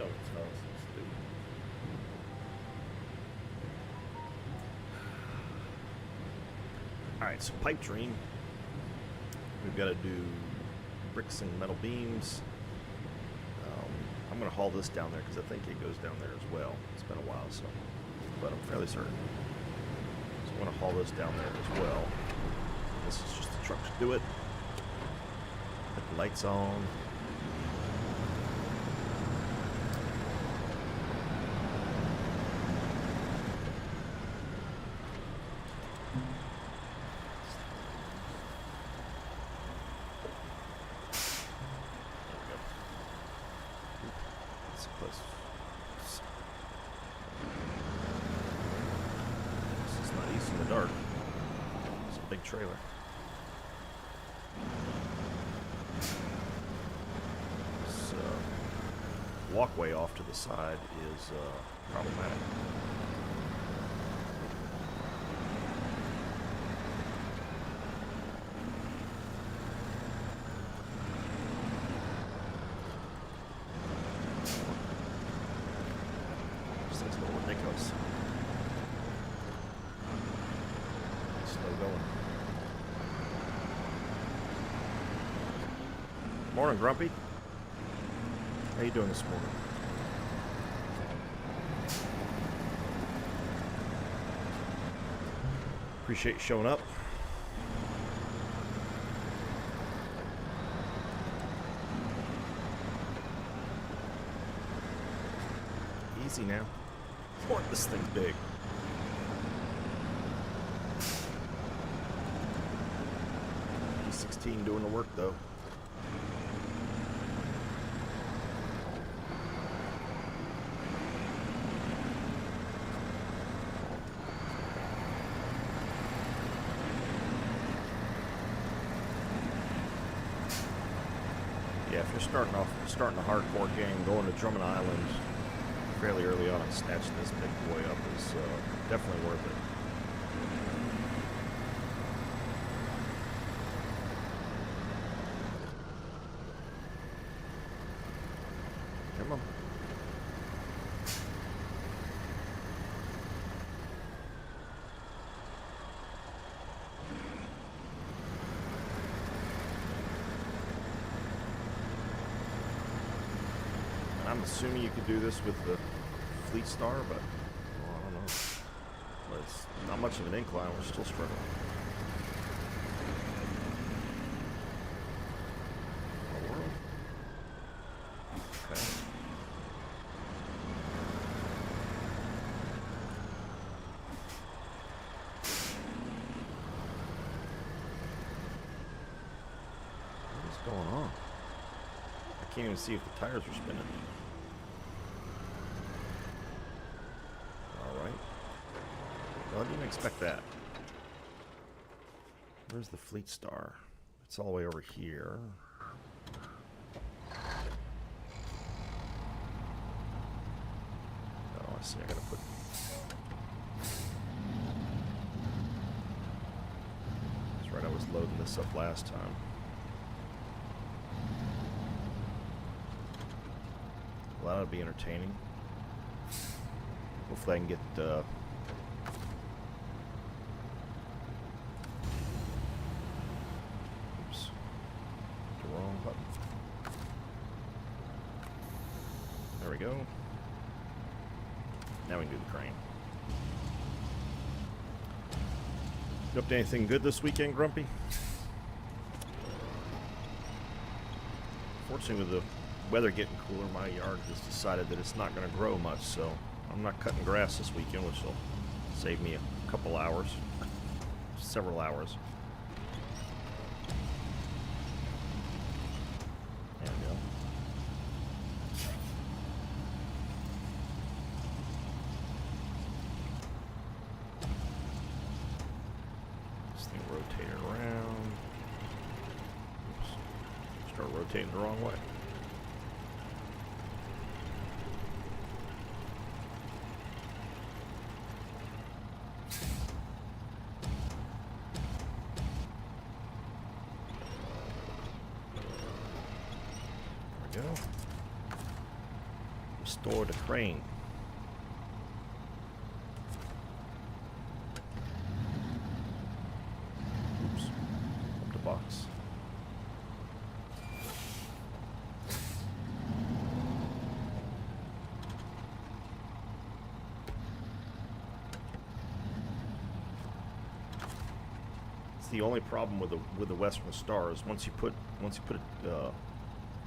Donutholes. Alright, so pipe dream. We've got to do bricks and metal beams. I'm going to haul this down there because I think it goes down there as well. It's been a while, so, but I'm fairly certain. So I'm going to haul this down there as well. This is just the truck to do it. Put the lights on. Trailer. This walkway off to the side is problematic. This thing's a little ridiculous. Slow going. Morning, Grumpy. How you doing this morning? Appreciate you showing up. Easy now. Boy, this thing's big. E16 doing the work though. Yeah, if you're starting a hardcore game, going to Drummond Island fairly early on and snatching this big boy up is definitely worth it. Come on. I'm assuming you could do this with the Fleet Star, but well, I don't know. But it's not much of an incline. We're still struggling. Oh, world. Okay. What is going on? I can't even see if the tires are spinning. Well, I didn't expect that. Where's the Fleet Star? It's all the way over here. Oh, I see. I gotta put... That's right, I was loading this up last time. Well, that'll be entertaining. Hopefully I can get... There we go. Now we can do the crane. You up to anything good this weekend, Grumpy? Fortunately, with the weather getting cooler, my yard has decided that it's not going to grow much, so I'm not cutting grass this weekend, which will save me a couple hours, several hours. There we go. Rotate it around. Oops. Start rotating the wrong way. There we go. Restore the crane. Oops. Up the box. It's the only problem with the Western Star is once you put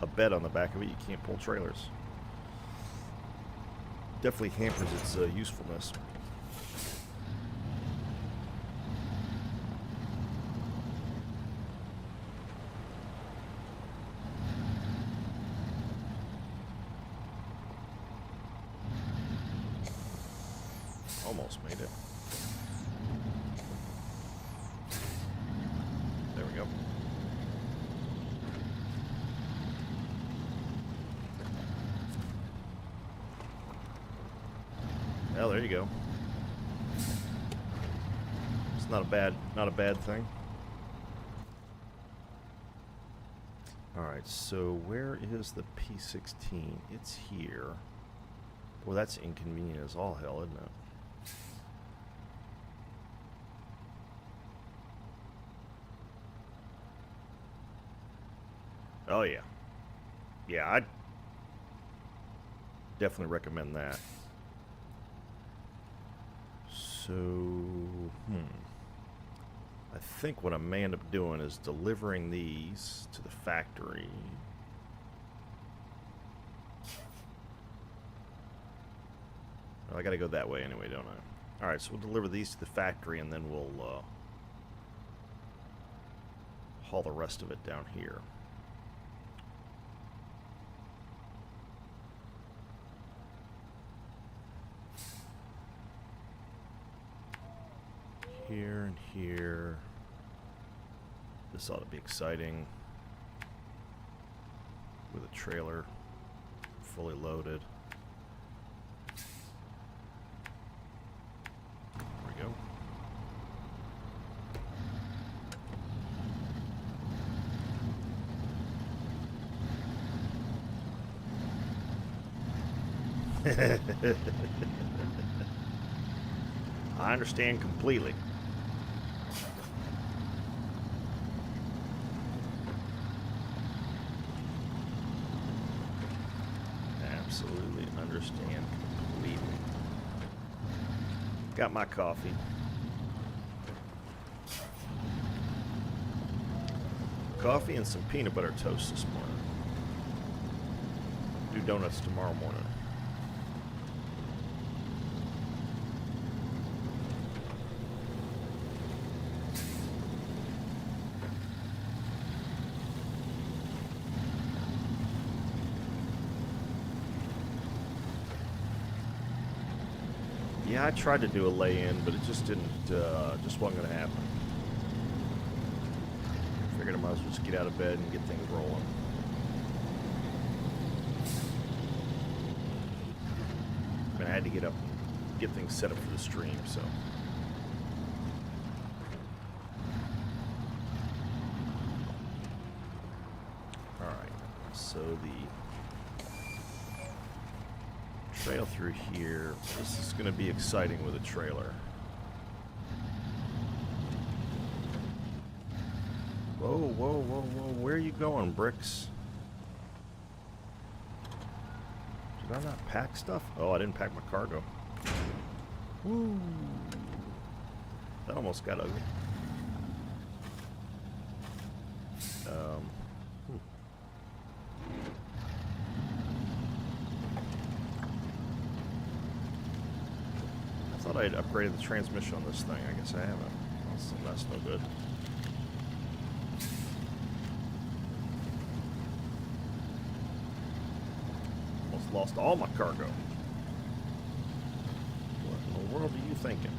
a bed on the back of it, you can't pull trailers. Definitely hampers its usefulness. Almost made it. There we go. Well, there you go. It's not a bad thing. All right, so where is the P-16? It's here. Well, that's inconvenient as all hell, isn't it? Oh yeah. Yeah, I'd definitely recommend that. So, I think what I may end up doing is delivering these to the factory. Oh, I gotta go that way anyway, don't I? Alright, so we'll deliver these to the factory and then we'll haul the rest of it down here. Here and here. This ought to be exciting. With a trailer fully loaded. There we go. I understand completely. Absolutely understand completely. Got my coffee. Coffee and some peanut butter toast this morning. Do donuts tomorrow morning. Yeah, I tried to do a lay-in, but it just didn't, just wasn't going to happen. Figured I might as well just get out of bed and get things rolling. I mean, I had to get up and get things set up for the stream, so. Alright, so the trail through here. This is going to be exciting with a trailer. Whoa, whoa, whoa, whoa. Where are you going, Bricks? Did I not pack stuff? Oh, I didn't pack my cargo. Woo. That almost got ugly. I thought I'd upgraded the transmission on this thing. I guess I haven't. That's no good. Almost lost all my cargo. What in the world are you thinking?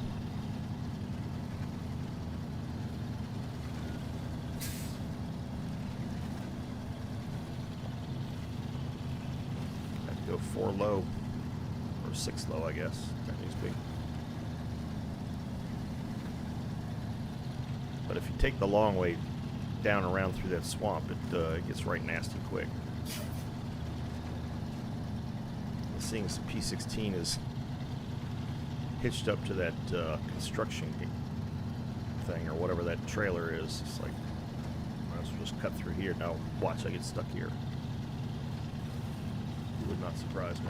Had to go 4 low. Or 6 low, I guess. That needs to be. But if you take the long way down around through that swamp, it gets right nasty quick. seeing some P16 is hitched up to that construction thing or whatever that trailer is. It's like, might as well just cut through here. Now watch, I get stuck here. It would not surprise me.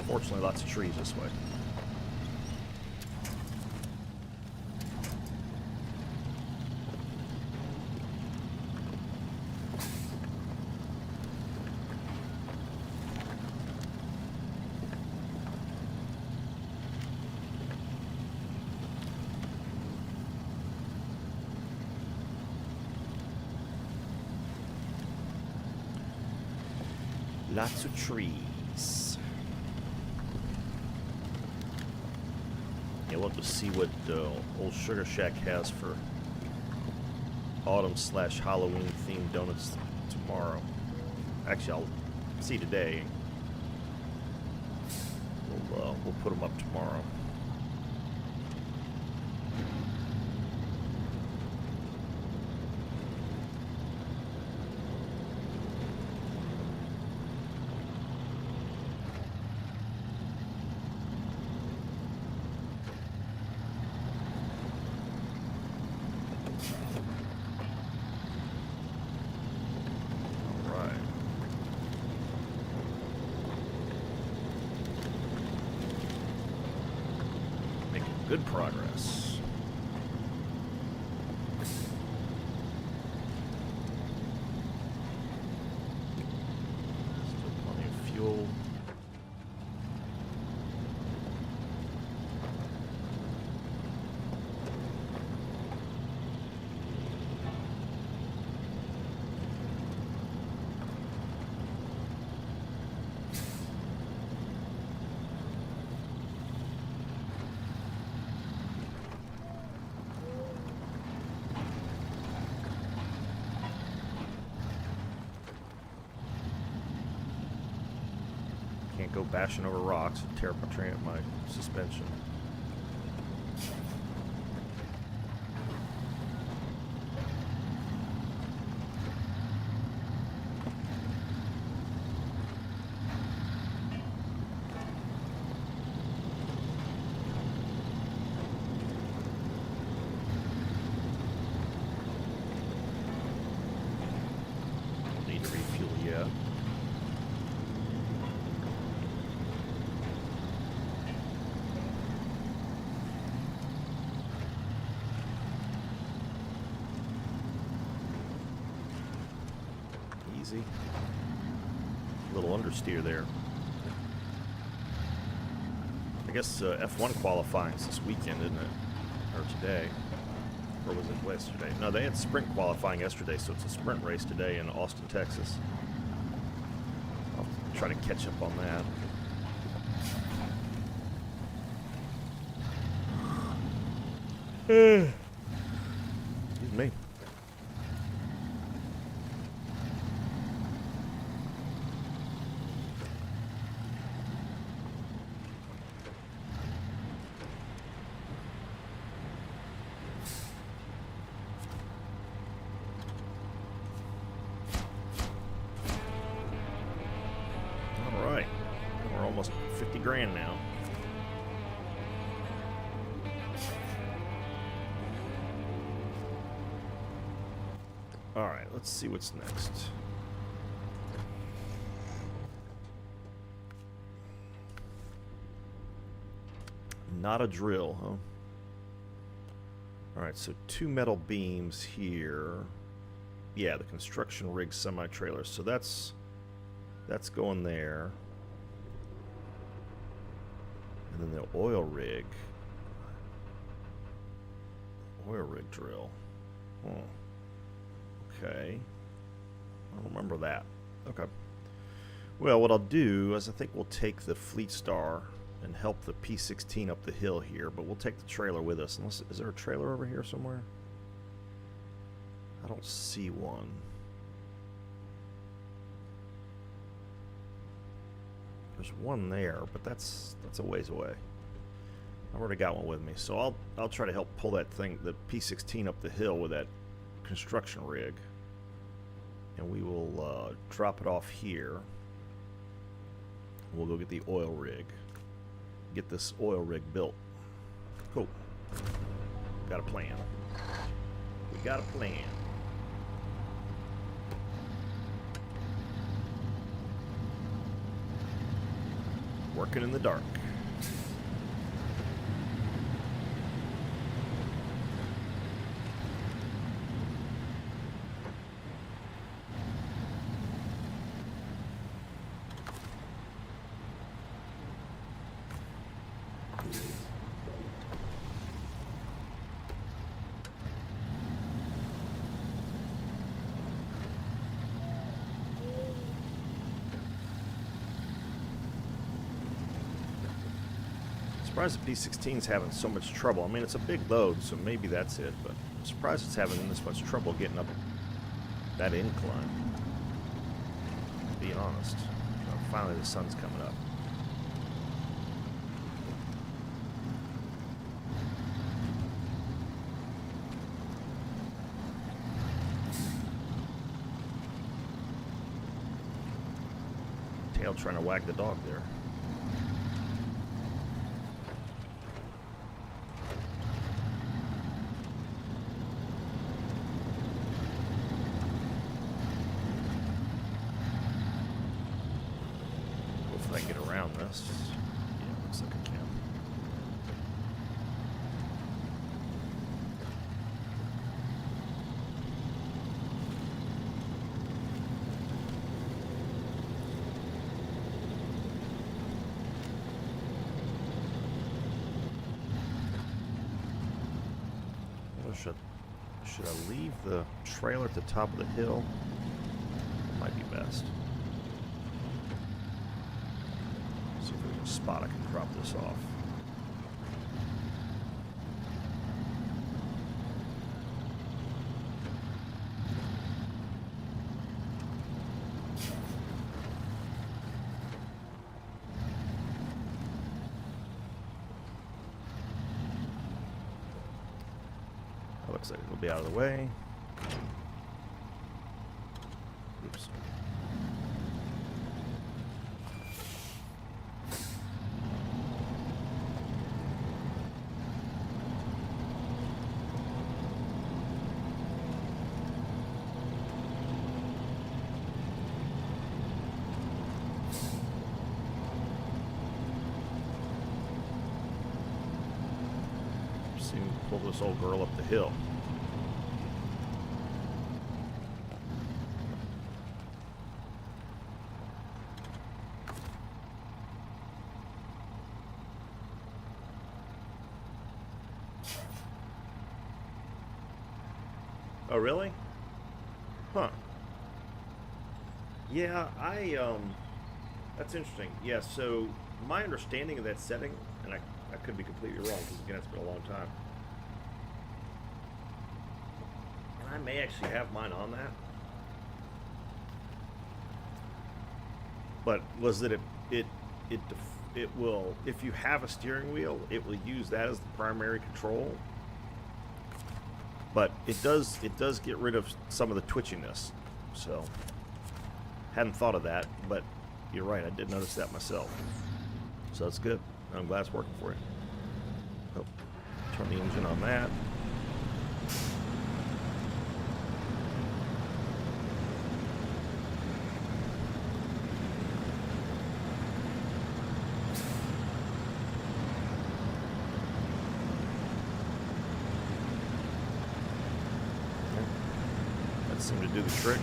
Fortunately, lots of trees this way. Lots of trees. Yeah, we'll have to see what old Sugar Shack has for autumn/Halloween themed donuts tomorrow. Actually, I'll see today. We'll put them up tomorrow. Good progress. Still plenty of fuel. Can't go bashing over rocks and tear up my suspension. Need to refuel yet. Easy. Little understeer there. I guess F1 qualifying's this weekend, isn't it? Or today. Or was it yesterday? No, they had sprint qualifying yesterday, so it's a sprint race today in Austin, Texas. I'll try to catch up on that. Excuse me. Almost 50 grand now. All right, let's see what's next. Not a drill, huh? All right, so 2 metal beams here. Yeah, the construction rig semi-trailer. So that's going there. And then the oil rig drill. Oh. Okay. I don't remember that. Okay. Well, what I'll do is I think we'll take the Fleet Star and help the P16 up the hill here, but we'll take the trailer with us. Unless, is there a trailer over here somewhere? I don't see one. There's one there, but that's a ways away. I've already got one with me, so I'll try to help pull that thing, the P-16, up the hill with that construction rig, and we will drop it off here. We'll go get the oil rig. Get this oil rig built. Cool. Got a plan. We got a plan. Working in the dark. I'm surprised the P-16's having so much trouble. I mean, it's a big load, so maybe that's it, but I'm surprised it's having this much trouble getting up that incline. Being honest. Finally, the sun's coming up. Tail trying to wag the dog there. Hopefully I can get around this. Yeah, looks like I can. Should I leave the trailer at the top of the hill? Might be best. See if there's a spot I can drop this off. Looks like it'll be out of the way. Oops. See him pull this old girl up the hill. Oh, really? Huh. Yeah, that's interesting. Yeah, so my understanding of that setting, and I could be completely wrong, because again, it's been a long time. And I may actually have mine on that. But was that it will, if you have a steering wheel, it will use that as the primary control. But it does get rid of some of the twitchiness. So hadn't thought of that, but you're right, I did notice that myself. So that's good. I'm glad it's working for you. Oh, turn the engine on that. Seem to do the trick.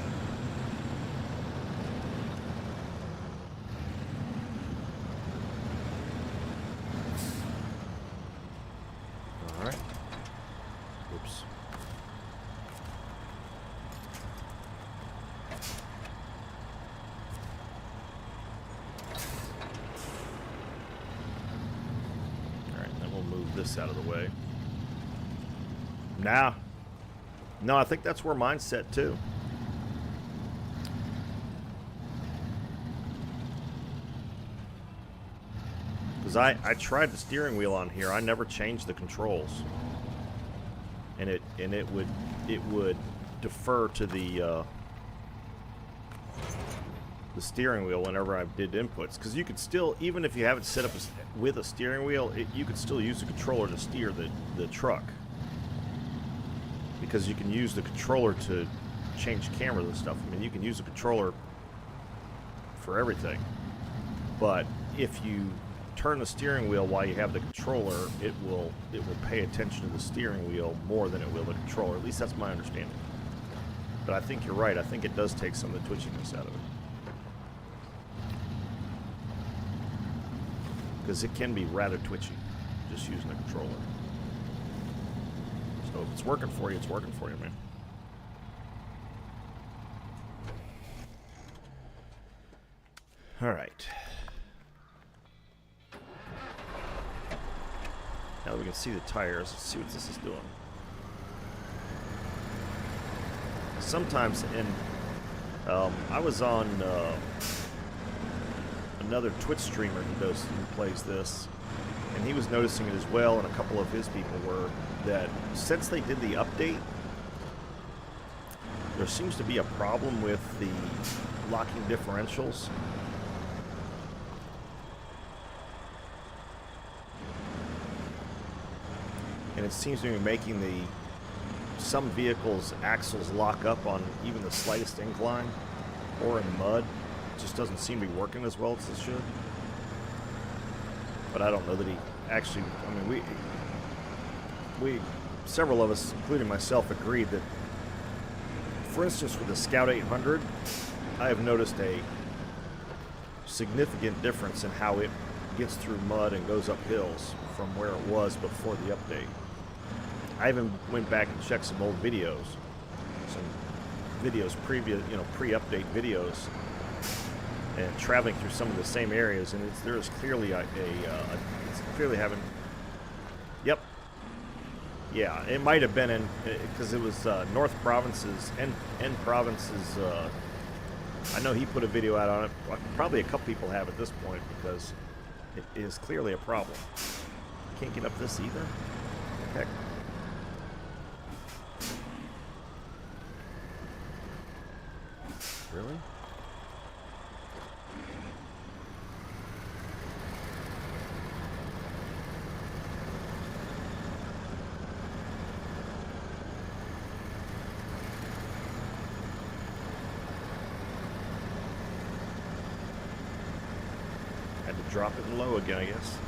All right. Oops. All right, then we'll move this out of the way. Now. No, I think that's where mine's set too. Because I tried the steering wheel on here. I never changed the controls. And it would defer to the steering wheel whenever I did inputs. Because you could still, even if you have it set up with a steering wheel, you could still use the controller to steer the truck. Because you can use the controller to change cameras and stuff. I mean, you can use the controller for everything. But if you turn the steering wheel while you have the controller, it will pay attention to the steering wheel more than it will the controller. At least that's my understanding. But I think you're right. I think it does take some of the twitchiness out of it. Because it can be rather twitchy, just using the controller. So if it's working for you, it's working for you, man. All right. Now that we can see the tires, let's see what this is doing. Sometimes I was on another Twitch streamer who plays this, and he was noticing it as well, and a couple of his people were, that since they did the update, there seems to be a problem with the locking differentials. And it seems to be making some vehicles' axles lock up on even the slightest incline or in mud. It just doesn't seem to be working as well as it should. But I don't know that he actually, I mean, we several of us, including myself, agreed that, for instance, with the Scout 800, I have noticed a significant difference in how it gets through mud and goes up hills from where it was before the update. I even went back and checked some old videos, pre-update videos, and traveling through some of the same areas, and there is clearly it's clearly having. Yep. Yeah, it might have been because it was North Province's N Province's. I know he put a video out on it. Probably a couple people have at this point because it is clearly a problem. Can't get up this either. Heck. Really? Had to drop it low again, I guess.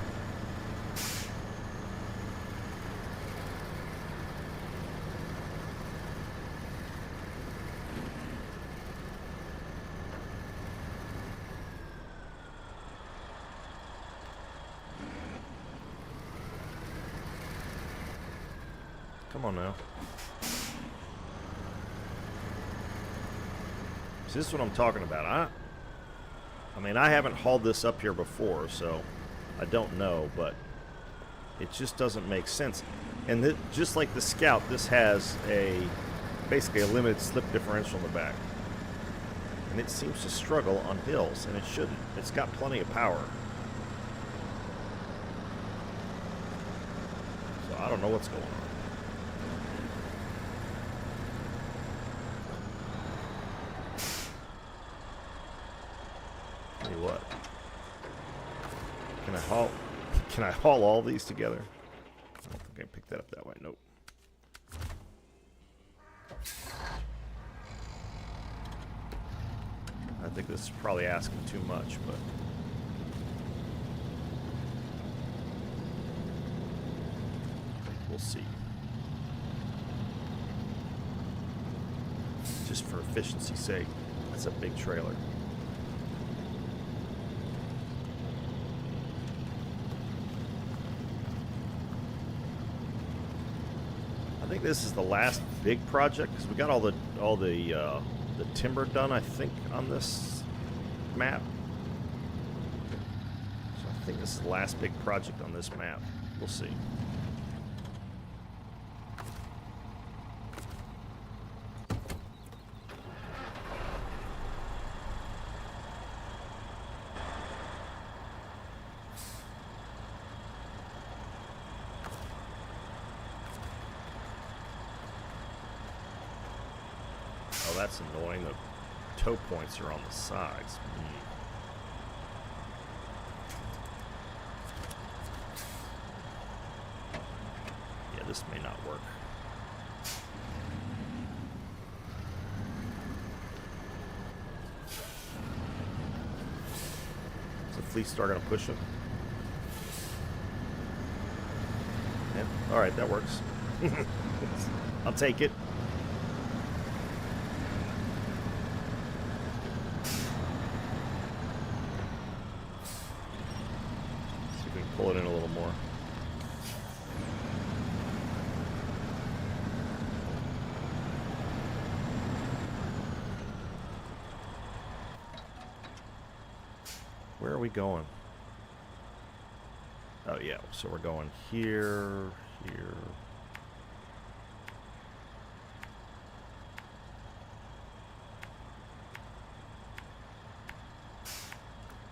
Come on now. See, this is what I'm talking about. I mean, I haven't hauled this up here before, so I don't know, but it just doesn't make sense. And just like the Scout, this has basically a limited slip differential in the back. And it seems to struggle on hills, and it shouldn't. It's got plenty of power. So I don't know what's going on. What? Can I haul all these together? I don't think I picked that up that way. Nope. I think this is probably asking too much, but we'll see. Just for efficiency's sake, that's a big trailer. I think this is the last big project because we got all the timber done, I think, on this map. So I think this is the last big project on this map. We'll see. that's annoying. The tow points are on the sides. Yeah, this may not work. Is the Fleet Star going to push him? Yeah. All right, that works. I'll take it. See if we can pull it in a little more. Where are we going? Oh yeah, so we're going here, here.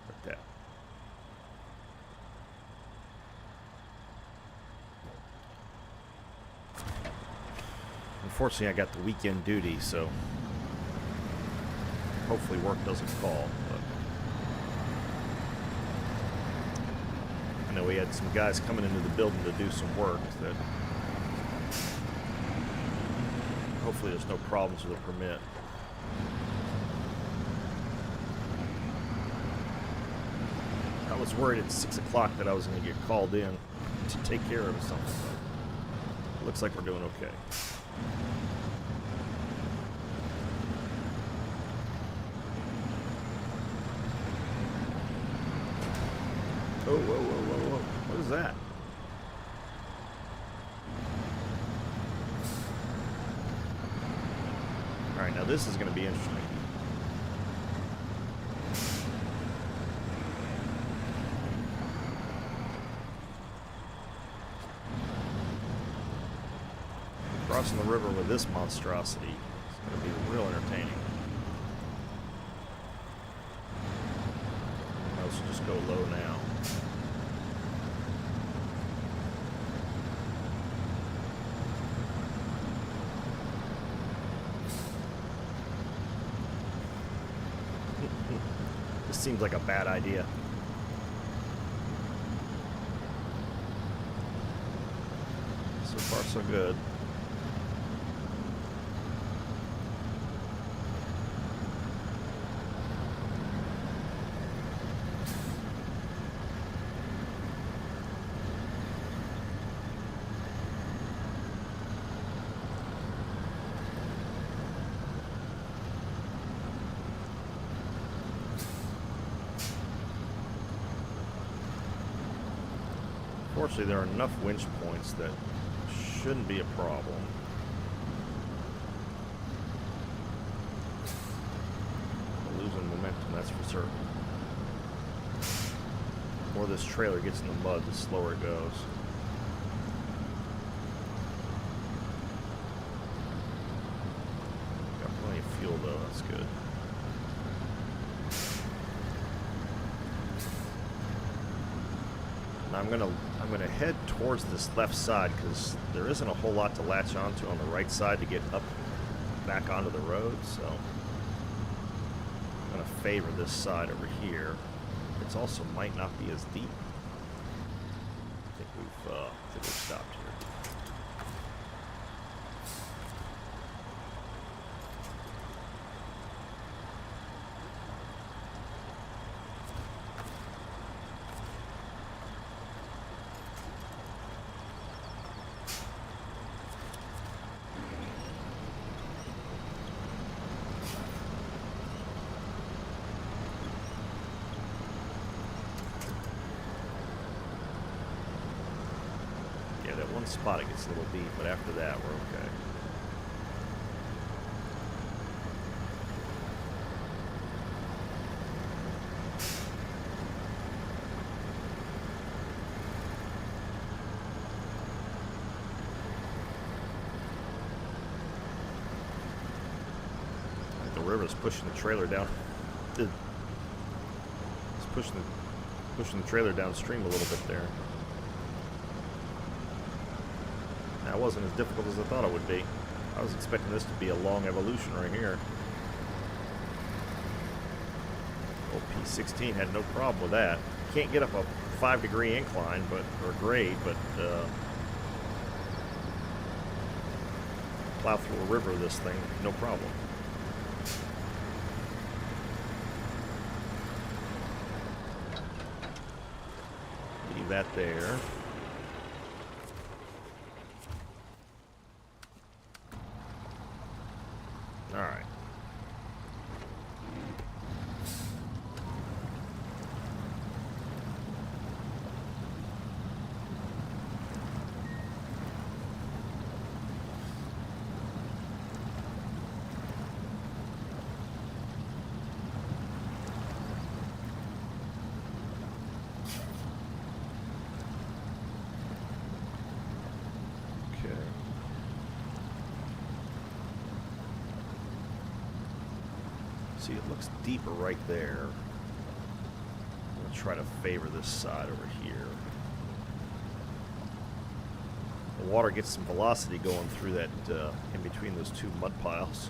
Like that. Unfortunately, I got the weekend duty, so hopefully work doesn't call. But I know we had some guys coming into the building to do some work that hopefully there's no problems with the permit. I was worried at 6 o'clock that I was going to get called in to take care of something, but it looks like we're doing okay. Oh, whoa, whoa, whoa, whoa. What is that? Alright, now this is going to be interesting. Crossing the river with this monstrosity is going to be real entertaining. Let's just go low now. This seems like a bad idea. So far, so good. Fortunately, there are enough winch points that shouldn't be a problem. We're losing momentum, that's for certain. The more this trailer gets in the mud, the slower it goes. Got plenty of fuel though, that's good. Now I'm gonna head towards this left side because there isn't a whole lot to latch onto on the right side to get up back onto the road, so I'm gonna favor this side over here. It also might not be as deep. I think we've stopped here. One spot it gets a little deep, but after that we're okay. The river's pushing the trailer down. It's pushing the trailer downstream a little bit there. That wasn't as difficult as I thought it would be. I was expecting this to be a long evolution right here. 16 had no problem with that. Can't get up a 5-degree incline, or grade, but plow through a river this thing, no problem. Leave that there. All right. See, it looks deeper right there. I'm going to try to favor this side over here. The water gets some velocity going through that, in between those two mud piles.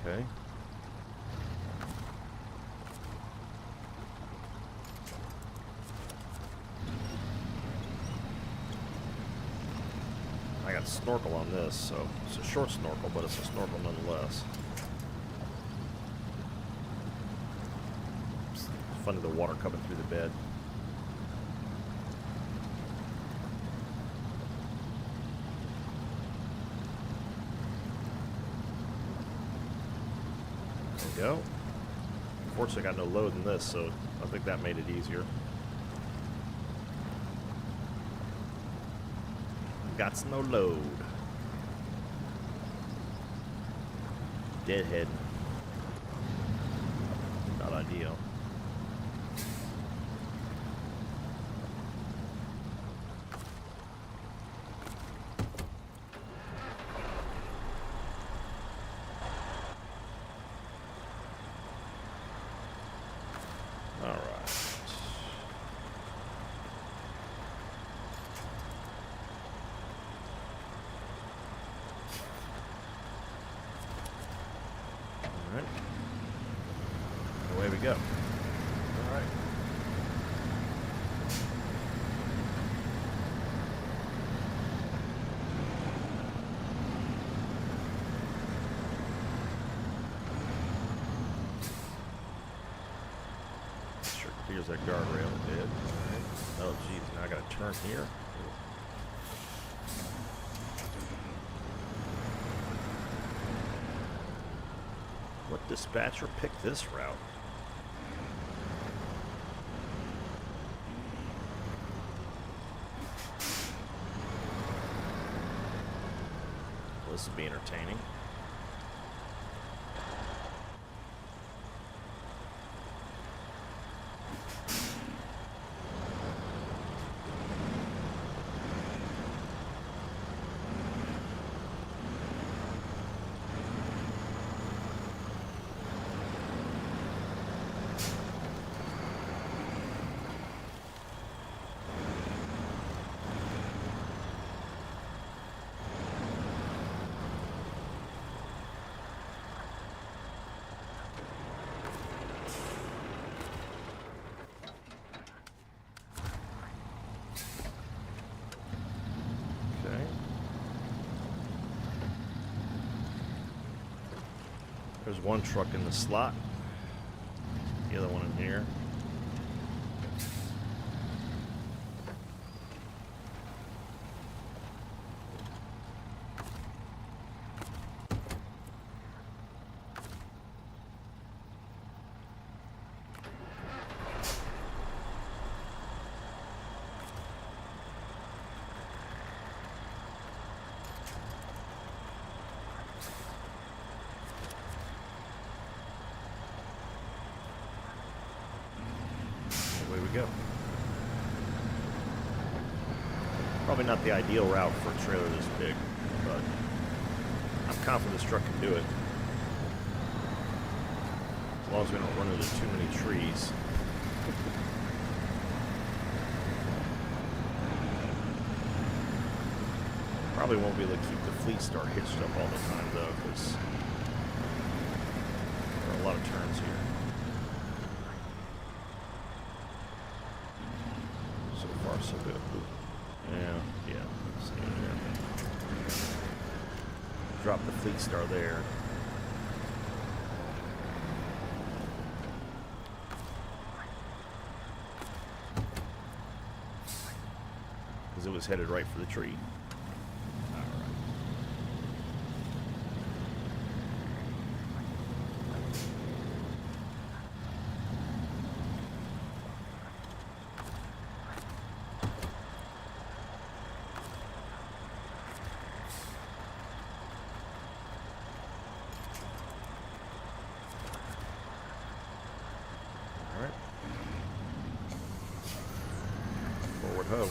Okay. I got snorkel on this, so it's a short snorkel, but it's a snorkel nonetheless. It's funny, the water coming through the bed. Go. Unfortunately, I got no load in this, so I think that made it easier. Got no load. Deadhead. Not ideal. Away we go. All right. Sure clears that guardrail a bit. All right. Oh, geez, now I got to turn here. What dispatcher picked this route? This will be entertaining. There's one truck in the slot, the other one in here. Go. Probably not the ideal route for a trailer this big, but I'm confident this truck can do it. As long as we don't run into too many trees. Probably won't be able to keep the Fleet Star hitched up all the time, though, because there are a lot of turns here. So far, so good. Yeah. See there. Drop the Fleet Star there. Because it was headed right for the tree. Forward ho.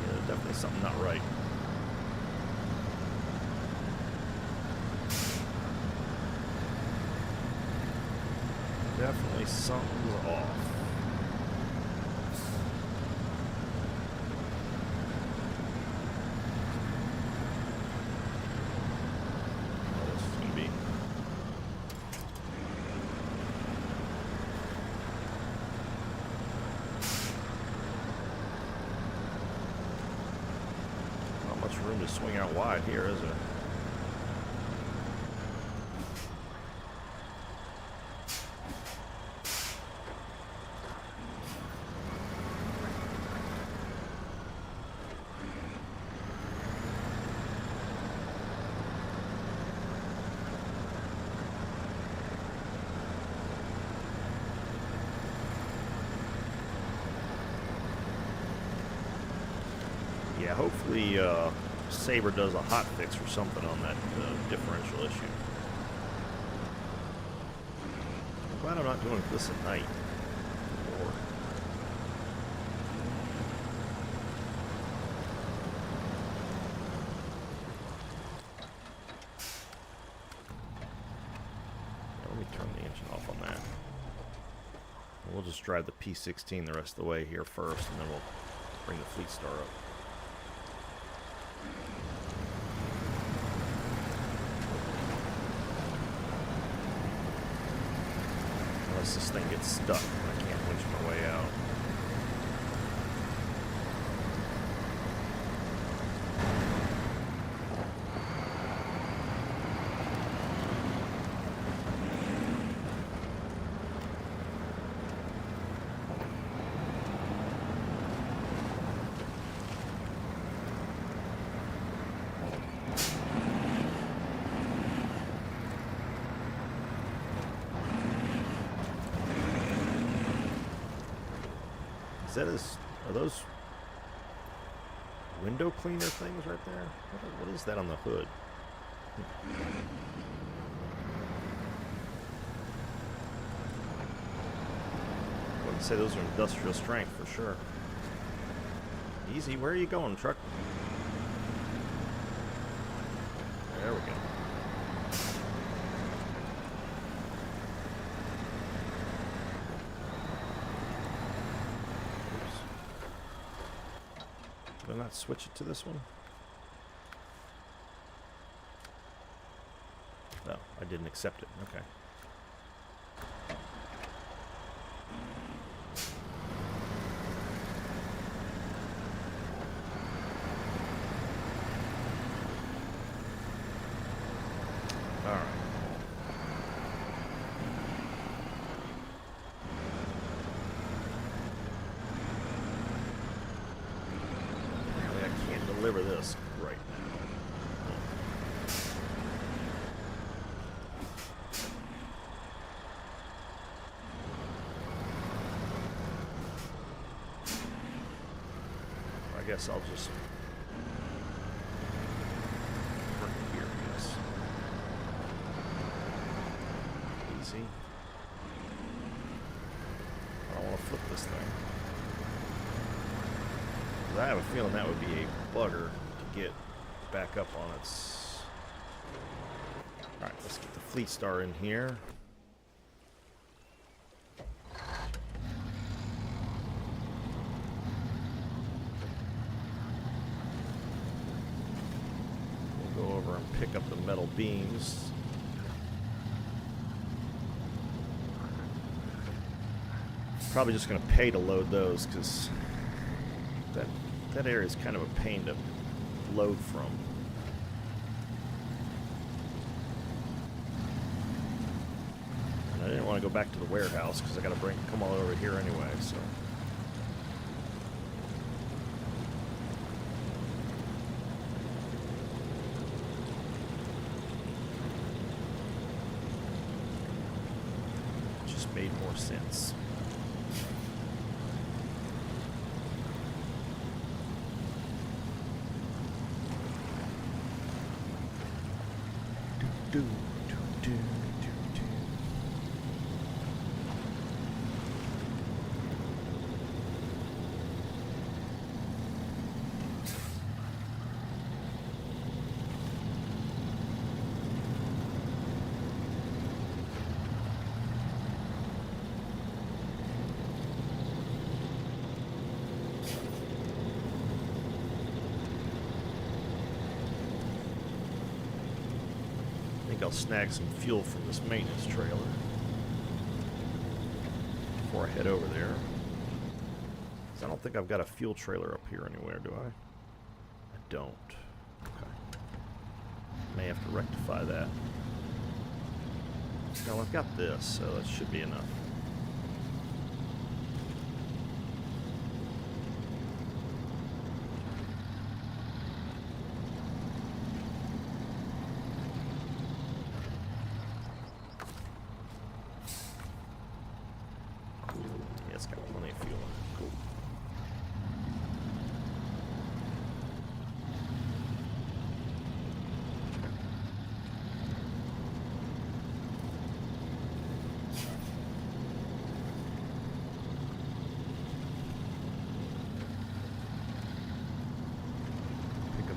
Yeah, definitely something not right. Definitely something's off. Room to swing out wide here, is there? Yeah, hopefully Sabre does a hot fix or something on that differential issue. I'm glad I'm not doing this at night. Or let me turn the engine off on that. We'll just drive the P-16 the rest of the way here first, and then we'll bring the Fleet Star up. Unless this thing gets stuck, I can't winch my way out. Are those window cleaner things right there? What is that on the hood? I wouldn't say those are industrial strength for sure. Easy, where are you going, truck? There we go. Did I not switch it to this one? No, I didn't accept it. Okay. All right. Deliver this right now. I guess I'll just work here, I guess. Easy. I don't want to flip this thing. I have a feeling that would be a bugger to get back up on its... Alright, let's get the Fleet Star in here. We'll go over and pick up the metal beams. Probably just going to pay to load those because that area is kind of a pain to load from. And I didn't want to go back to the warehouse because I got to come all over here anyway. So. It just made more sense. Do, do, do, do, do. I'll snag some fuel from this maintenance trailer before I head over there. 'Cause I don't think I've got a fuel trailer up here anywhere, do I? I don't. Okay. May have to rectify that. No, I've got this, so that should be enough.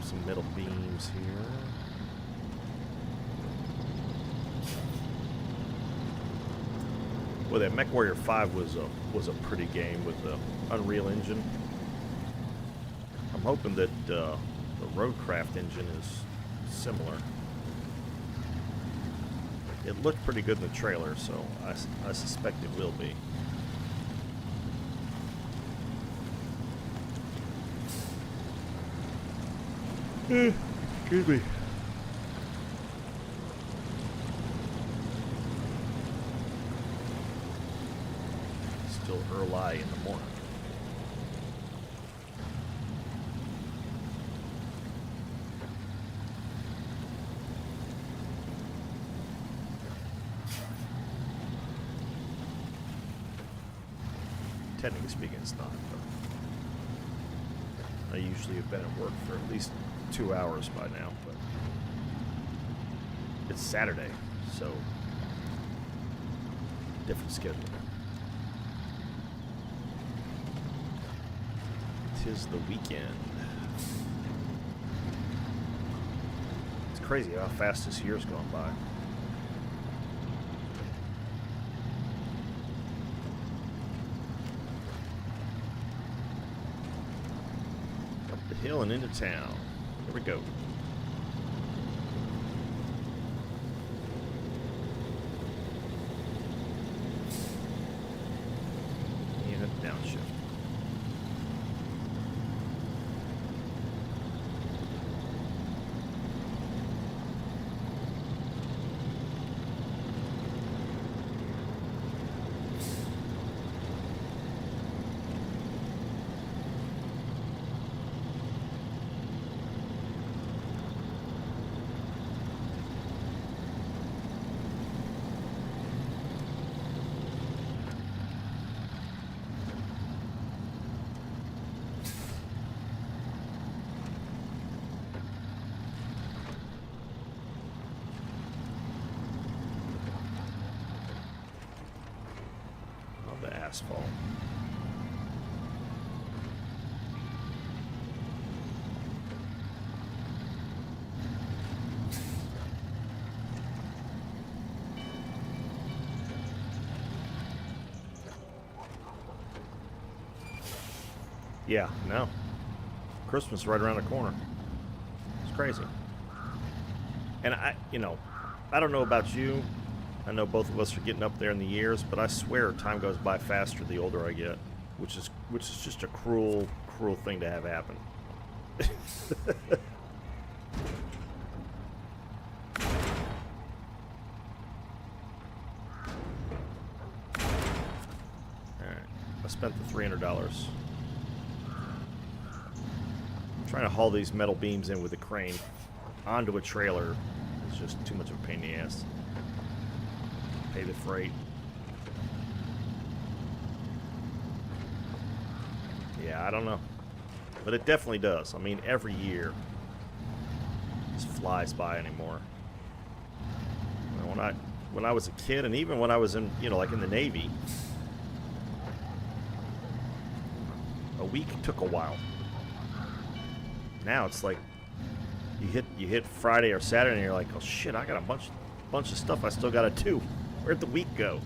Some metal beams here. Well, that MechWarrior 5 was a pretty game with the Unreal Engine. I'm hoping that the Roadcraft engine is similar. It looked pretty good in the trailer, so I suspect it will be. Excuse me. Still early in the morning. Technically speaking, it's not, but I usually have been at work for at least 2 hours by now, but it's Saturday, so different schedule. 'Tis the weekend. It's crazy how fast this year's gone by. Up the hill and into town. Here we go. And a downshift. Asphalt. Yeah, no. Christmas right around the corner. It's crazy. And I don't know about you. I know both of us are getting up there in the years, but I swear time goes by faster the older I get, which is just a cruel, cruel thing to have happen. Alright, I spent the $300. I'm trying to haul these metal beams in with a crane onto a trailer. It's just too much of a pain in the ass. Pay the freight. Yeah, I don't know. But it definitely does. I mean, every year just flies by anymore. You know, when I was a kid, and even when I was in, like in the Navy, a week took a while. Now it's like you hit Friday or Saturday, and you're like, oh shit, I got a bunch of stuff I still got to do. Where'd the week go?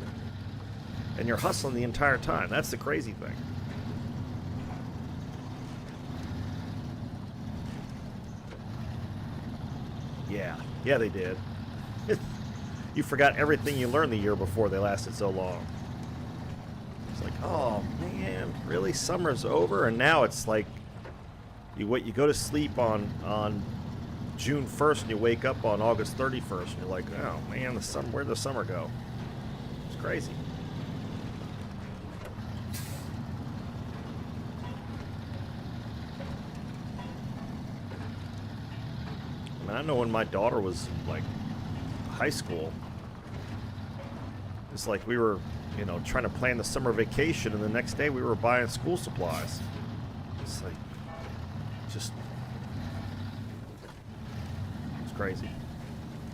And you're hustling the entire time. That's the crazy thing. Yeah, they did. You forgot everything you learned the year before. They lasted so long. It's like, oh man, really? Summer's over, and now it's like you go to sleep on June 1st, and you wake up on August 31st, and you're like, oh man, where'd the summer go? It's crazy. I mean, I know when my daughter was like high school, it's like we were, trying to plan the summer vacation, and the next day we were buying school supplies. It's like, it's crazy.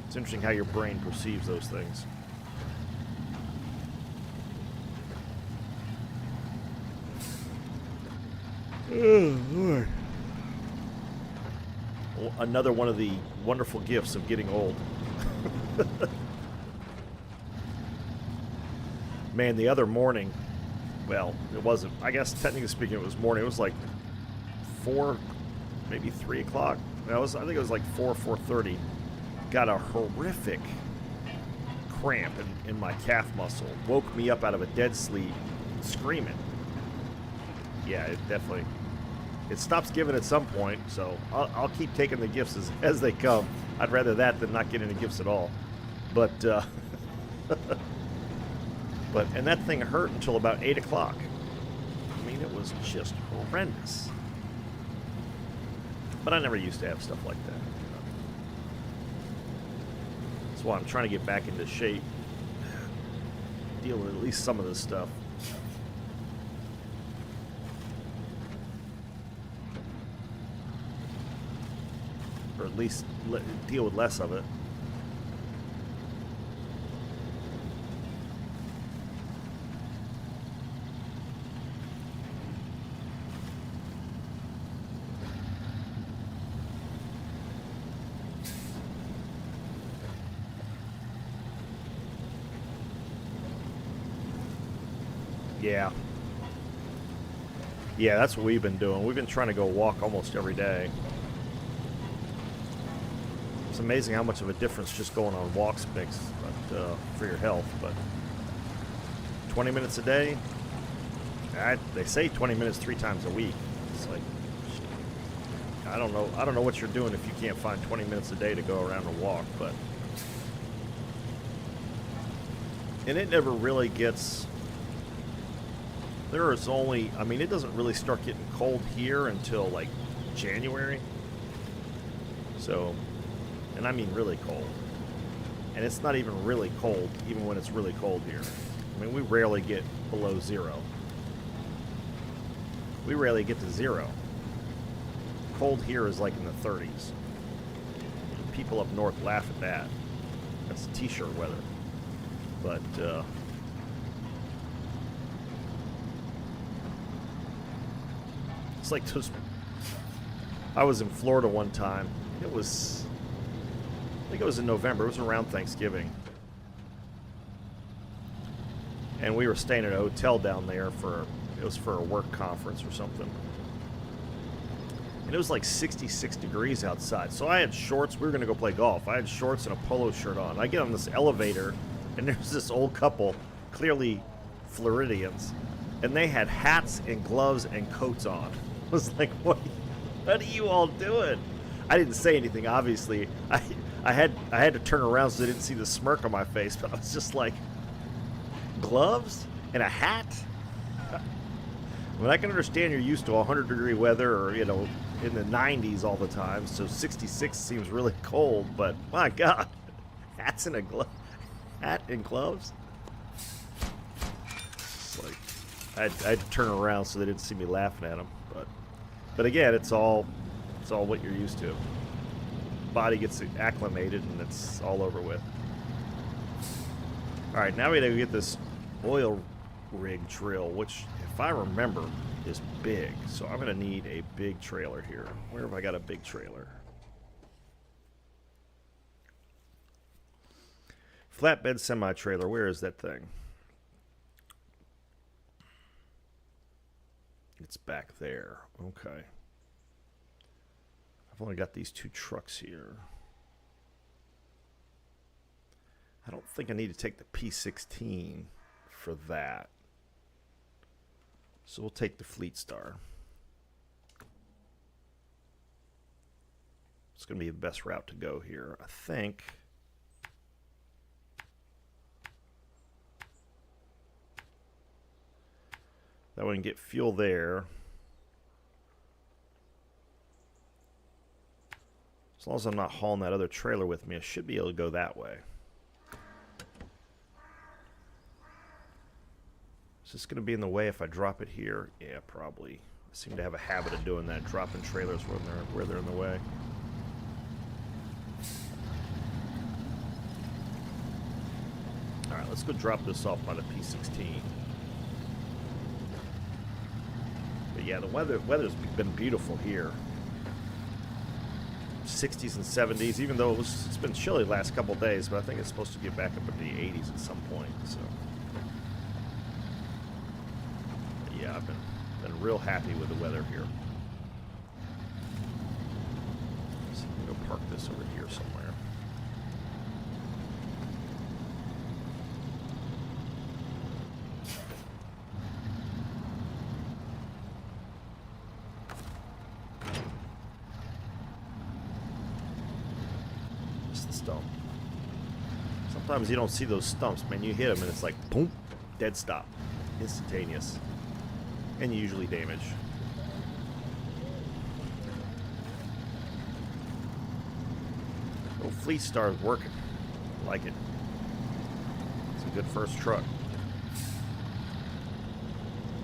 It's interesting how your brain perceives those things. Oh, Lord. Well, another one of the wonderful gifts of getting old. Man, the other morning, well, it wasn't, I guess technically speaking it was morning. It was like 4, maybe 3 o'clock. I think it was like 4:30. Got a horrific cramp in my calf muscle. Woke me up out of a dead sleep, screaming. Yeah, it definitely. It stops giving at some point, so I'll keep taking the gifts as they come. I'd rather that than not get any gifts at all. But and that thing hurt until about 8 o'clock. I mean, it was just horrendous. But I never used to have stuff like that. That's why I'm trying to get back into shape. Deal with at least some of this stuff. Or at least deal with less of it. Yeah, that's what we've been doing. We've been trying to go walk almost every day. It's amazing how much of a difference just going on walks makes for your health. But 20 minutes a day, they say 20 minutes 3 times a week. It's like, I don't know what you're doing if you can't find 20 minutes a day to go around and walk. But and it never really gets. There is only, I mean, it doesn't really start getting cold here until like January. So, and I mean really cold. And it's not even really cold, even when it's really cold here. I mean, we rarely get below 0. We rarely get to 0. Cold here is like in the 30s. People up north laugh at that. That's t-shirt weather. But, it's like those. I was in Florida one time. I think it was in November. It was around Thanksgiving. And we were staying at a hotel down there it was for a work conference or something. And it was like 66 degrees outside. So I had shorts. We were going to go play golf. I had shorts and a polo shirt on. I get on this elevator, and there's this old couple, clearly Floridians, and they had hats and gloves and coats on. I was like, what are you all doing? I didn't say anything, obviously. I had to turn around so they didn't see the smirk on my face, but I was just like, gloves and a hat? I mean, I can understand you're used to 100-degree weather or, you know, in the 90s all the time, so 66 seems really cold, but my God, hat and gloves? It's like, I had to turn around so they didn't see me laughing at them, but again, it's all what you're used to. Body gets acclimated and it's all over with. All right, now we gotta get this oil rig drill, which, if I remember, is big. So I'm gonna need a big trailer here. Where have I got a big trailer? Flatbed semi-trailer. Where is that thing? It's back there. Okay. I've only got these two trucks here. I don't think I need to take the P16 for that. So we'll take the Fleet Star. It's going to be the best route to go here, I think. That way we can get fuel there. As long as I'm not hauling that other trailer with me, I should be able to go that way. Is this going to be in the way if I drop it here? Yeah, probably. I seem to have a habit of doing that, dropping trailers where they're in the way. Alright, let's go drop this off by the P16. But yeah, the weather's been beautiful here. 60s and 70s, even though it's been chilly the last couple days, but I think it's supposed to get back up into the 80s at some point. So yeah, I've been real happy with the weather here. So I'm gonna go park this over here somewhere. Stump. Sometimes you don't see those stumps, man. You hit them and it's like boom, dead stop, instantaneous, and usually damage. Oh, Fleet Star is working. I like it. It's a good first truck.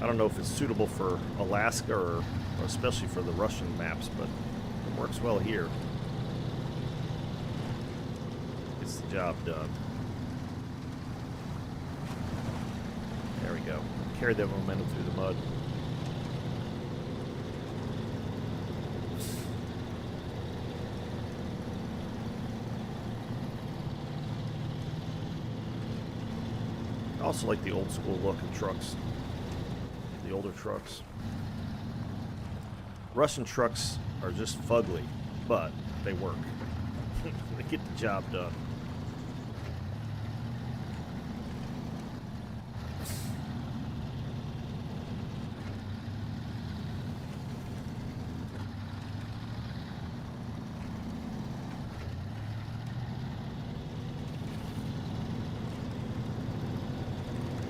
I don't know if it's suitable for Alaska or especially for the Russian maps, but it works well here. The job done. There we go. Carry that momentum through the mud. I also like the old school look of trucks. The older trucks. Russian trucks are just fugly, but they work. They get the job done.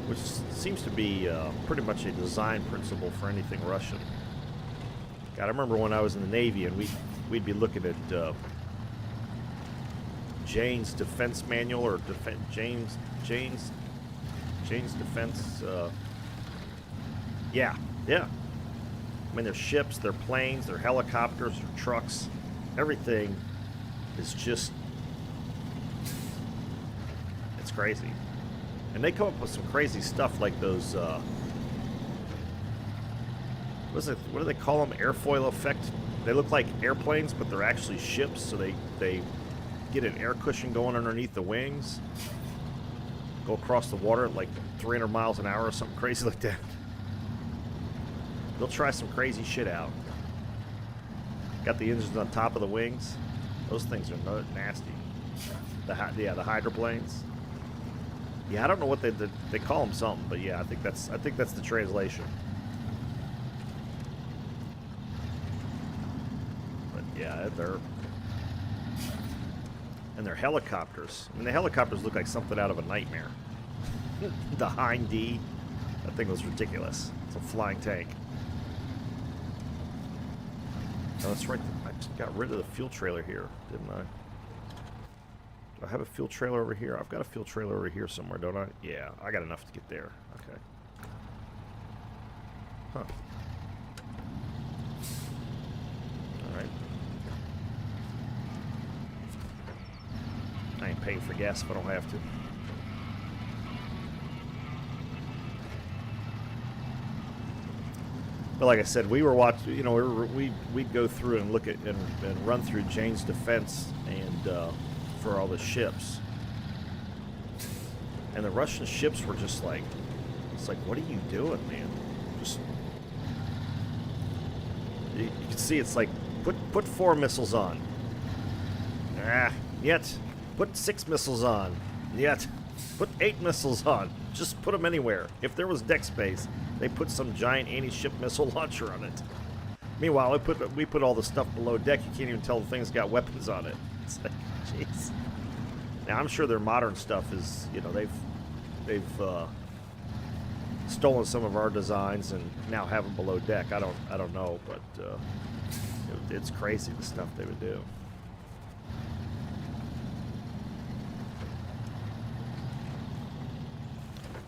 Which seems to be pretty much a design principle for anything Russian. God, I remember when I was in the Navy and we'd be looking at Jane's Defense Manual or Jane's Defense. Yeah. I mean, their ships, their planes, their helicopters, their trucks, everything is just, it's crazy. And they come up with some crazy stuff like those, what do they call them? Airfoil effect. They look like airplanes, but they're actually ships, so they get an air cushion going underneath the wings, go across the water at like 300 miles an hour or something crazy like that. They'll try some crazy shit out. Got the engines on top of the wings. Those things are nasty. The hydroplanes. Yeah, I don't know what they call them something, but yeah, I think that's the translation. But yeah, they're helicopters. I mean, the helicopters look like something out of a nightmare. The Hind D, that thing was ridiculous. It's a flying tank. Oh, that's right. I just got rid of the fuel trailer here, didn't I? Do I have a fuel trailer over here? I've got a fuel trailer over here somewhere, don't I? Yeah, I got enough to get there. Okay. Huh. Alright. I ain't paying for gas if I don't have to. But like I said, we were watching, you know, we'd go through and look at and run through Jane's defense and for all the ships. And the Russian ships were just like, it's like, what are you doing, man? Just, you can see it's like, put 4 missiles on. Yet. Put 6 missiles on. Yet. Put 8 missiles on. Just put them anywhere. If there was deck space, they put some giant anti-ship missile launcher on it. Meanwhile, we put all the stuff below deck. You can't even tell the thing's got weapons on it. It's like, jeez. Now I'm sure their modern stuff is, you know, they've stolen some of our designs and now have them below deck. I don't know, but it's crazy the stuff they would do.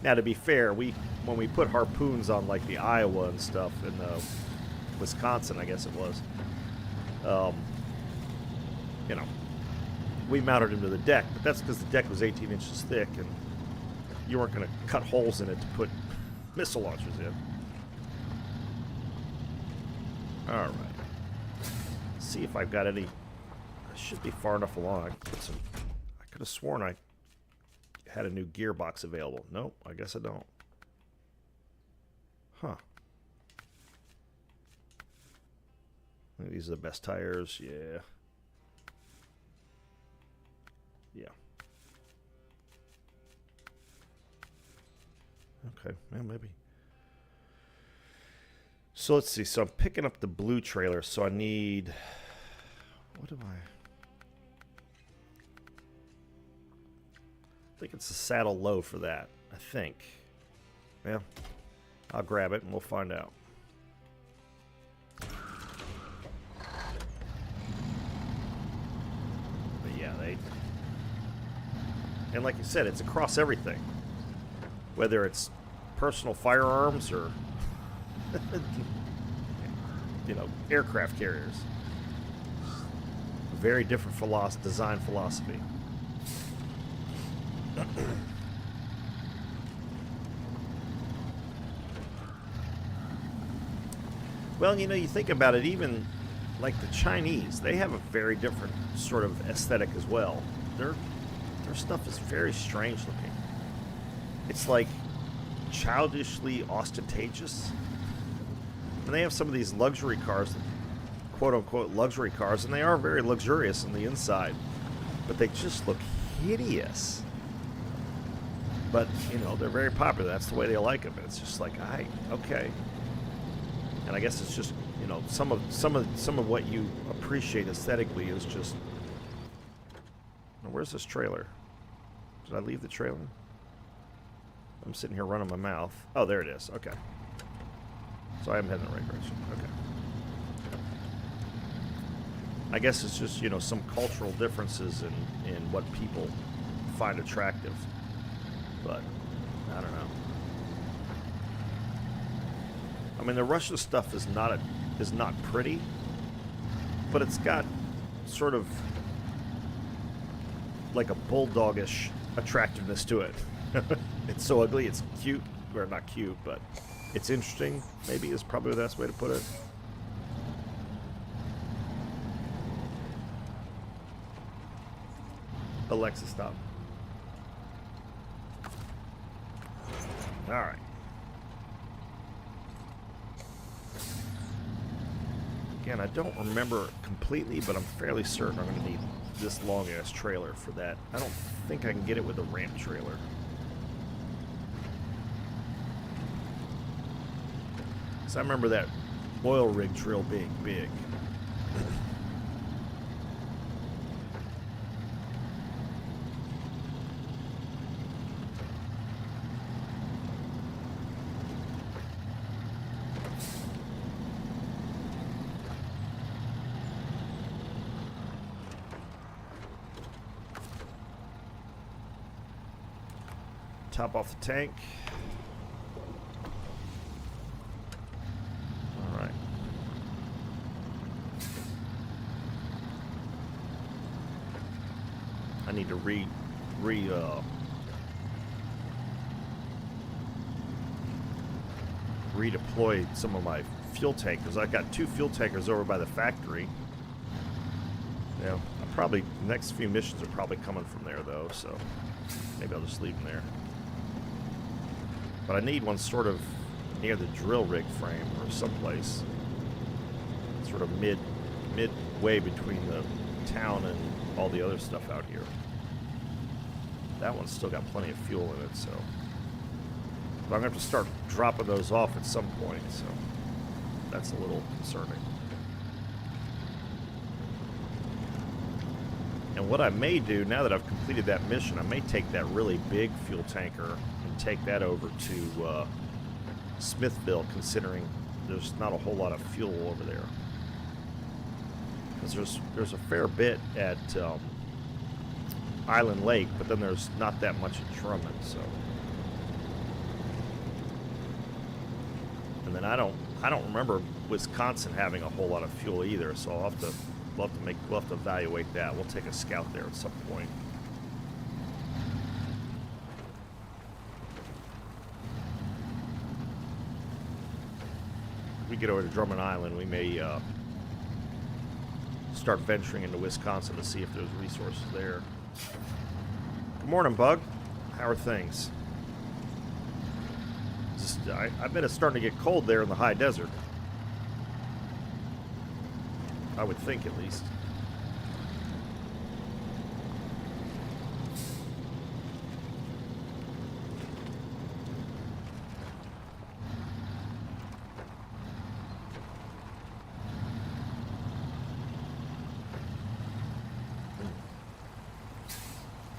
Now, to be fair, when we put harpoons on like the Iowa and stuff in Wisconsin, I guess it was, you know, we mounted them to the deck, but that's because the deck was 18 inches thick and you weren't going to cut holes in it to put missile launchers in. All right. See if I've got any. I should be far enough along. I could have sworn I had a new gearbox available. Nope, I guess I don't. Huh. These are the best tires. Yeah. Yeah. Okay, well, maybe. So let's see. So I'm picking up the blue trailer. So I need. What do I think it's a saddle low for that. I think. Yeah. I'll grab it and we'll find out. But yeah, and like you said, it's across everything. Whether it's personal firearms or you know, aircraft carriers. Very different design philosophy. Well, you know, you think about it, even like the Chinese, they have a very different sort of aesthetic as well. Their stuff is very strange looking. It's like childishly ostentatious. And they have some of these luxury cars, quote-unquote luxury cars, and they are very luxurious on the inside. But they just look hideous. But, you know, they're very popular. That's the way they like them. It's just like, okay. And I guess it's just, you know, some of what you appreciate aesthetically is just. Now, where's this trailer? Did I leave the trailer? I'm sitting here running my mouth. Oh, there it is. Okay. So I am heading in the right direction. Okay. I guess it's just, you know, some cultural differences in what people find attractive. But I don't know. I mean, the Russian stuff is not pretty, but it's got sort of like a bulldogish attractiveness to it. It's so ugly, it's cute, or not cute, but it's interesting. Maybe is probably the best way to put it. Alexa, stop. All right. Again, I don't remember completely, but I'm fairly certain I'm going to need this long-ass trailer for that. I don't think I can get it with a ramp trailer. So I remember that oil rig drill being big. Top off the tank. All right. I need to redeploy some of my fuel tankers. I got 2 fuel tankers over by the factory. Yeah, the next few missions are probably coming from there though, so maybe I'll just leave them there. But I need one sort of near the drill rig frame or someplace. Sort of midway between the town and all the other stuff out here. That one's still got plenty of fuel in it, so. But I'm going to have to start dropping those off at some point, so that's a little concerning. And what I may do, now that I've completed that mission, I may take that really big fuel tanker and take that over to Smithville, considering there's not a whole lot of fuel over there. Because there's a fair bit at Island Lake, but then there's not that much at Drummond, so. And then I don't remember Wisconsin having a whole lot of fuel either, so we'll have to evaluate that. We'll take a scout there at some point. If we get over to Drummond Island, we may start venturing into Wisconsin to see if there's resources there. Good morning, Bug. How are things? I bet it's starting to get cold there in the high desert. I would think, at least.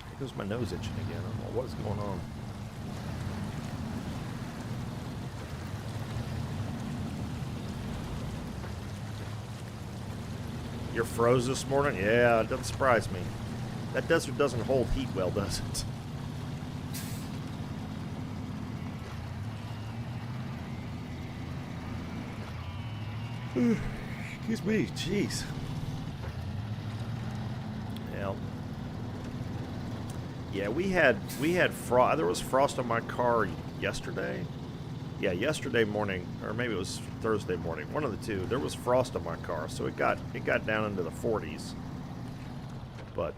Here goes my nose itching again. I don't know what's going on. You're froze this morning? Yeah, it doesn't surprise me. That desert doesn't hold heat well, does it? Excuse me, jeez. Yeah, we had frost. There was frost on my car yesterday. Yeah, yesterday morning, or maybe it was Thursday morning, one of the two. There was frost on my car, so it got down into the 40s. But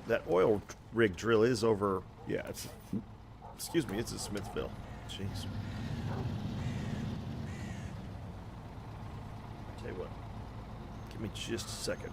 that oil rig drill is over. Yeah, it's in Smithville. Jeez. Tell you what, give me just a second.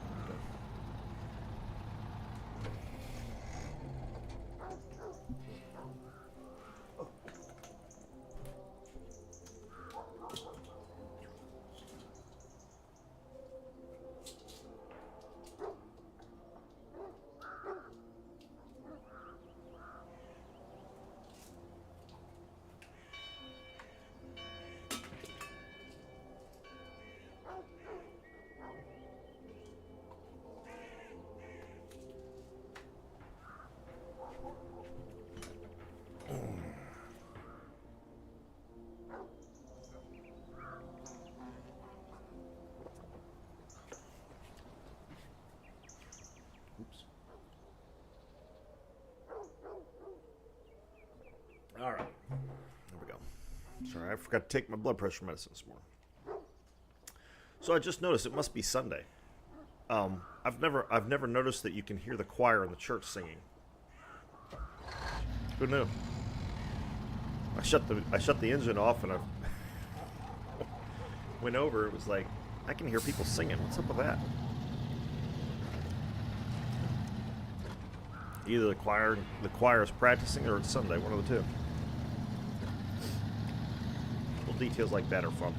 All right, there we go. Sorry, I forgot to take my blood pressure medicine this morning. So I just noticed it must be Sunday. I've never noticed that you can hear the choir in the church singing. Who knew? I shut the engine off and I went over. It was like I can hear people singing. What's up with that? Either the choir is practicing, or it's Sunday. One of the two. Little details like that are fun.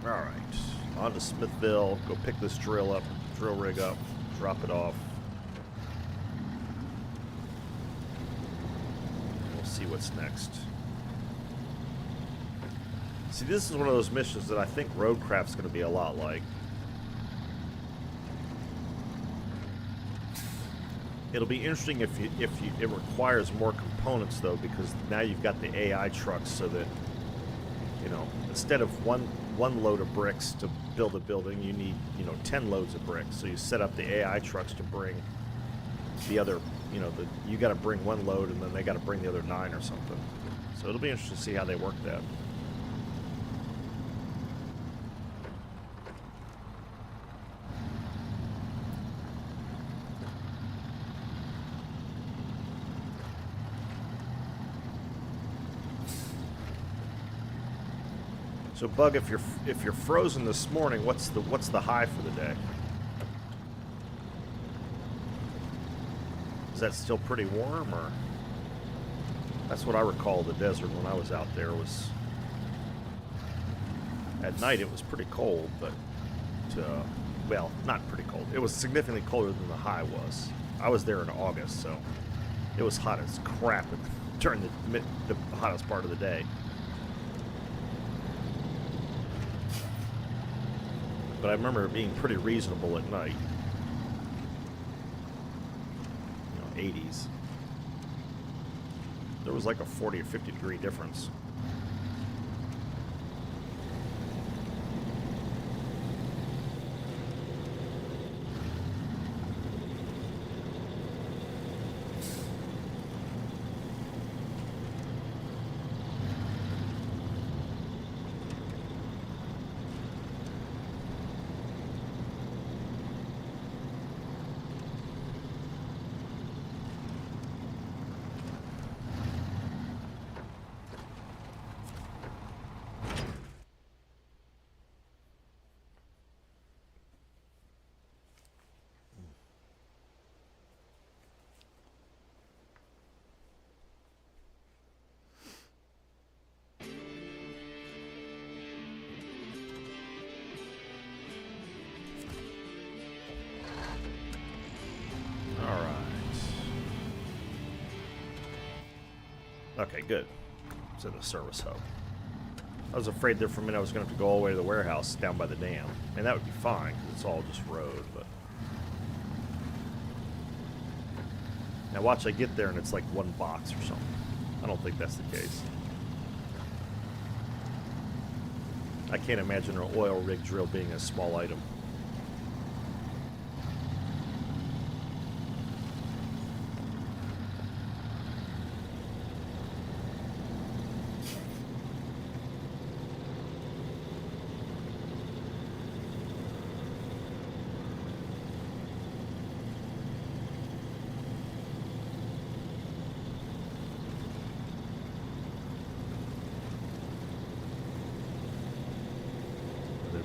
All right, on to Smithville. Go pick this drill rig up, drop it off. We'll see what's next. See, this is one of those missions that I think Roadcraft's going to be a lot like. It'll be interesting if it requires more components though, because now you've got the AI trucks, so that instead of one load of bricks to build a building, you need 10 loads of bricks. So you set up the AI trucks to bring the other, you got to bring one load and then they got to bring the other 9 or something. So it'll be interesting to see how they work that. So, Bug, if you're frozen this morning, what's the high for the day? Is that still pretty warm, or? That's what I recall the desert when I was out there was. At night it was pretty cold, but well, not pretty cold. It was significantly colder than the high was. I was there in August, so it was hot as crap during the hottest part of the day. But I remember it being pretty reasonable at night. 80s. There was like a 40 or 50 degree difference. Okay, good. It's in the service hub. I was afraid there for a minute I was going to have to go all the way to the warehouse down by the dam. And that would be fine, because it's all just road, but... Now watch, I get there and it's like one box or something. I don't think that's the case. I can't imagine an oil rig drill being a small item.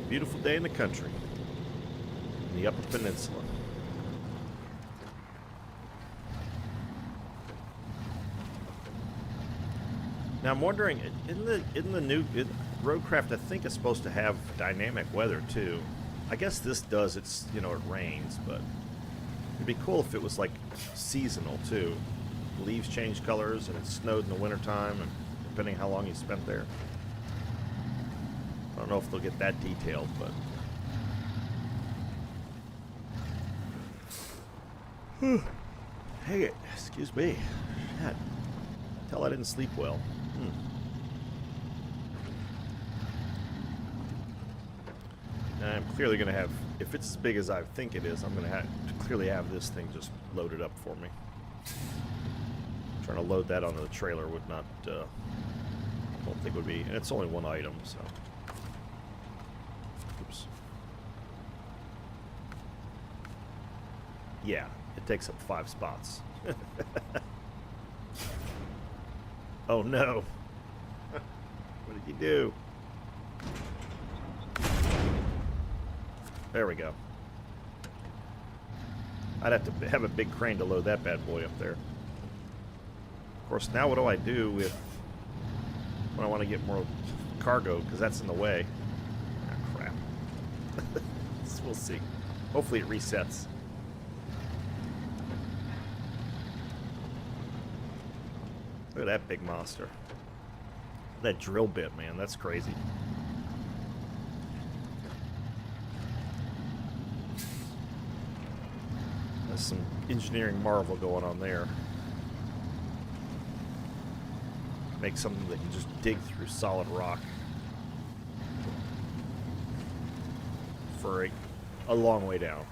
Beautiful day in the country, in the Upper Peninsula. Now I'm wondering, in the new Roadcraft, I think it's supposed to have dynamic weather too. I guess this does. It's it rains, but it'd be cool if it was like seasonal too. Leaves change colors, and it snowed in the wintertime, and depending how long you spent there. I don't know if they'll get that detailed, but... Hey, excuse me. Shit. Tell I didn't sleep well. I'm clearly going to have... If it's as big as I think it is, I'm going to clearly have this thing just loaded up for me. Trying to load that onto the trailer would not... I don't think would be... And it's only one item, so... Yeah, It takes up 5 spots. Oh no. What did you do? There we go. I'd have to have a big crane to load that bad boy up there. Of course, now what do I do with when I want to get more cargo, because that's in the way. Ah, crap. We'll see. Hopefully it resets. Look at that big monster. That drill bit, man, that's crazy. There's some engineering marvel going on there. Make something that can just dig through solid rock for a long way down.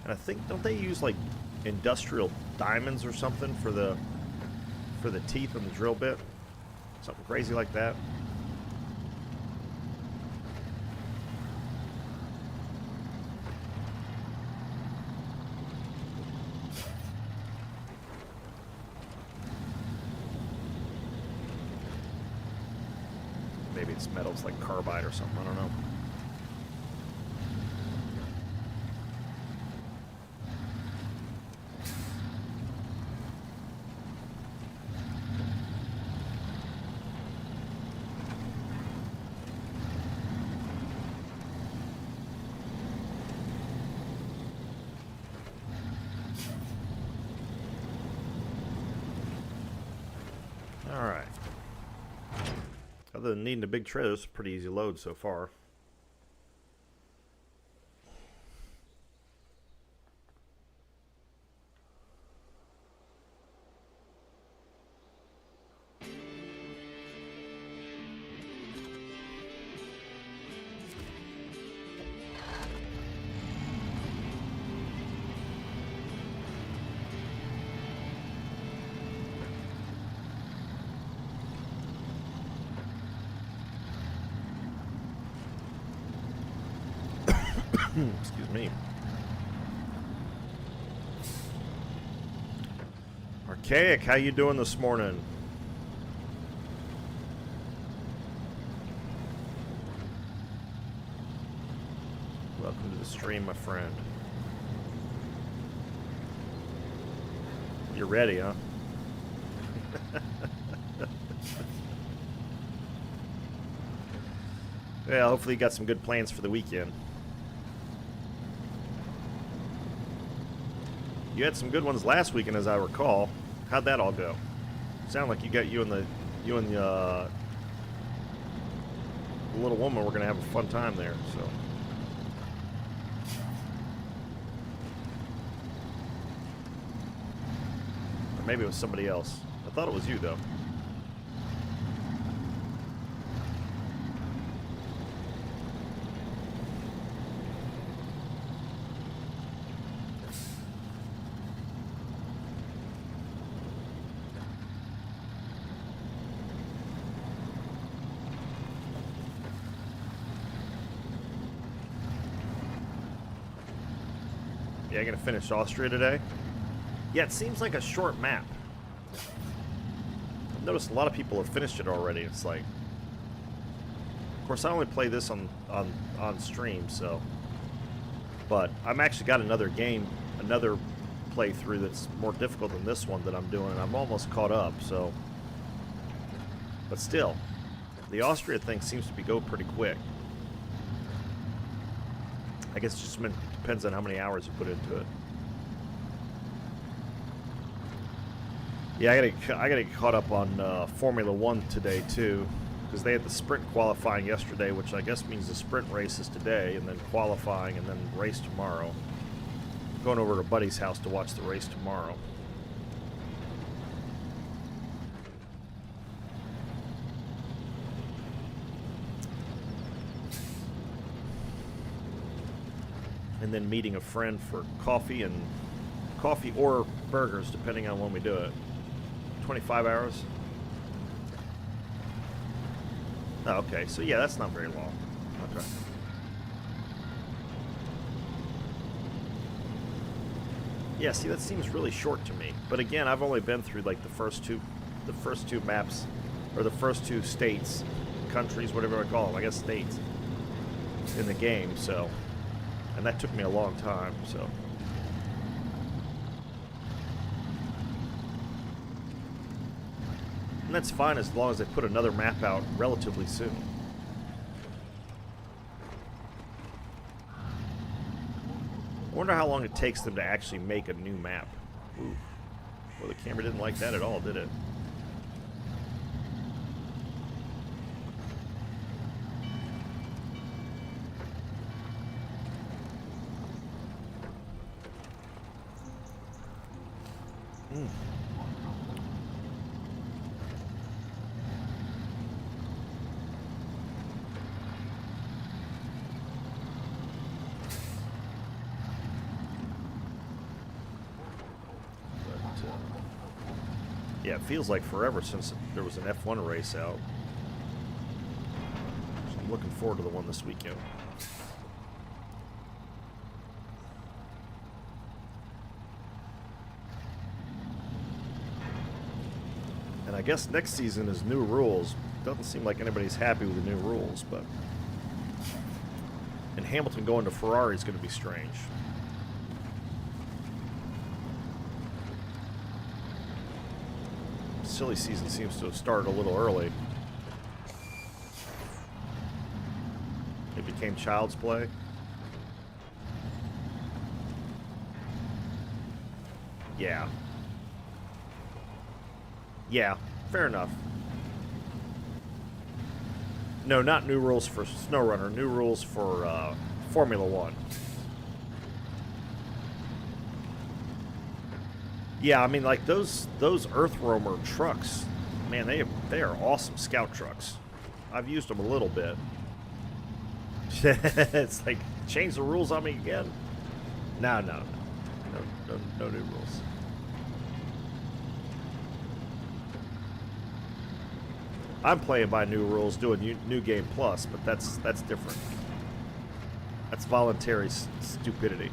And I think, don't they use like industrial diamonds or something for the teeth on the drill bit? Something crazy like that. Maybe it's metals like carbide or something, I don't know. Alright. Other than needing a big trailer, it's a pretty easy load so far. Excuse me. Archaic, how you doing this morning? Welcome to the stream, my friend. You're ready, huh? Yeah, hopefully you got some good plans for the weekend. You had some good ones last weekend, as I recall. How'd that all go? Sound like you and the little woman were gonna have a fun time there. So, or maybe it was somebody else. I thought it was you, though. Yeah, I'm gonna finish Austria today. Yeah, it seems like a short map. I've noticed a lot of people have finished it already. It's like, of course, I only play this on stream, so. But I'm actually got another game, another playthrough that's more difficult than this one that I'm doing, and I'm almost caught up. So, but still, the Austria thing seems to go pretty quick. I guess it just depends on how many hours you put into it. Yeah, I gotta get caught up on Formula 1 today too, because they had the sprint qualifying yesterday, which I guess means the sprint race is today, and then qualifying, and then race tomorrow. Going over to Buddy's house to watch the race tomorrow. And then meeting a friend for coffee or burgers, depending on when we do it. 25 hours? Oh, okay, so yeah, that's not very long. Okay. Yeah, see, that seems really short to me. But again, I've only been through like the first two maps, or the first two states, countries, whatever I call them. I guess states in the game. So, and that took me a long time. So. And that's fine as long as they put another map out relatively soon. I wonder how long it takes them to actually make a new map. Ooh. Well, the camera didn't like that at all, did it? Hmm. Yeah, it feels like forever since there was an F1 race out. So I'm looking forward to the one this weekend. And I guess next season is new rules. Doesn't seem like anybody's happy with the new rules, but... And Hamilton going to Ferrari is going to be strange. Silly season seems to have started a little early. It became child's play. Yeah. Yeah, fair enough. No, not new rules for SnowRunner. New rules for Formula One. Yeah, I mean, like those Earth Roamer trucks, man, they are awesome scout trucks. I've used them a little bit. It's like, change the rules on me again? No new rules. I'm playing by new rules, doing NewGame Plus, but that's different. That's voluntary stupidity.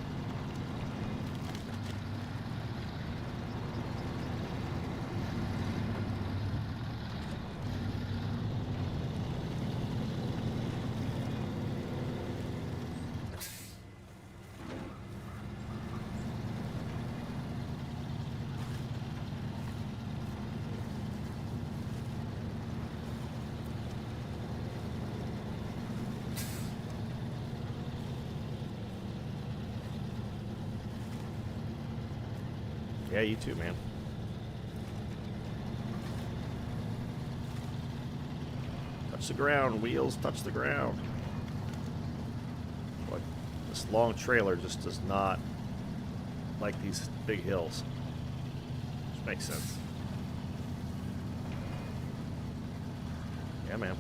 Yeah, you too, man. Touch the ground, wheels touch the ground. But this long trailer just does not like these big hills. Which makes sense. Yeah, man.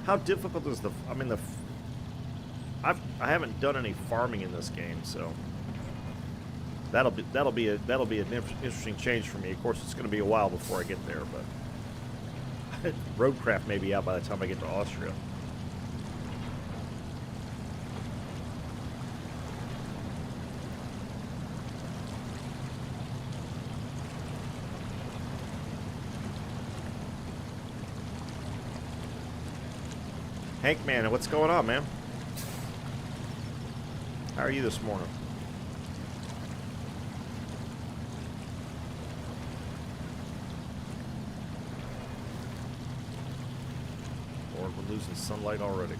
How difficult is I haven't done any farming in this game, so that'll be an interesting change for me. Of course, it's going to be a while before I get there, but Roadcraft may be out by the time I get to Austria. Hank, man, what's going on, man? How are you this morning? Lord, we're losing sunlight already.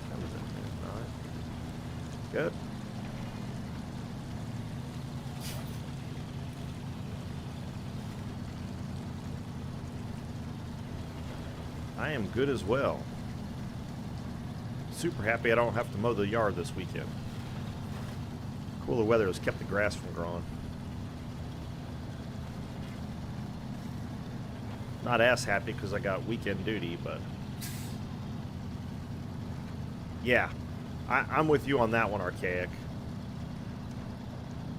How is it? 9. Good. I am good as well. Super happy I don't have to mow the yard this weekend. Cooler weather has kept the grass from growing. Not as happy because I got weekend duty, but yeah, I'm with you on that one, Archaic.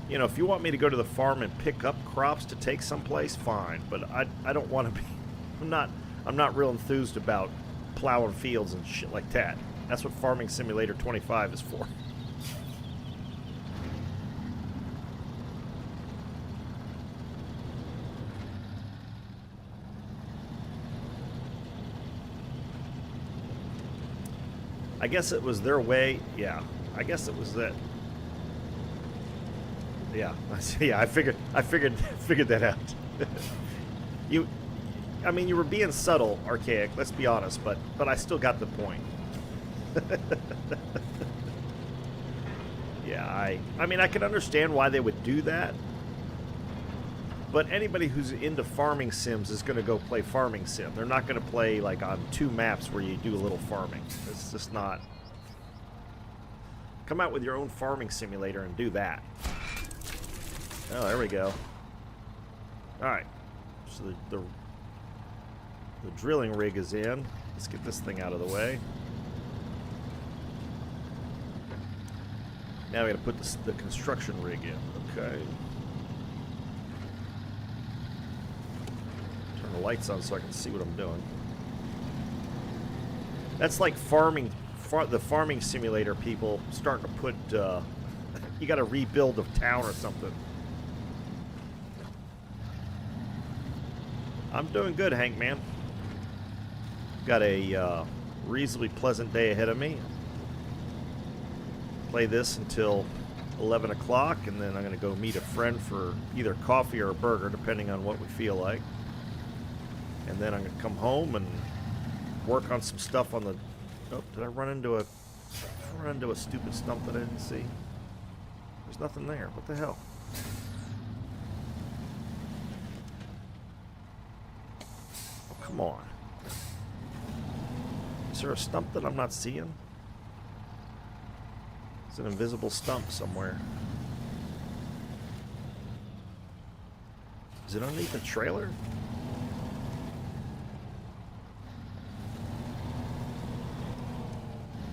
You know, if you want me to go to the farm and pick up crops to take someplace, fine. But I don't want to be. I'm not real enthused about plowing fields and shit like that. That's what Farming Simulator 25 is for. I guess it was their way. Yeah, I guess it was that. Yeah, yeah. I figured that out. I mean, you were being subtle, Archaic. Let's be honest, but I still got the point. Yeah, I mean, I can understand why they would do that. But anybody who's into farming sims is going to go play farming sim. They're not going to play like on 2 maps where you do a little farming. It's just not. Come out with your own farming simulator and do that. Oh, there we go. All right. So the drilling rig is in. Let's get this thing out of the way. Now we got to put the construction rig in. Okay. Turn the lights on so I can see what I'm doing. That's like farming. The farming simulator people starting to put. You got to rebuild a town or something. I'm doing good, Hank, man. Got a reasonably pleasant day ahead of me. Play this until 11 o'clock, and then I'm going to go meet a friend for either coffee or a burger, depending on what we feel like. And then I'm going to come home and work on some stuff on the... Oh, did I run into a stupid stump that I didn't see? There's nothing there. What the hell? Oh, come on. Is there a stump that I'm not seeing? It's an invisible stump somewhere. Is it underneath the trailer?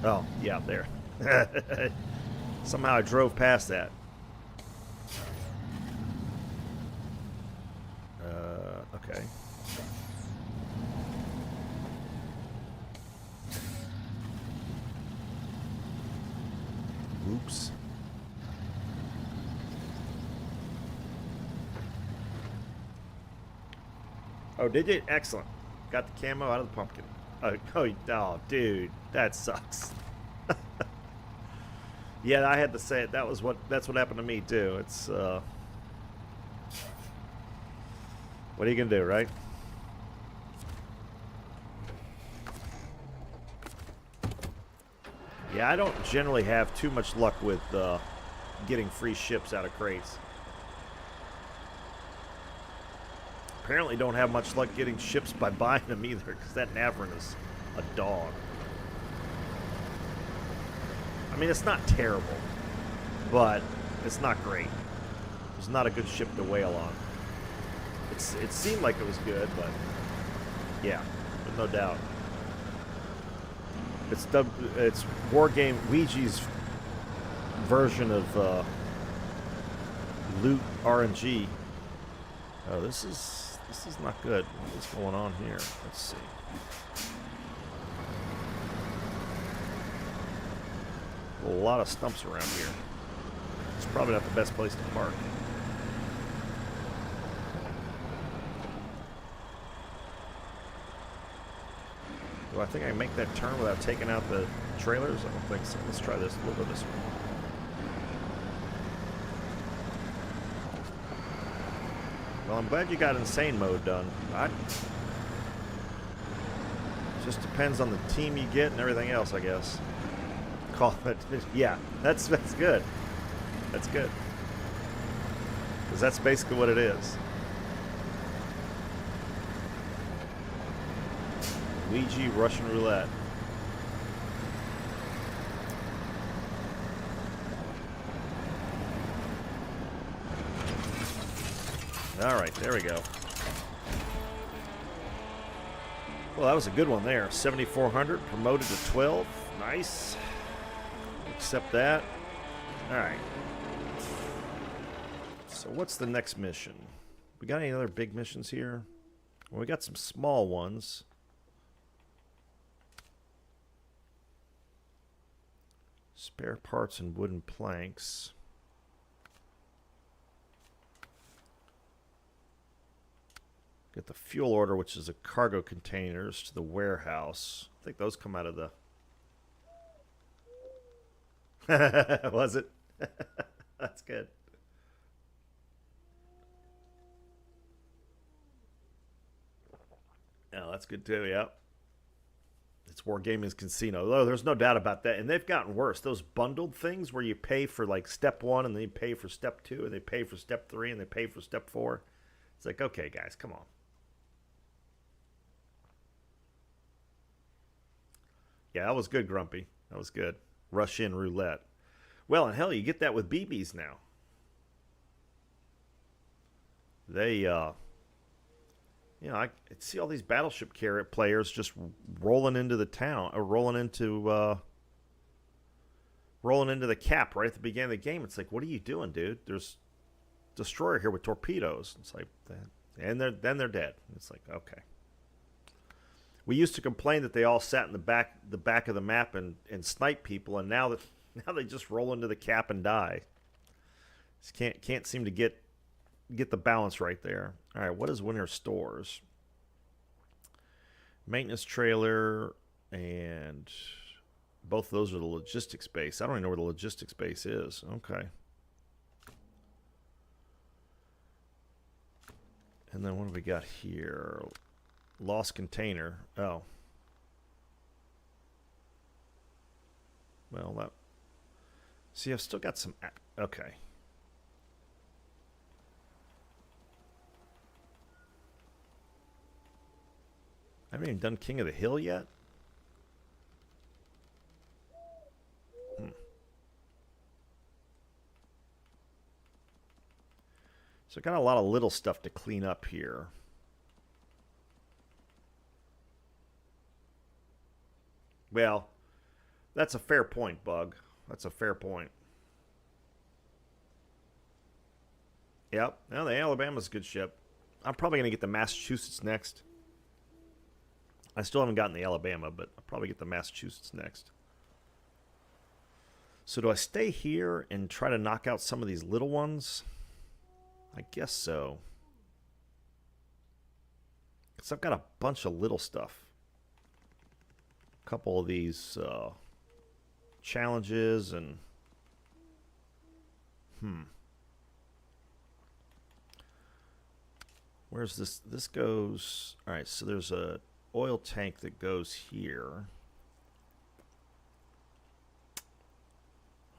Oh, yeah, there. Somehow I drove past that. Okay. Oops. Oh, did you? Excellent. Got the camo out of the pumpkin. Oh, dude, that sucks. Yeah, I had to say it. That's what happened to me too. It's what are you gonna do, right? Yeah, I don't generally have too much luck with getting free ships out of crates. Apparently don't have much luck getting ships by buying them either, because that Navran is a dog. I mean, it's not terrible, but it's not great. It's not a good ship to whale on. It seemed like it was good, but yeah, no doubt. It's War Game Ouija's version of loot RNG. Oh, this is not good. What's going on here? Let's see. A lot of stumps around here. It's probably not the best place to park. Do I think I can make that turn without taking out the trailers? I don't think so. Let's try this. We'll go this way. Well, I'm glad you got insane mode done. Just depends on the team you get and everything else, I guess. Call it. Yeah, that's good. That's good. Because that's basically what it is. Ouija Russian roulette. Alright, there we go. Well, that was a good one there. 7,400 promoted to 12. Nice. Accept that. Alright. So what's the next mission? We got any other big missions here? Well, we got some small ones. Spare parts and wooden planks. Get the fuel order, which is the cargo containers, to the warehouse. I think those come out of the... Was it? That's good. Oh, that's good too, yeah. It's Wargaming's Casino. Oh, there's no doubt about that. And they've gotten worse. Those bundled things where you pay for like step 1 and then you pay for step 2 and they pay for step 3 and they pay for step 4. It's like, okay, guys, come on. Yeah, that was good, Grumpy. That was good. Rush in roulette. Well, and hell, you get that with BBs now. They, you know, I see all these battleship carrier players just rolling into the town, or rolling into the cap right at the beginning of the game. It's like, what are you doing, dude? There's a destroyer here with torpedoes. It's like, and then they're dead. It's like, okay. We used to complain that they all sat in the back of the map and snipe people, and now they just roll into the cap and die. Just can't seem to get the balance right there. All right, what is winter stores? Maintenance trailer, and both of those are the logistics base. I don't even know where the logistics base is. Okay. And then what do we got here? Lost container. Oh. Well, that... See, I've still got some... Okay. I haven't even done King of the Hill yet. So I got a lot of little stuff to clean up here. Well, that's a fair point, Bug. That's a fair point. Yep. Well, the Alabama's a good ship. I'm probably going to get the Massachusetts next. I still haven't gotten the Alabama, but I'll probably get the Massachusetts next. So do I stay here and try to knock out some of these little ones? I guess so. Because I've got a bunch of little stuff. A couple of these challenges and... Where's this? This goes... Alright, so there's a oil tank that goes here.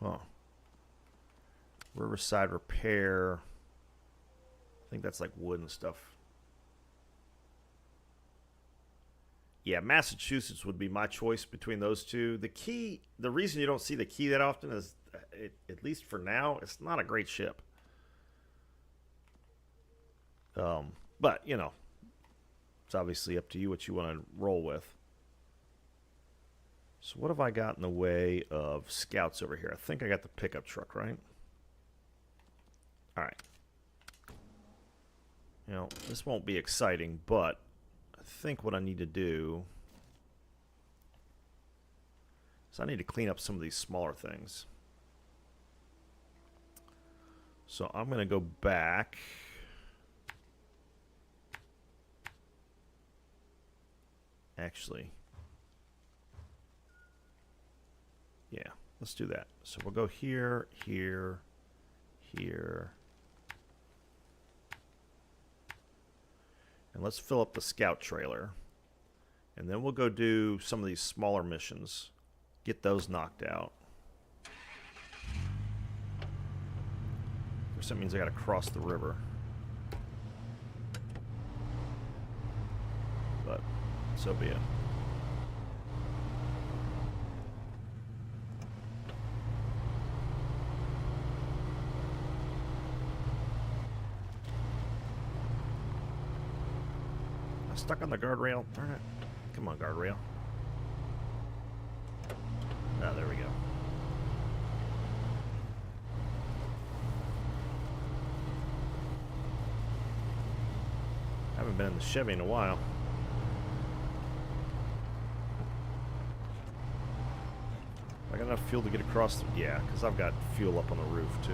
Huh. Riverside repair. I think that's like wood and stuff. Yeah, Massachusetts would be my choice between those two. The key, the reason you don't see the key that often is, at least for now, it's not a great ship. But, you know, it's obviously up to you what you want to roll with. So what have I got in the way of scouts over here? I think I got the pickup truck, right? All right. You know, this won't be exciting, but I think what I need to do is I need to clean up some of these smaller things. So I'm going to go back. Actually, yeah, let's do that. So we'll go here, here, here. And let's fill up the scout trailer. And then we'll go do some of these smaller missions. Get those knocked out. Of course, that means I gotta cross the river. But so be it. I'm stuck on the guardrail. Darn it. Come on, guardrail. Ah, there we go. Haven't been in the Chevy in a while. I got enough fuel to get across the... Yeah, because I've got fuel up on the roof, too.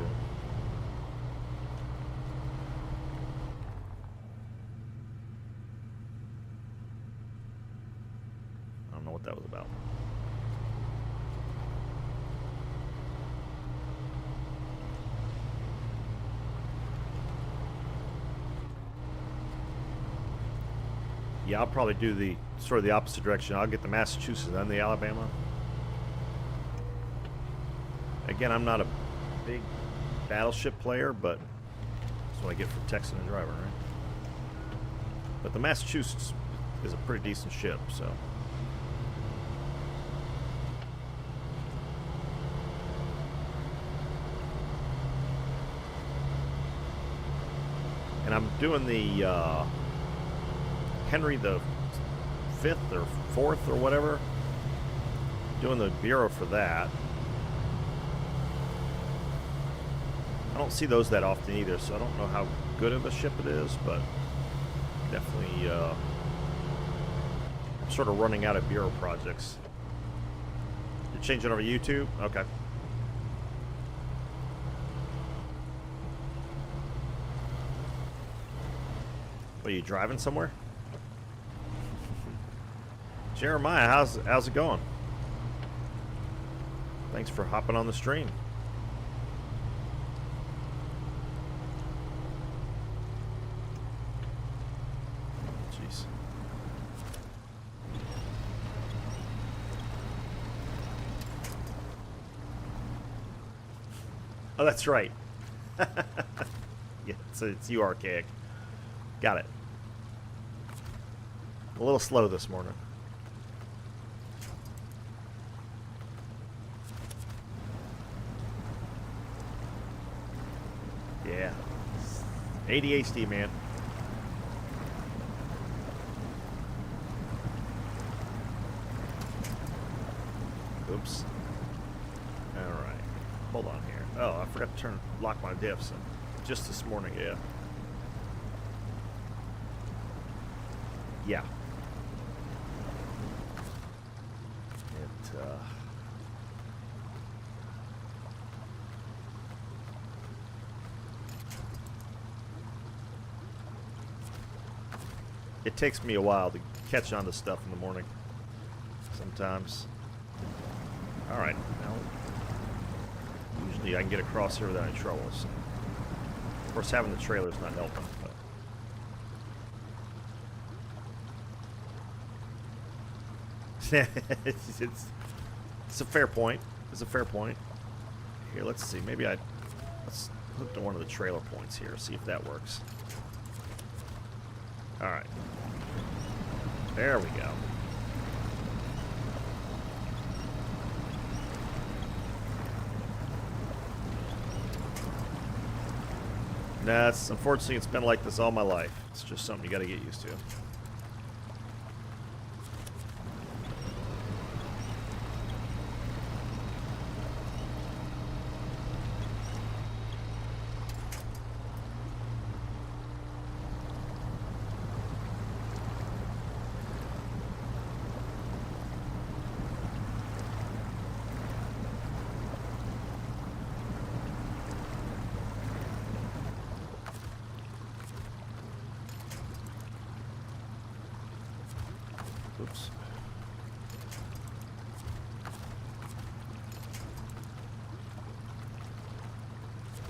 I don't know what that was about. Yeah, I'll probably do the sort of the opposite direction. I'll get the Massachusetts and then the Alabama. Again, I'm not a big battleship player, but that's what I get for texting a driver, right? But the Massachusetts is a pretty decent ship, so. And I'm doing the Henry the Fifth or Fourth or whatever. Doing the bureau for that. I don't see those that often either, so I don't know how good of a ship it is, but definitely I'm sort of running out of bureau projects. You're changing over YouTube? Okay. What, are you driving somewhere? Jeremiah, how's it going? Thanks for hopping on the stream. Jeez. Oh, that's right. Yeah, it's you, Archaic. Got it. A little slow this morning. Yeah. ADHD, man. Oops. Alright. Hold on here. Oh, I forgot to lock my diffs. Just this morning, yeah. Yeah. It takes me a while to catch on to stuff in the morning. Sometimes. Alright, now usually I can get across here without any trouble. So. Of course, having the trailer's not helping. But. it's a fair point. It's a fair point. Here, let's see. Maybe let's hook to one of the trailer points here. See if that works. All right. There we go. Nah, unfortunately, it's been like this all my life. It's just something you got to get used to. Oops.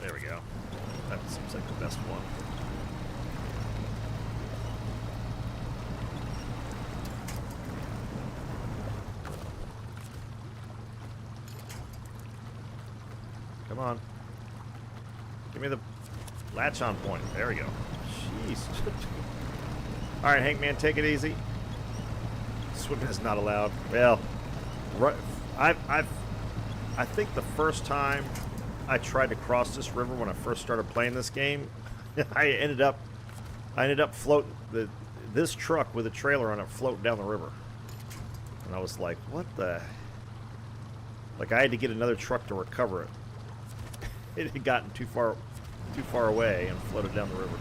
There we go. That seems like the best one. Come on. Give me the latch on point. There we go. Jeez. All right, Hank, man, take it easy. Swimming is not allowed. Well, I think the first time I tried to cross this river when I first started playing this game, I ended up floating this truck with a trailer on it floating down the river, and I was like, what the? Like I had to get another truck to recover it. It had gotten too far away and floated down the river.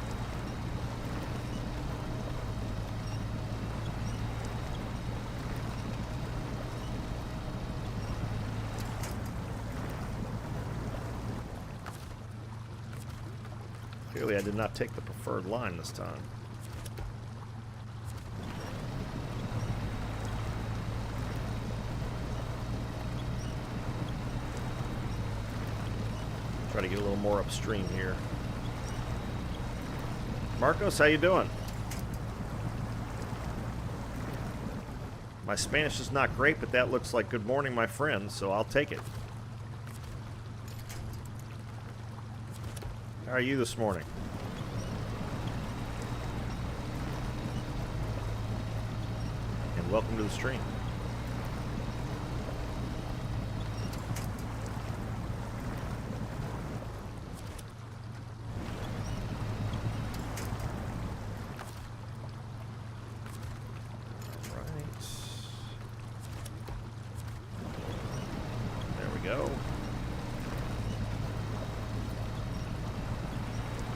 Clearly I did not take the preferred line this time. Try to get a little more upstream here. Marcos, how you doing? My Spanish is not great, but that looks like good morning, my friend, so I'll take it. How are you this morning? And welcome to the stream.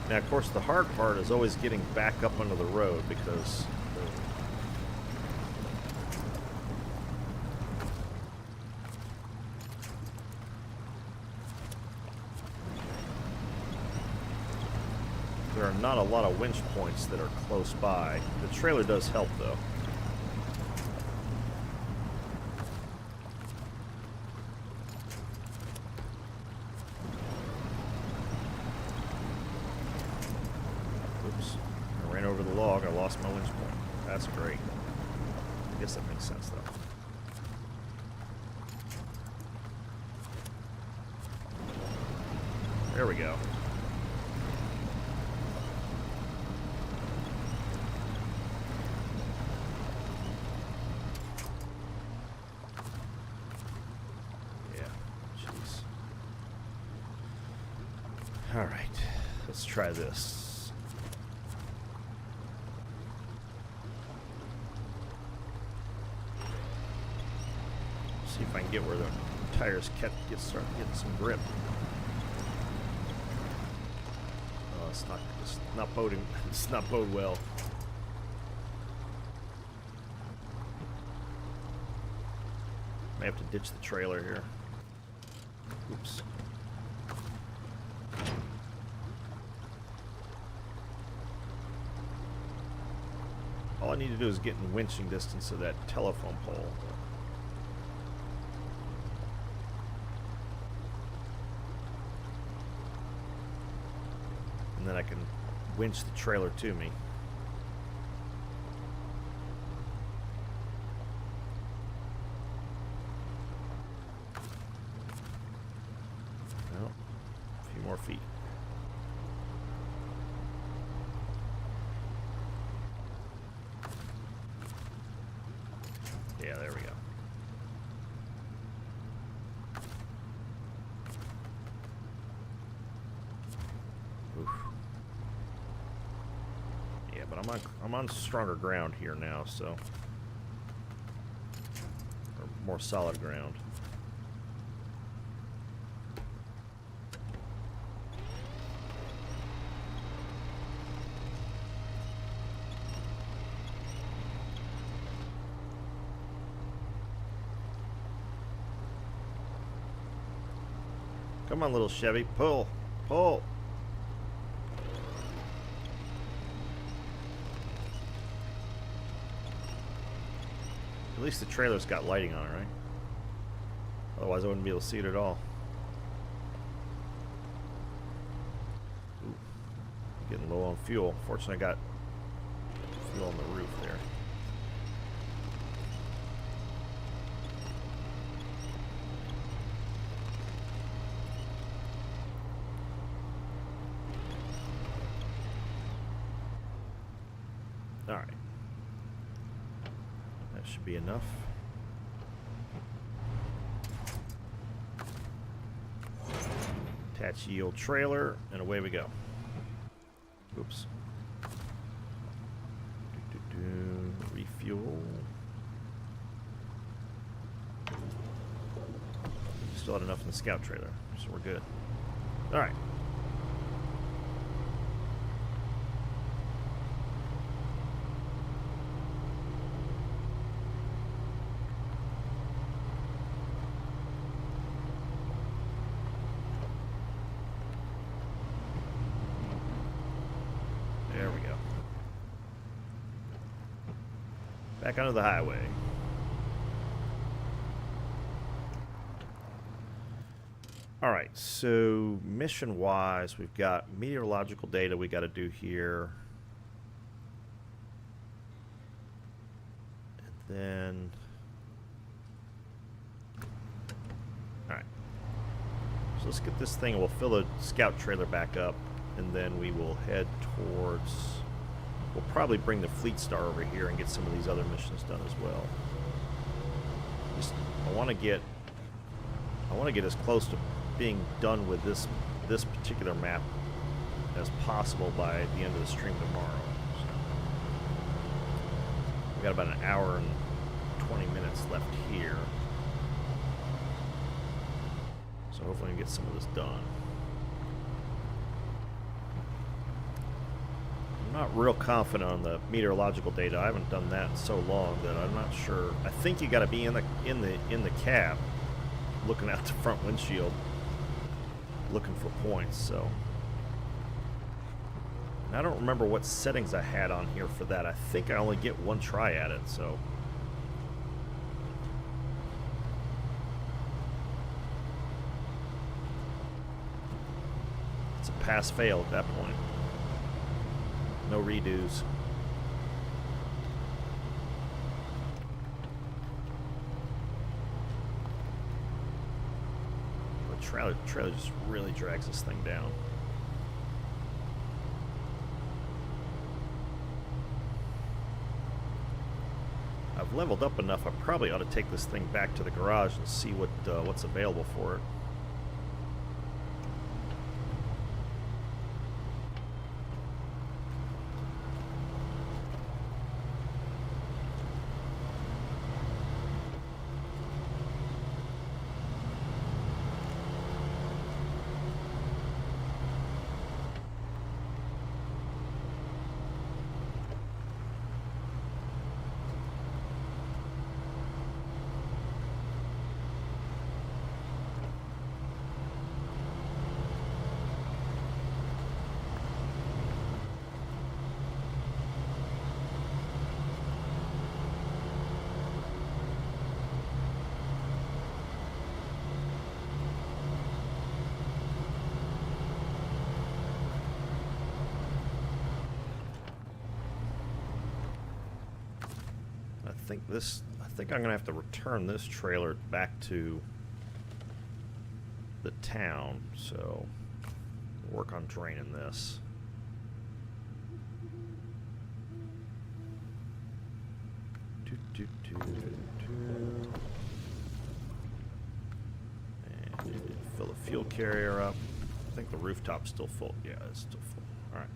Now, of course, the hard part is always getting back up onto the road because there are not a lot of winch points that are close by. The trailer does help, though. My winch point. That's great. I guess that makes sense, though. There we go. Yeah, jeez. All right, let's try this. See if I can get where the tires start getting some grip. Oh, it's not boding. It's not bode well. May have to ditch the trailer here. Oops. All I need to do is get in winching distance of that telephone pole. Then I can winch the trailer to me. Well, a few more feet. Yeah, there we go. I'm on stronger ground here now, so, or more solid ground. Come on, little Chevy, pull, pull. At least the trailer's got lighting on it, right? Otherwise I wouldn't be able to see it at all. Ooh, getting low on fuel. Fortunately I got fuel on the roof there. All right. That should be enough. Attach the old trailer, and away we go. Oops. Refuel. Still had enough in the scout trailer, so we're good. All right. Back onto the highway. Alright, so mission-wise, we've got meteorological data we got to do here. And then... Alright. So let's get this thing, and we'll fill the scout trailer back up, and then we will head towards... We'll probably bring the Fleet Star over here and get some of these other missions done as well. Just, I want to get as close to being done with this particular map as possible by the end of the stream tomorrow. So we got about an hour and 20 minutes left here. So hopefully we can get some of this done. I'm not real confident on the meteorological data. I haven't done that in so long that I'm not sure. I think you got to be in the cab, looking out the front windshield, looking for points. So, and I don't remember what settings I had on here for that. I think I only get one try at it. So, it's a pass-fail at that point. No redos. The trailer just really drags this thing down. I've leveled up enough. I probably ought to take this thing back to the garage and see what's available for it. I think I'm gonna have to return this trailer back to the town, so work on draining this. And fill the fuel carrier up. I think the rooftop's still full. Yeah, it's still full. All right.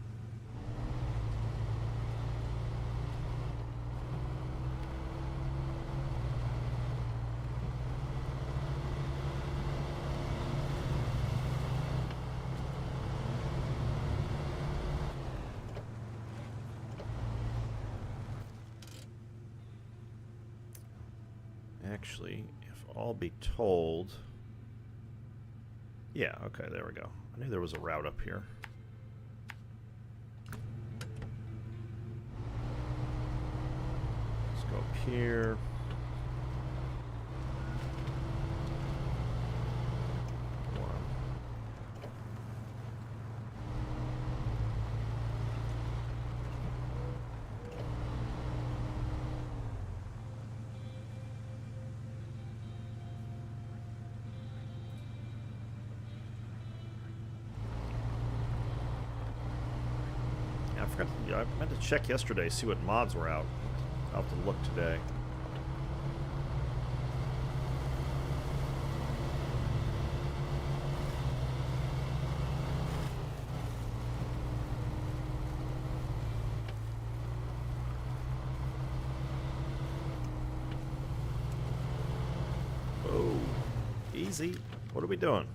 Actually, if all be told... Yeah, okay, there we go. I knew there was a route up here. Let's go up here. I meant to check yesterday, see what mods were out. I'll have to look today. Oh, easy. What are we doing?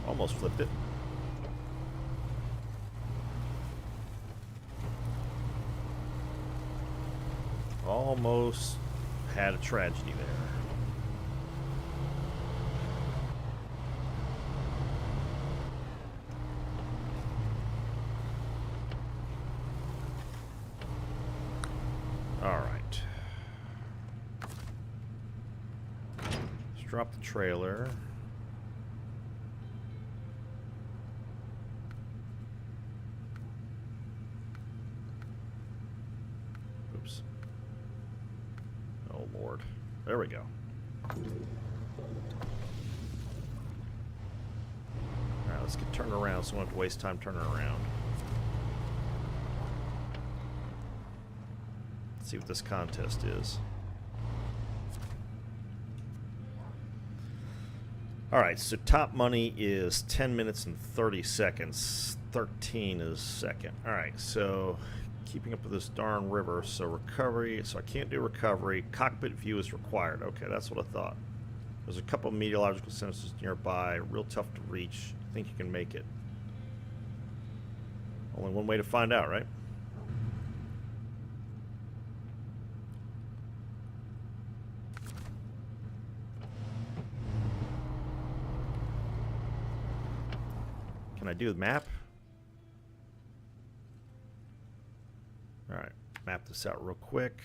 Almost flipped it. Almost had a tragedy there. drop the trailer. Oops. Oh, Lord. There we go. Alright, let's get turned around so we don't have to waste time turning around. Let's see what this contest is. Alright, so top money is 10 minutes and 30 seconds. 13 is second. Alright, so keeping up with this darn river. So recovery, so I can't do recovery. Cockpit view is required. Okay, that's what I thought. There's a couple of meteorological centers nearby. Real tough to reach. I think you can make it. Only one way to find out, right? Can I do the map? Alright, map this out real quick.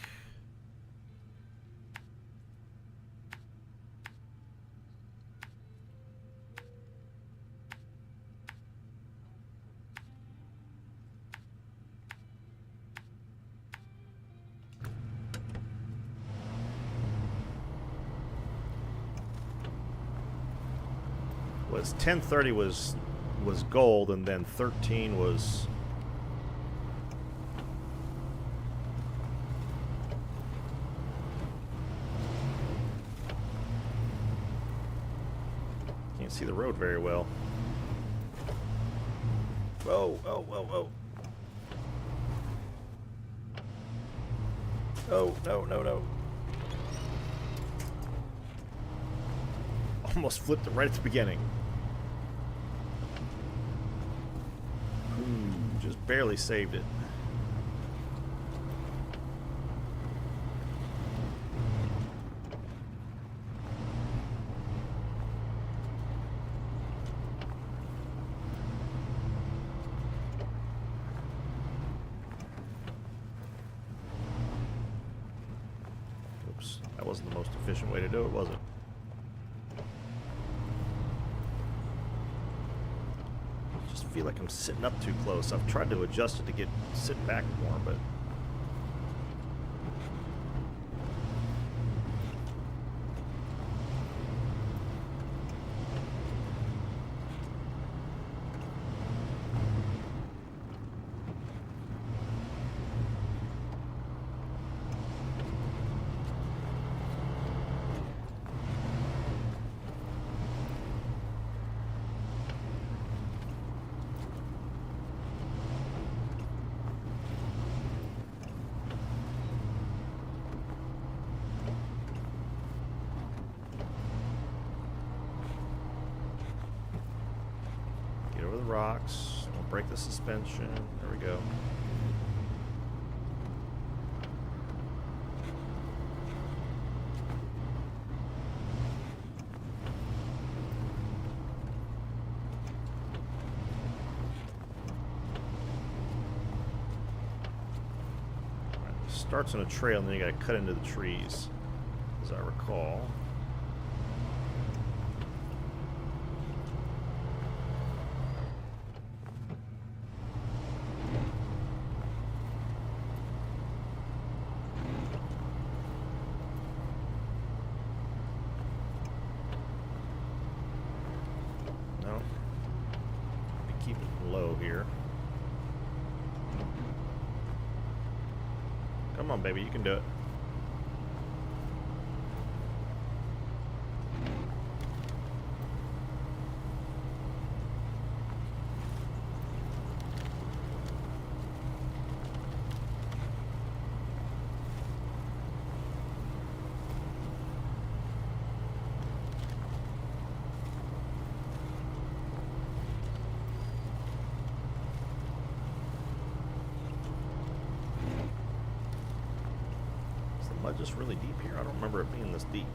Was 1030 was gold, and then 13 was can't see the road very well. Whoa, whoa, whoa, whoa. Oh, no, no, no. Almost flipped it right at the beginning. Just barely saved it. Oops, that wasn't the most efficient way to do it, was it? I feel like I'm sitting up too close. I've tried to adjust it to sit back more, but rocks. Don't break the suspension. There we go. Right, it starts on a trail and then you gotta cut into the trees, as I recall. Come on, baby, you can do it. Just really deep here. I don't remember it being this deep.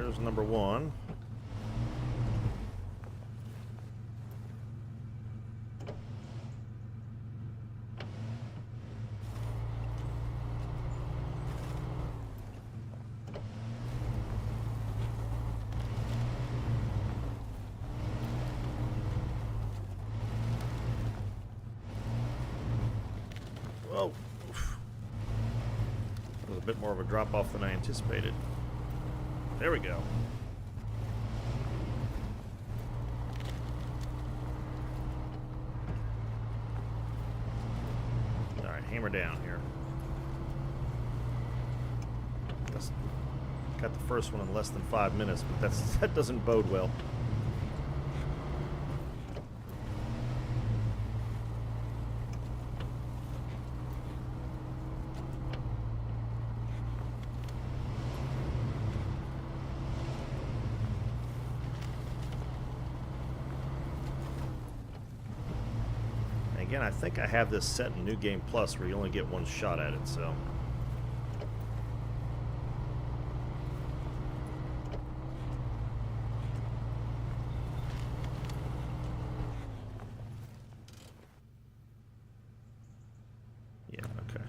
There's number one. Whoa. Oof. That was a bit more of a drop off than I anticipated. There we go. Alright, hammer down here. That's, got the first one in less than 5 minutes, but that doesn't bode well. Again, I think I have this set in NewGame Plus where you only get one shot at it, so. Yeah, okay.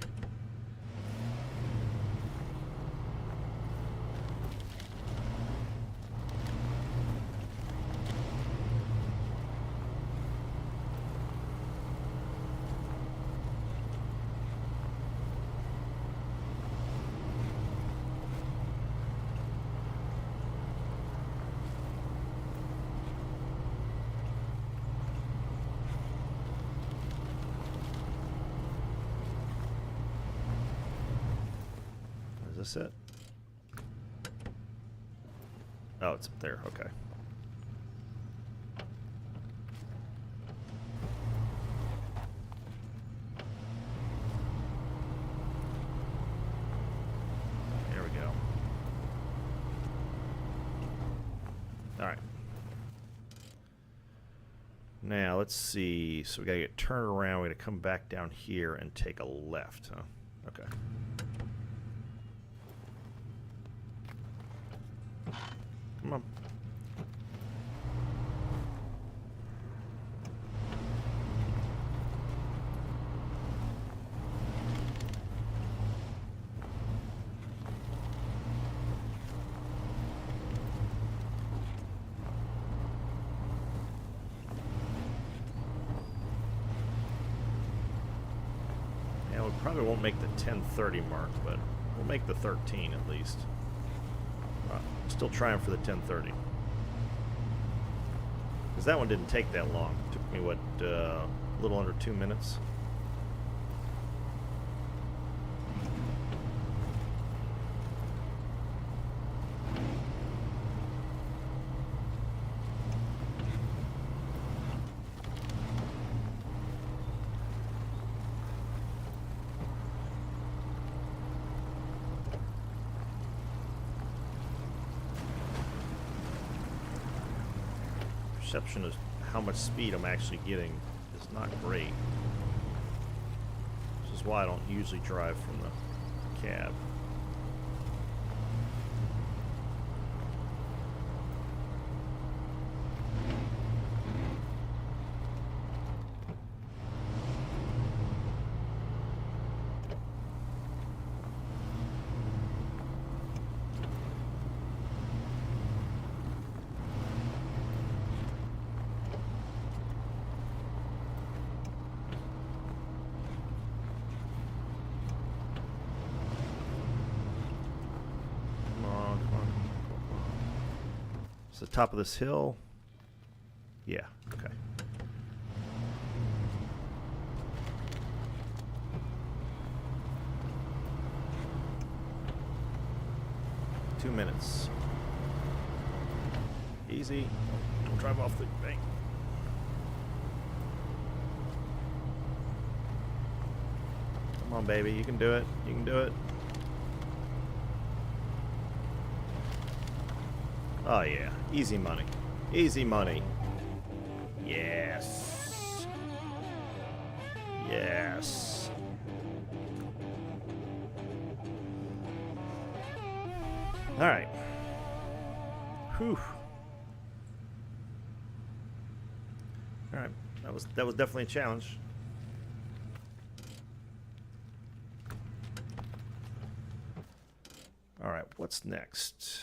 Is this it? Oh, it's up there. Okay. There we go. All right. Now, let's see. So we got to get turned around. We got to come back down here and take a left, huh? Okay. Come on. Yeah, we probably won't make the 10:30 mark, but we'll make the 13 at least. Still trying for the 10:30. Because that one didn't take that long. It took me, what, a little under 2 minutes? Perception of how much speed I'm actually getting is not great. This is why I don't usually drive from the cab. It's the top of this hill. Yeah, okay. Two minutes. Easy. Don't drive off the bank. Come on, baby. You can do it. You can do it. Oh, yeah. Easy money. Easy money. Yes. Yes. All right. Whew. All right, that was definitely a challenge. All right, what's next?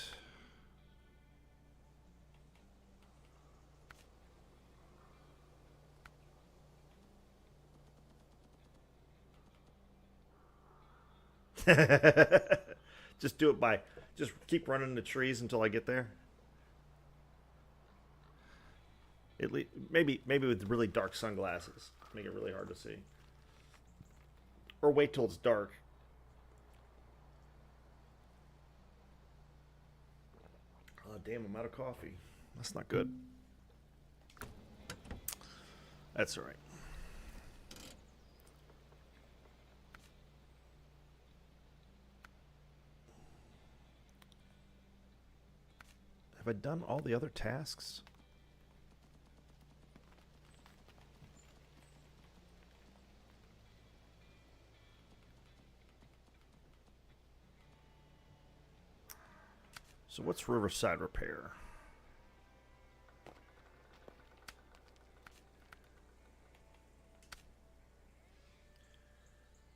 Just do it by, just keep running the trees until I get there. Maybe with really dark sunglasses, make it really hard to see. Or wait till it's dark. Oh damn, I'm out of coffee. That's not good. That's all right. Have I done all the other tasks? So what's Riverside Repair?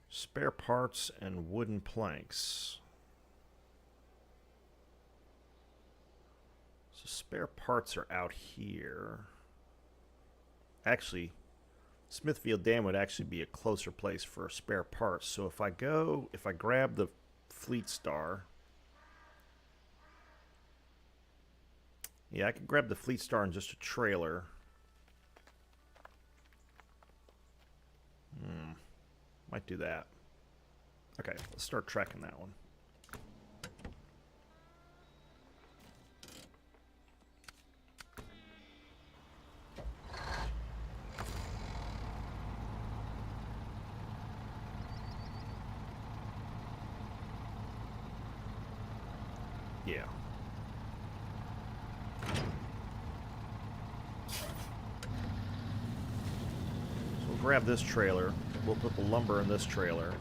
Spare parts and wooden planks. So spare parts are out here. Actually, Smithfield Dam would actually be a closer place for spare parts. So if I grab the Fleet Star. Yeah, I can grab the Fleet Star in just a trailer. Might do that. Okay, let's start tracking that one. Yeah. So we'll grab this trailer. We'll put the lumber in this trailer.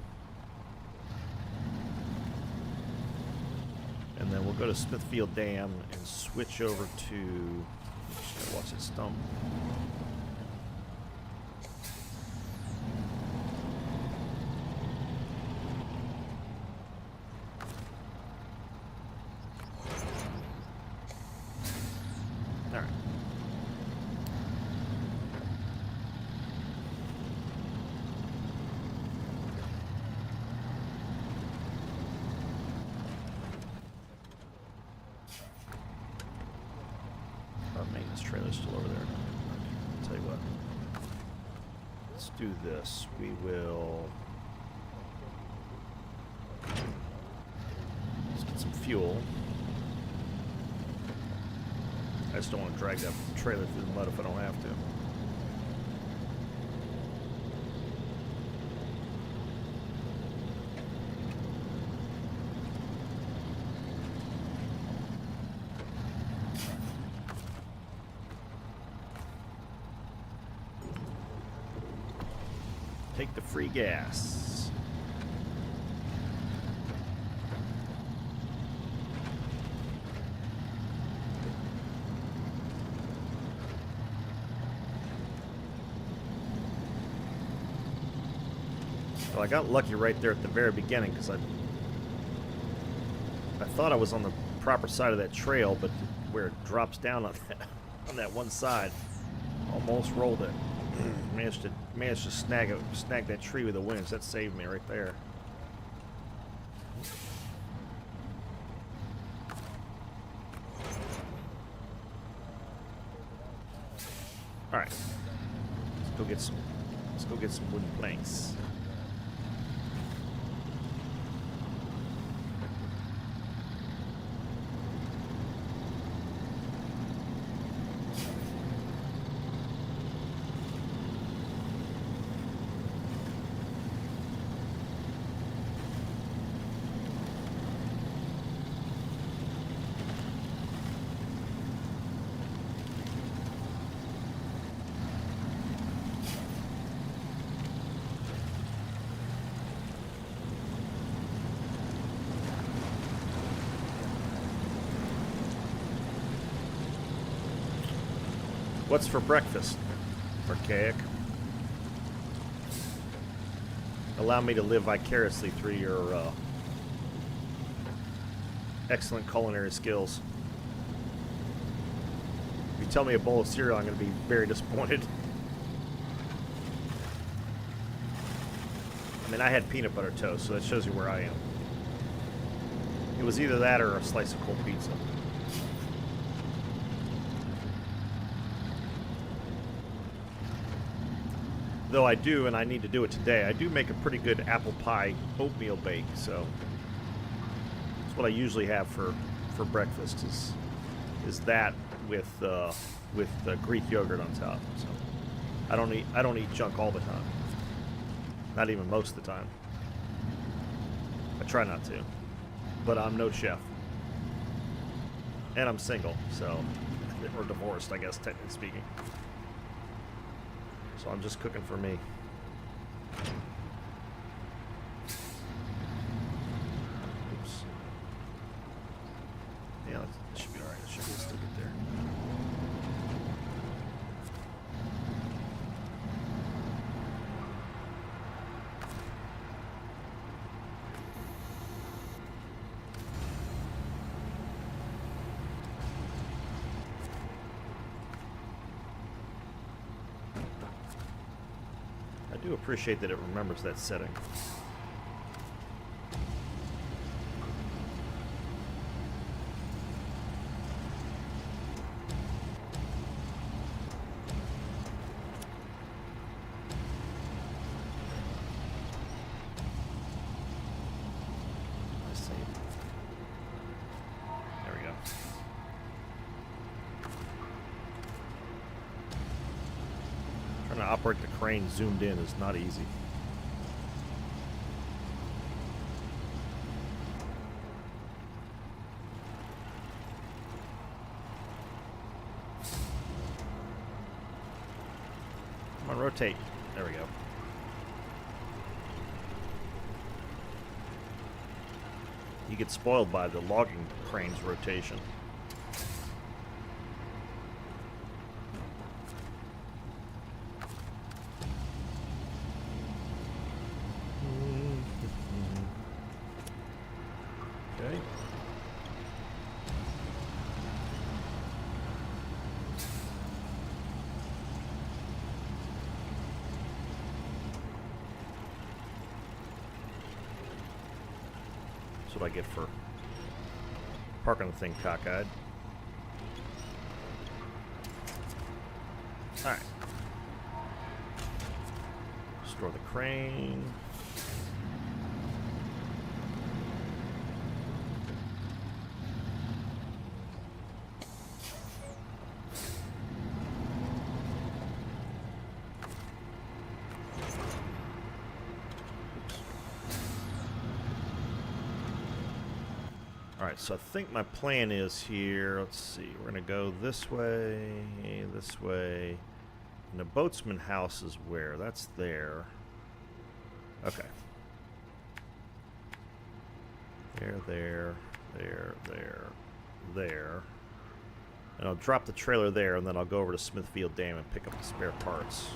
And then we'll go to Smithfield Dam and switch over to... Just gotta watch it stump. Alright. Maintenance trailer's still over there. I'll tell you what. Let's do this. We will... Let's get some fuel. I just don't want to drag that trailer through the mud if I don't have to. Take the free gas. Well, I got lucky right there at the very beginning because I thought I was on the proper side of that trail, but where it drops down on that one side, almost rolled it. Managed to snag that tree with the winch. That saved me right there. All right, let's go get some wooden planks. What's for breakfast? Archaic. Allow me to live vicariously through your excellent culinary skills. If you tell me a bowl of cereal, I'm going to be very disappointed. I mean, I had peanut butter toast, so that shows you where I am. It was either that or a slice of cold pizza. Though I do, and I need to do it today, I do make a pretty good apple pie oatmeal bake, so that's what I usually have for breakfast is that with Greek yogurt on top. So I don't eat junk all the time. Not even most of the time. I try not to, but I'm no chef, and I'm single, so or divorced, I guess, technically speaking. So I'm just cooking for me. Oops. Yeah, that should be alright. It should be still get there. I do appreciate that it remembers that setting. Let's see. There we go. Trying to operate the crane zoomed in is not easy. Come on, rotate. There we go. You get spoiled by the logging crane's rotation. Okay. That's what I get for parking the thing cockeyed. Alright. Restore the crane. Alright, so I think my plan is here, let's see, we're going to go this way, and the boatsman house is where? That's there. Okay. There. And I'll drop the trailer there, and then I'll go over to Smithfield Dam and pick up the spare parts.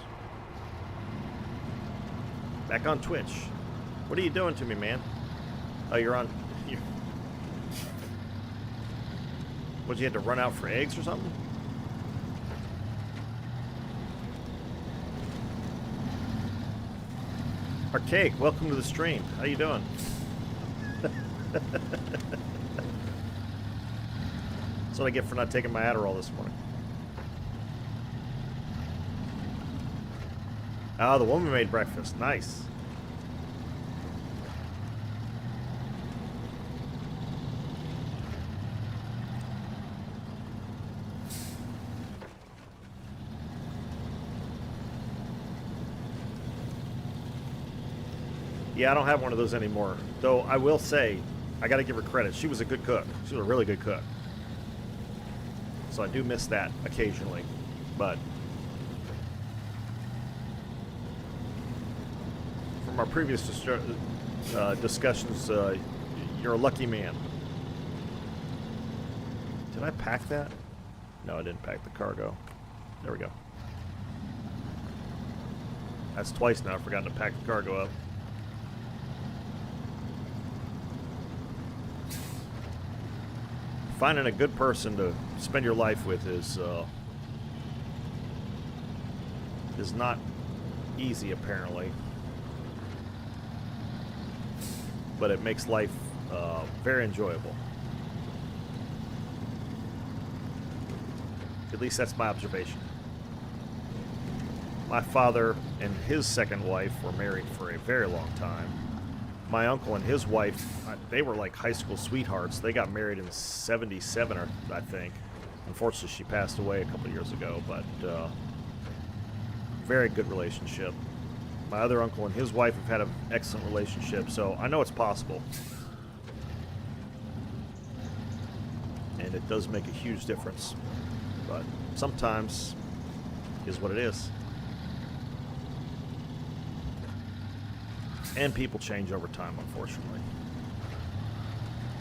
Back on Twitch. What are you doing to me, man? Oh, you're on... What, you had to run out for eggs or something? Archaic, welcome to the stream. How you doing? That's what I get for not taking my Adderall this morning. Oh, the woman made breakfast. Nice. Yeah, I don't have one of those anymore. Though I will say, I got to give her credit. She was a good cook. She was a really good cook. So I do miss that occasionally. But from our previous discussions, you're a lucky man. Did I pack that? No, I didn't pack the cargo. There we go. That's twice now. I've forgotten to pack the cargo up. Finding a good person to spend your life with is not easy, apparently. But it makes life very enjoyable. At least that's my observation. My father and his second wife were married for a very long time. My uncle and his wife, they were like high school sweethearts. They got married in '77, I think. Unfortunately, she passed away a couple of years ago, but very good relationship. My other uncle and his wife have had an excellent relationship, so I know it's possible. And it does make a huge difference. But sometimes is what it is. And people change over time, unfortunately.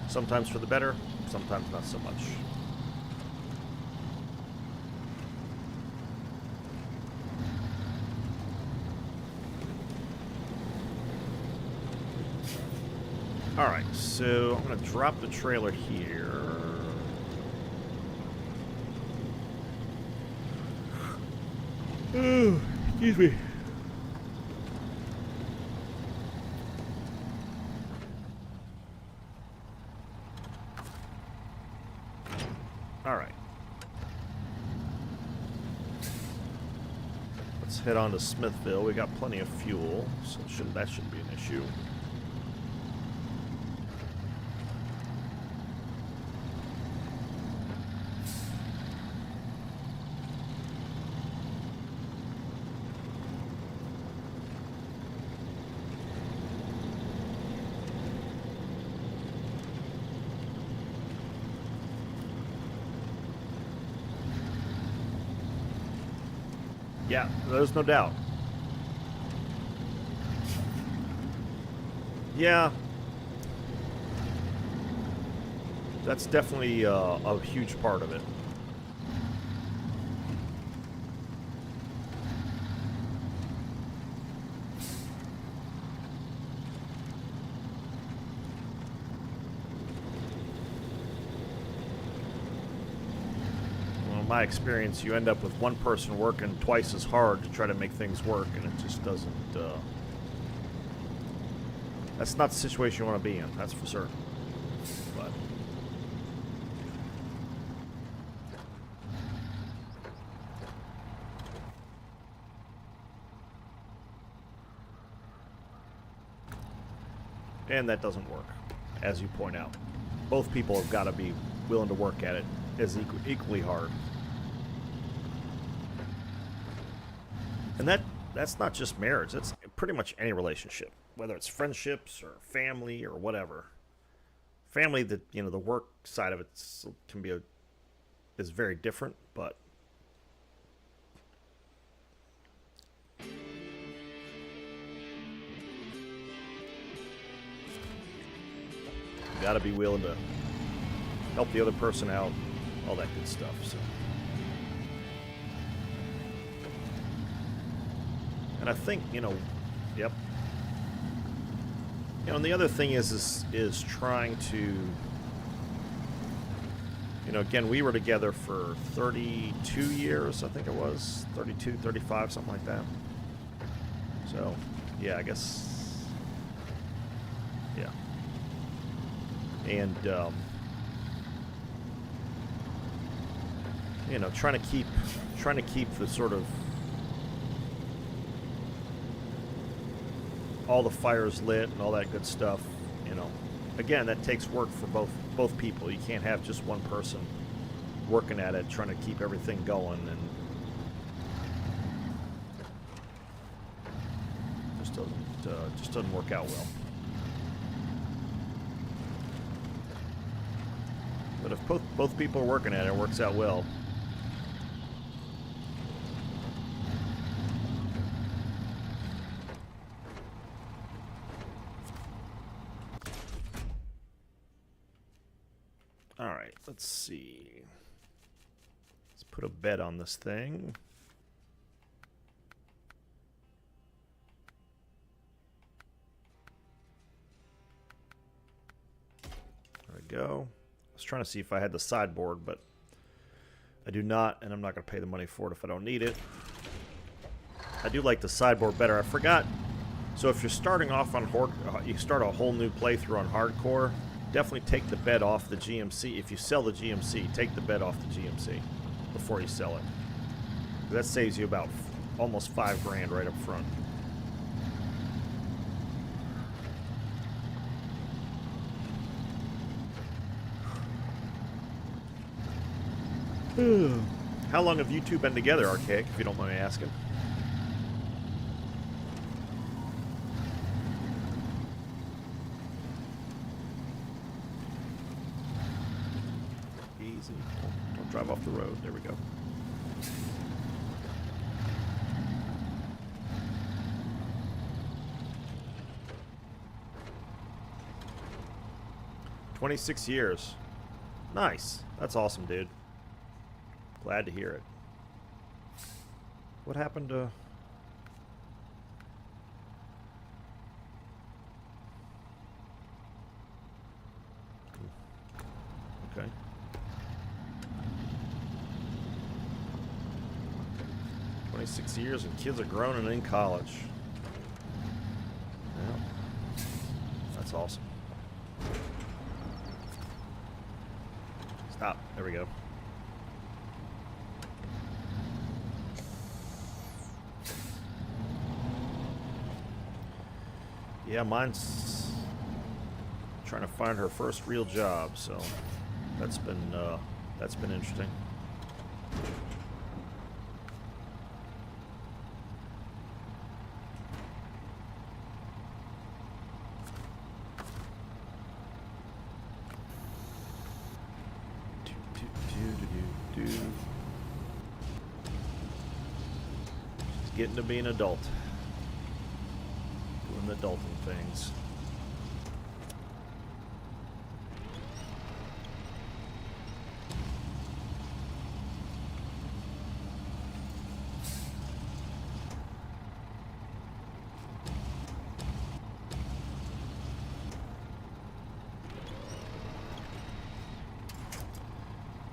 Sometimes for the better, sometimes not so much. Alright, so I'm going to drop the trailer here. Oh, excuse me. Alright. Let's head on to Smithville. We got plenty of fuel, so that shouldn't be an issue. Yeah, there's no doubt. Yeah. That's definitely a huge part of it. My experience, you end up with one person working twice as hard to try to make things work, and it just doesn't, that's not the situation you want to be in, that's for certain. But and that doesn't work, as you point out. Both people have got to be willing to work at it as equally hard. And that's not just marriage. That's pretty much any relationship, whether it's friendships or family or whatever. Family, the work side of it can be is very different, but you got to be willing to help the other person out, all that good stuff. So. And I think, yep. And the other thing is trying to, again, we were together for 32 years, I think it was, 32, 35, something like that. So, yeah, I guess, yeah. And, trying to keep the sort of all the fires lit and all that good stuff, Again, that takes work for both people. You can't have just one person working at it, trying to keep everything going, and just doesn't work out well. But if both people are working at it, it works out well. Let's see. Let's put a bed on this thing. There we go. I was trying to see if I had the sideboard, but I do not, and I'm not going to pay the money for it if I don't need it. I do like the sideboard better. I forgot. So if you're starting off on you start a whole new playthrough on hardcore, definitely take the bed off the GMC. If you sell the GMC, take the bed off the GMC before you sell it. That saves you about almost $5 grand right up front. How long have you two been together, Archaic, if you don't mind me asking? Easy. Don't drive off the road. There we go. "26 years. Nice. That's awesome, dude. Glad to hear it. What happened to... Okay. "26 years and kids are grown and in college." Yeah. That's awesome. Stop. There we go. Yeah, mine's trying to find her first real job, so that's been interesting. She's getting to be an adult. Doing adulting things.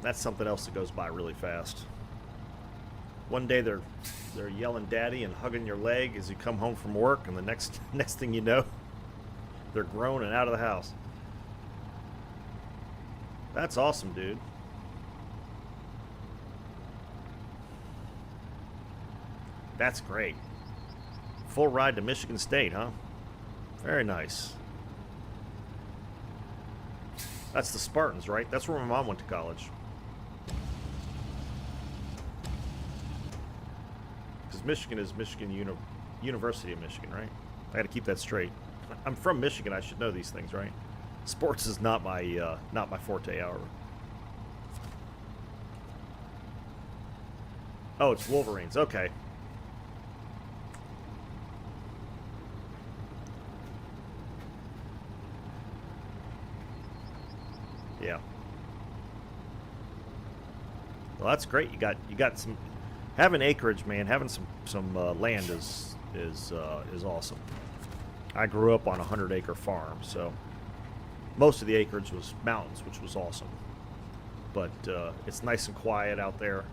That's something else that goes by really fast. One day they're yelling daddy and hugging your leg as you come home from work, and the next thing you know, they're grown and out of the house. That's awesome, dude. That's great. Full ride to Michigan State, huh? Very nice. That's the Spartans, right? That's where my mom went to college. Michigan is University of Michigan, right? I got to keep that straight. I'm from Michigan. I should know these things, right? Sports is not my forte, however. Oh, it's Wolverines. Okay. Yeah. Well, that's great. You got some. Having acreage, man, having some land is awesome. I grew up on a 100-acre farm, so most of the acreage was mountains, which was awesome. But it's nice and quiet out there.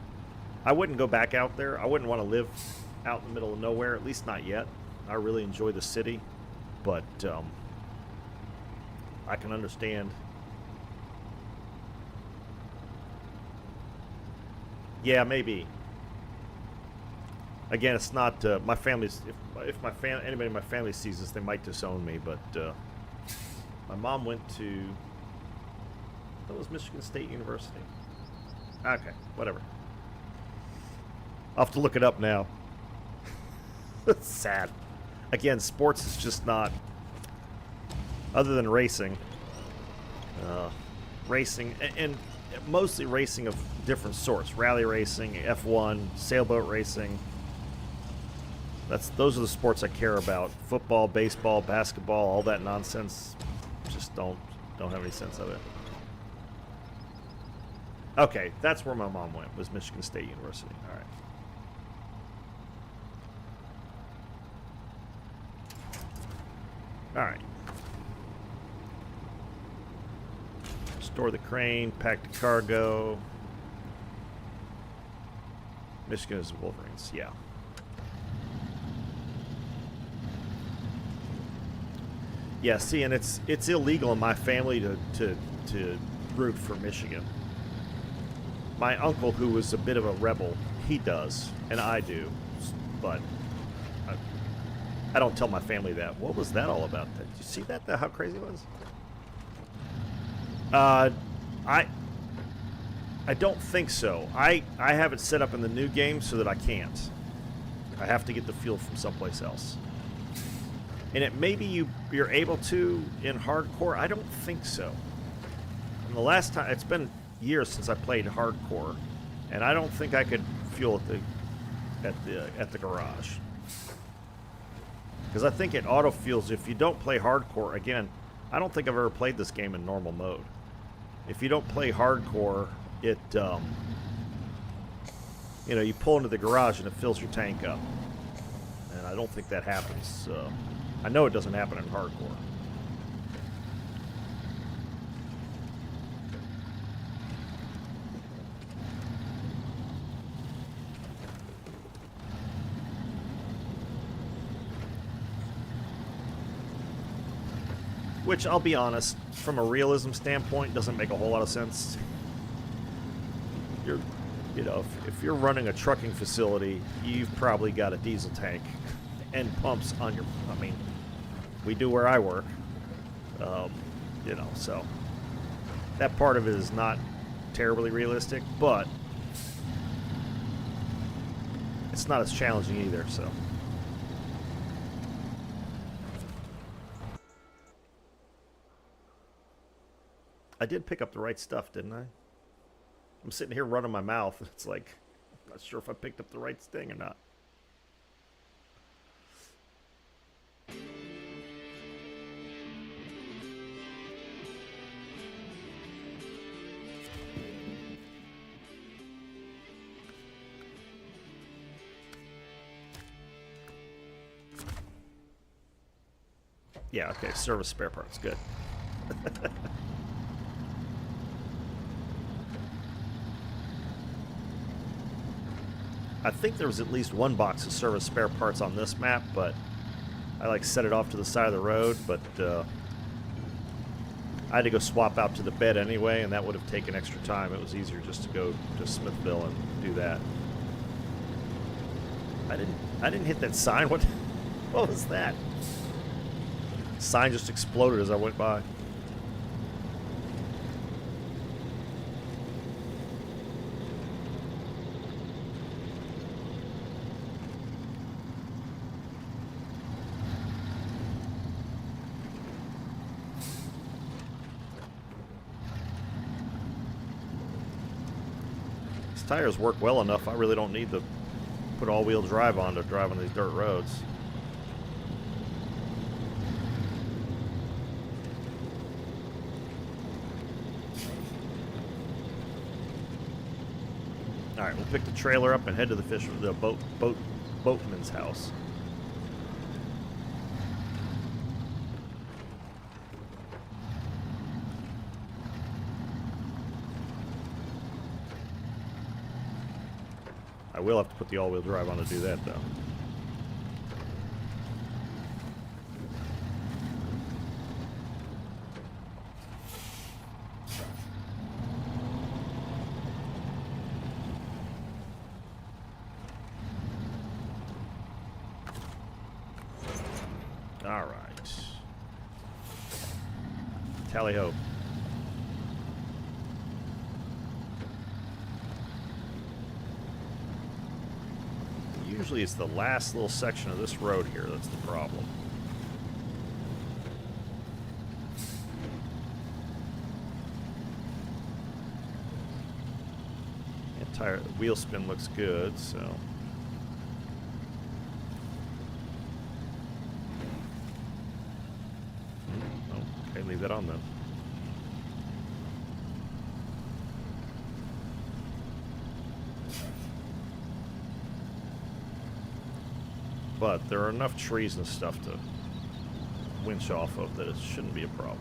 I wouldn't go back out there. I wouldn't want to live out in the middle of nowhere, at least not yet. I really enjoy the city, but I can understand. Yeah, maybe. Again, it's not my family's. If anybody in my family sees this, they might disown me. But my mom went to. That was Michigan State University. Okay, whatever. I'll have to look it up now. It's sad. Again, sports is just not. Other than racing, and mostly racing of different sorts: rally racing, F1, sailboat racing. Those are the sports I care about. Football, baseball, basketball, all that nonsense. Just don't have any sense of it. Okay, that's where my mom went. Was Michigan State University. All right. All right. Store the crane, pack the cargo. Michigan is Wolverines, yeah. Yeah, see, and it's illegal in my family to root for Michigan. My uncle, who was a bit of a rebel, he does, and I do, but I don't tell my family that. What was that all about? Did you see that? How crazy it was? I don't think so. I have it set up in the new game so that I can't. I have to get the fuel from someplace else. And it maybe you're able to in hardcore. I don't think so. And the last time, it's been years since I played hardcore, and I don't think I could fuel at the garage. Because I think it auto fuels if you don't play hardcore. Again, I don't think I've ever played this game in normal mode. If you don't play hardcore, it you know, you pull into the garage and it fills your tank up, and I don't think that happens. I know it doesn't happen in hardcore. Which, I'll be honest, from a realism standpoint, doesn't make a whole lot of sense. You know, if you're running a trucking facility, you've probably got a diesel tank and pumps on your. I mean, we do where I work. You know, so that part of it is not terribly realistic, but it's not as challenging either. So. I did pick up the right stuff, didn't I? I'm sitting here running my mouth. It's like, I'm not sure if I picked up the right thing or not. Yeah, okay, service spare parts, good. I think there was at least one box of service spare parts on this map, but I like set it off to the side of the road, but I had to go swap out to the bed anyway, and that would have taken extra time. It was easier just to go to Smithville and do that. I didn't hit that sign. What was that? Sign just exploded as I went by. Tires work well enough. I really don't need to put all-wheel drive on to drive on these dirt roads. All right, we'll pick the trailer up and head to the boatman's house. I will have to put the all-wheel drive on to do that, though. All right. Tally-ho. Usually it's the last little section of this road here that's the problem. And wheel spin looks good, so. Oh, okay, leave that on though. But there are enough trees and stuff to winch off of that it shouldn't be a problem.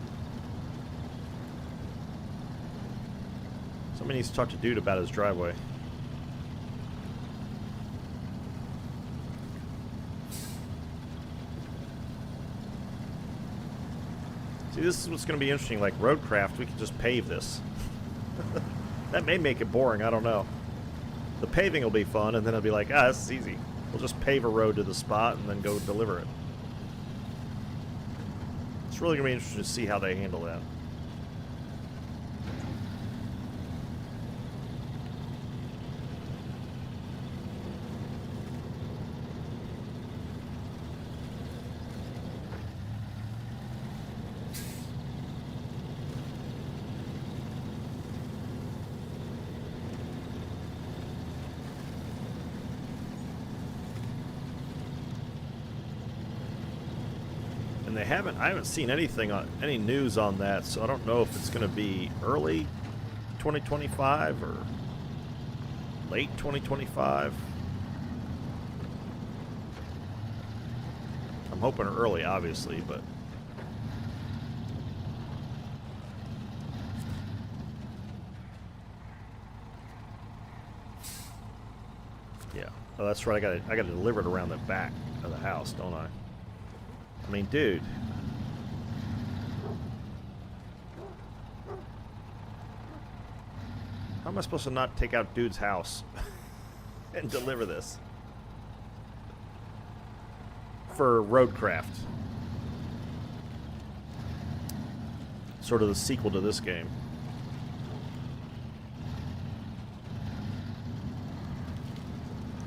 Somebody needs to talk to Dude about his driveway. See, this is what's going to be interesting. Like Roadcraft, we could just pave this. That may make it boring. I don't know. The paving will be fun, and then it'll be like, this is easy. We'll just pave a road to the spot and then go deliver it. It's really going to be interesting to see how they handle that. And I haven't seen anything on any news on that, so I don't know if it's going to be early 2025 or late 2025. I'm hoping early, obviously, but yeah. Oh, that's right. I got to deliver it around the back of the house, don't I? I mean, dude. How am I supposed to not take out Dude's house and deliver this? For Roadcraft. Sort of the sequel to this game.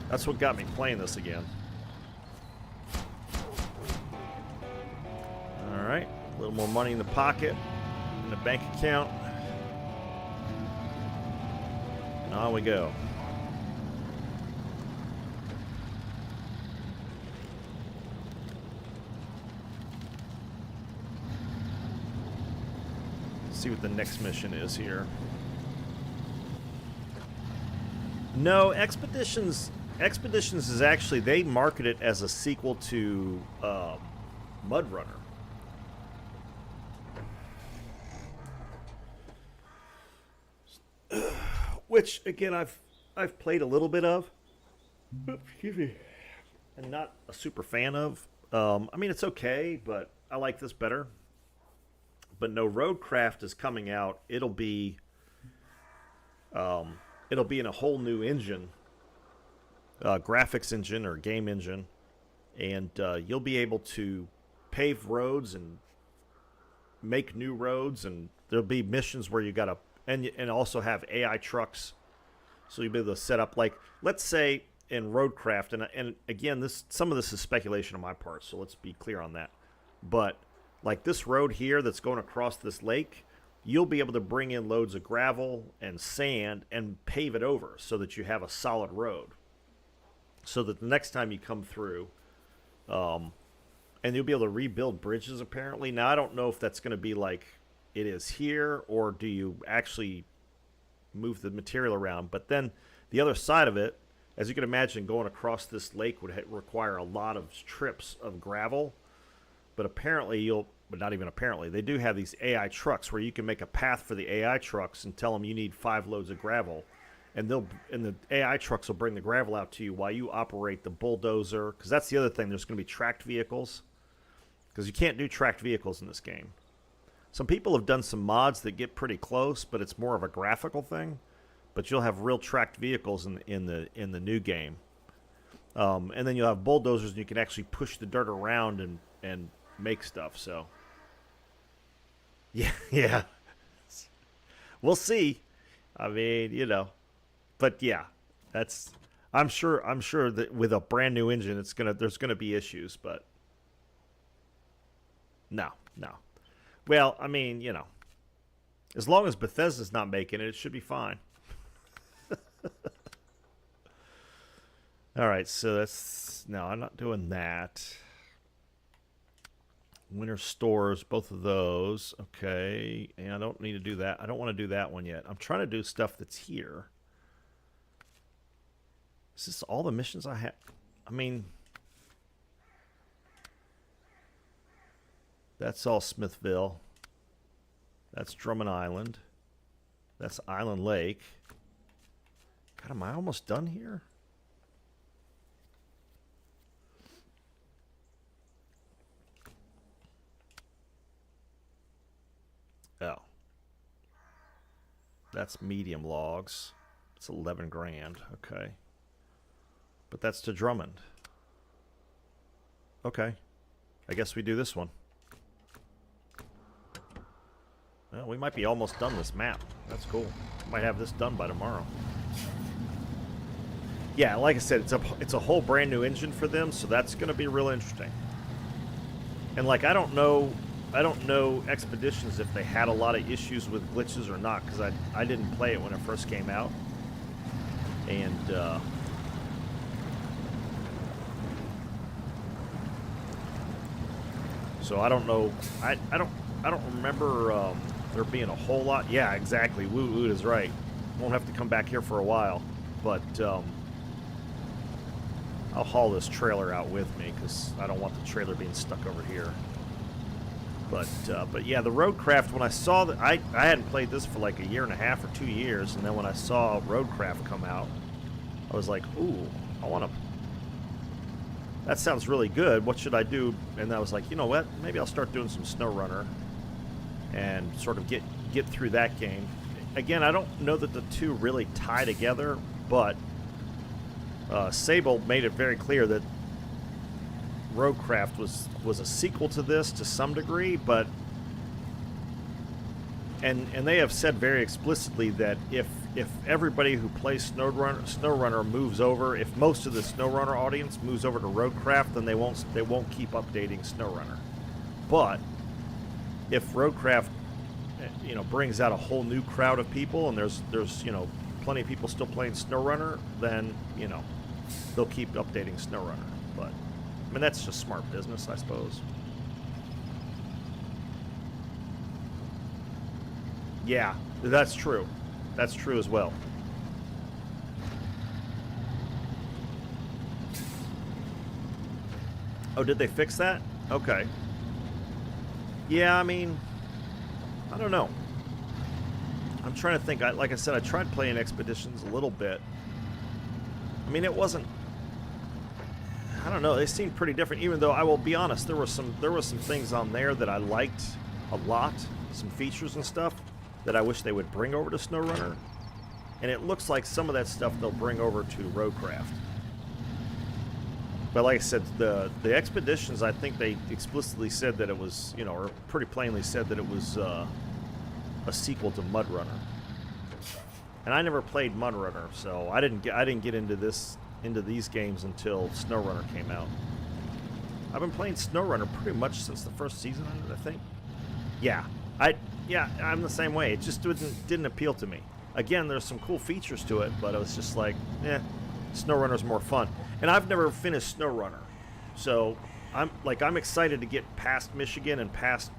That's what got me playing this again. Alright, a little more money in the pocket, in the bank account. And on we go. Let's see what the next mission is here. No, Expeditions is actually, they market it as a sequel to Mud Runner. Which again I've played a little bit of. Excuse me. And not a super fan of. I mean, it's okay, but I like this better. But no, Roadcraft is coming out. It'll be in a whole new engine, graphics engine or game engine, and you'll be able to pave roads and make new roads, and there'll be missions where you gotta and also have AI trucks, so you'll be able to set up, like, let's say in Roadcraft, and again, some of this is speculation on my part, so let's be clear on that. But like this road here that's going across this lake, you'll be able to bring in loads of gravel and sand and pave it over so that you have a solid road. So that the next time you come through, and you'll be able to rebuild bridges apparently. Now, I don't know if that's going to be like it is here, or do you actually move the material around. But then the other side of it, as you can imagine, going across this lake would require a lot of trips of gravel. But apparently but not even apparently, they do have these AI trucks where you can make a path for the AI trucks and tell them you need 5 loads of gravel. And the AI trucks will bring the gravel out to you while you operate the bulldozer. Because that's the other thing, there's going to be tracked vehicles. Because you can't do tracked vehicles in this game. Some people have done some mods that get pretty close, but it's more of a graphical thing. But you'll have real tracked vehicles in the new game. And then you'll have bulldozers, and you can actually push the dirt around and make stuff. So yeah, we'll see. I mean, but yeah, I'm sure that with a brand new engine, there's gonna be issues, but no. Well, I mean, as long as Bethesda's not making it, it should be fine. All right, so no, I'm not doing that. Winter stores, both of those. Okay, and I don't need to do that. I don't want to do that one yet. I'm trying to do stuff that's here. Is this all the missions I have? I mean, that's all Smithville. That's Drummond Island. That's Island Lake. God, am I almost done here? Oh. That's medium logs. It's 11 grand. Okay. But that's to Drummond. Okay. I guess we do this one. Well, we might be almost done this map. That's cool. Might have this done by tomorrow. Yeah, like I said, it's a whole brand new engine for them, so that's going to be real interesting. And like I don't know Expeditions if they had a lot of issues with glitches or not, because I didn't play it when it first came out. And so I don't know. I don't remember there being a whole lot. Yeah, exactly. Woot Woot is right. Won't have to come back here for a while, but I'll haul this trailer out with me because I don't want the trailer being stuck over here. But yeah, the Roadcraft, when I saw that, I hadn't played this for like a year and a half or 2 years, and then when I saw Roadcraft come out, I was like, ooh, I want to. That sounds really good. What should I do? And I was like, you know what? Maybe I'll start doing some SnowRunner and sort of get through that game. Again, I don't know that the two really tie together, but Sabre made it very clear that Roadcraft was a sequel to this to some degree, but and they have said very explicitly that if everybody who plays SnowRunner moves over, if most of the SnowRunner audience moves over to Roadcraft, then they won't keep updating SnowRunner. But if Roadcraft, you know, brings out a whole new crowd of people, and there's you know plenty of people still playing SnowRunner, then you know they'll keep updating SnowRunner. But I mean, that's just smart business, I suppose. Yeah, that's true. That's true as well. Oh, did they fix that? Okay. Yeah, I mean, I don't know. I'm trying to think. Like I said, I tried playing Expeditions a little bit. I mean, it wasn't. I don't know. They seemed pretty different. Even though I will be honest, there were some things on there that I liked a lot, some features and stuff that I wish they would bring over to SnowRunner. And it looks like some of that stuff they'll bring over to Roadcraft. But like I said, the Expeditions, I think they explicitly said that it was, you know, or pretty plainly said that it was a sequel to MudRunner. And I never played MudRunner, so I didn't get into these games until SnowRunner came out. I've been playing SnowRunner pretty much since the first season, I think. Yeah, I'm the same way. It just didn't appeal to me. Again, there's some cool features to it, but it was just like, SnowRunner's more fun. And I've never finished SnowRunner, so I'm excited to get past Michigan and past.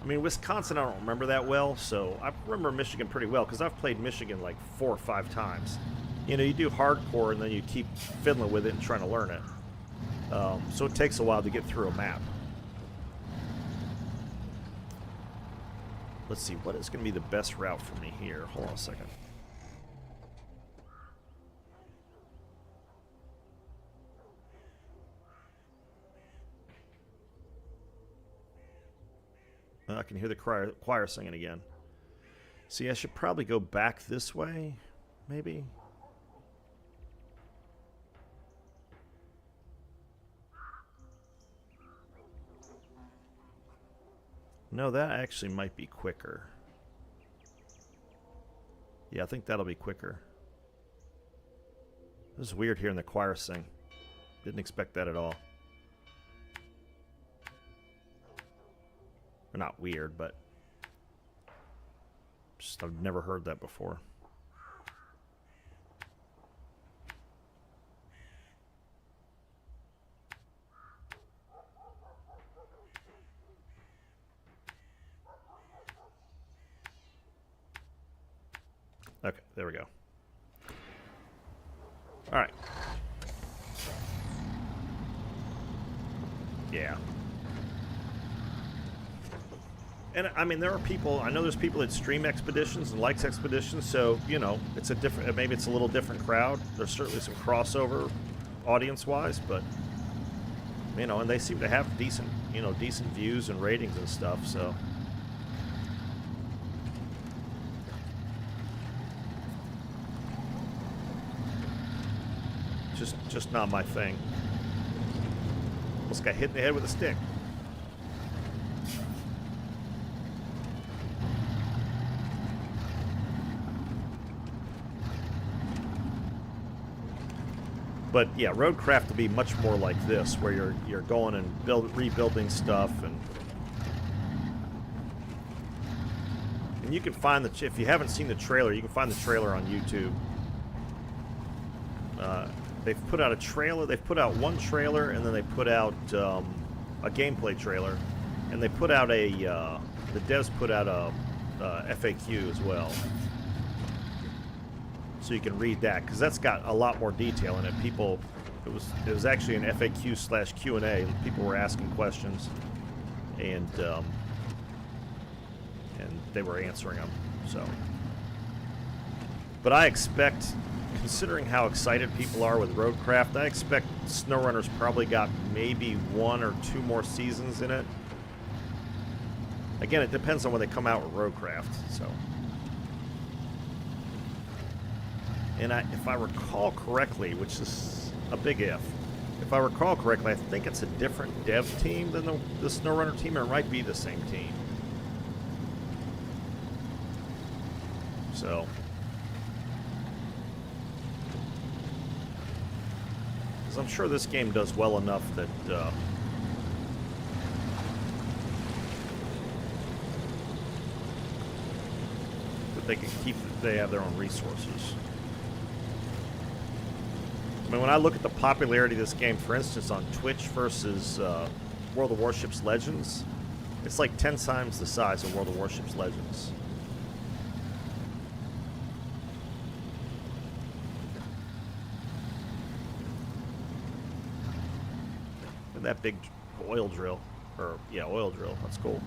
I mean, Wisconsin I don't remember that well, so I remember Michigan pretty well because I've played Michigan like 4 or 5 times. You know, you do hardcore and then you keep fiddling with it and trying to learn it. So it takes a while to get through a map. Let's see, what is going to be the best route for me here? Hold on a second. I can hear the choir singing again. See, I should probably go back this way, maybe. No, that actually might be quicker. Yeah, I think that'll be quicker. This is weird hearing the choir sing. Didn't expect that at all. Or not weird, but just I've never heard that before. Okay, there we go. All right. Yeah. And I mean, there are people. I know there's people that stream expeditions and likes expeditions. So you know, it's a different. Maybe it's a little different crowd. There's certainly some crossover, audience-wise, but you know, and they seem to have decent, you know, decent views and ratings and stuff. So. Just not my thing. Almost got hit in the head with a stick. But yeah, roadcraft will be much more like this, where you're going and rebuilding stuff, and you can find if you haven't seen the trailer, you can find the trailer on YouTube. They've put out a trailer. They've put out one trailer, and then they put out a gameplay trailer, and they put out the devs put out a FAQ as well, so you can read that, because that's got a lot more detail in it. It was actually an FAQ/Q&A. People were asking questions, and they were answering them. So, but I expect, considering how excited people are with Roadcraft, I expect SnowRunner's probably got maybe 1 or 2 more seasons in it. Again, it depends on when they come out with Roadcraft. So, and if I recall correctly, which is a big if I recall correctly, I think it's a different dev team than the SnowRunner team, or it might be the same team. So. I'm sure this game does well enough that they can they have their own resources. I mean, when I look at the popularity of this game, for instance, on Twitch versus World of Warships Legends, it's like 10 times the size of World of Warships Legends. That big oil drill, oil drill. That's cool.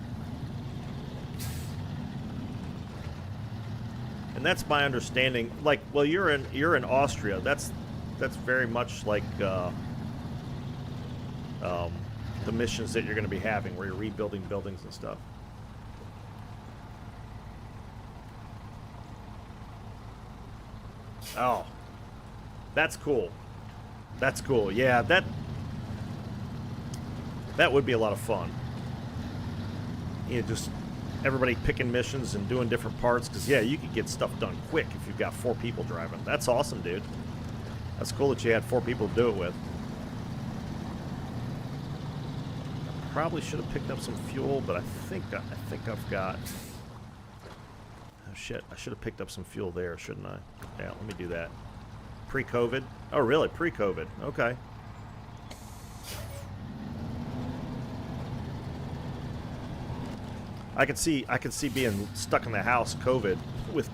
And that's my understanding. Like, well, you're in Austria. That's very much like the missions that you're going to be having, where you're rebuilding buildings and stuff. Oh, that's cool. That's cool. Yeah, that would be a lot of fun. You know, just everybody picking missions and doing different parts, because yeah, you could get stuff done quick if you've got 4 people driving. That's awesome, dude. That's cool that you had 4 people to do it with. Probably should have picked up some fuel, but I think I've got. Oh shit! I should have picked up some fuel there, shouldn't I? Yeah, let me do that. Pre-COVID? Oh, really? Pre-COVID? Okay. I could see being stuck in the house, COVID, with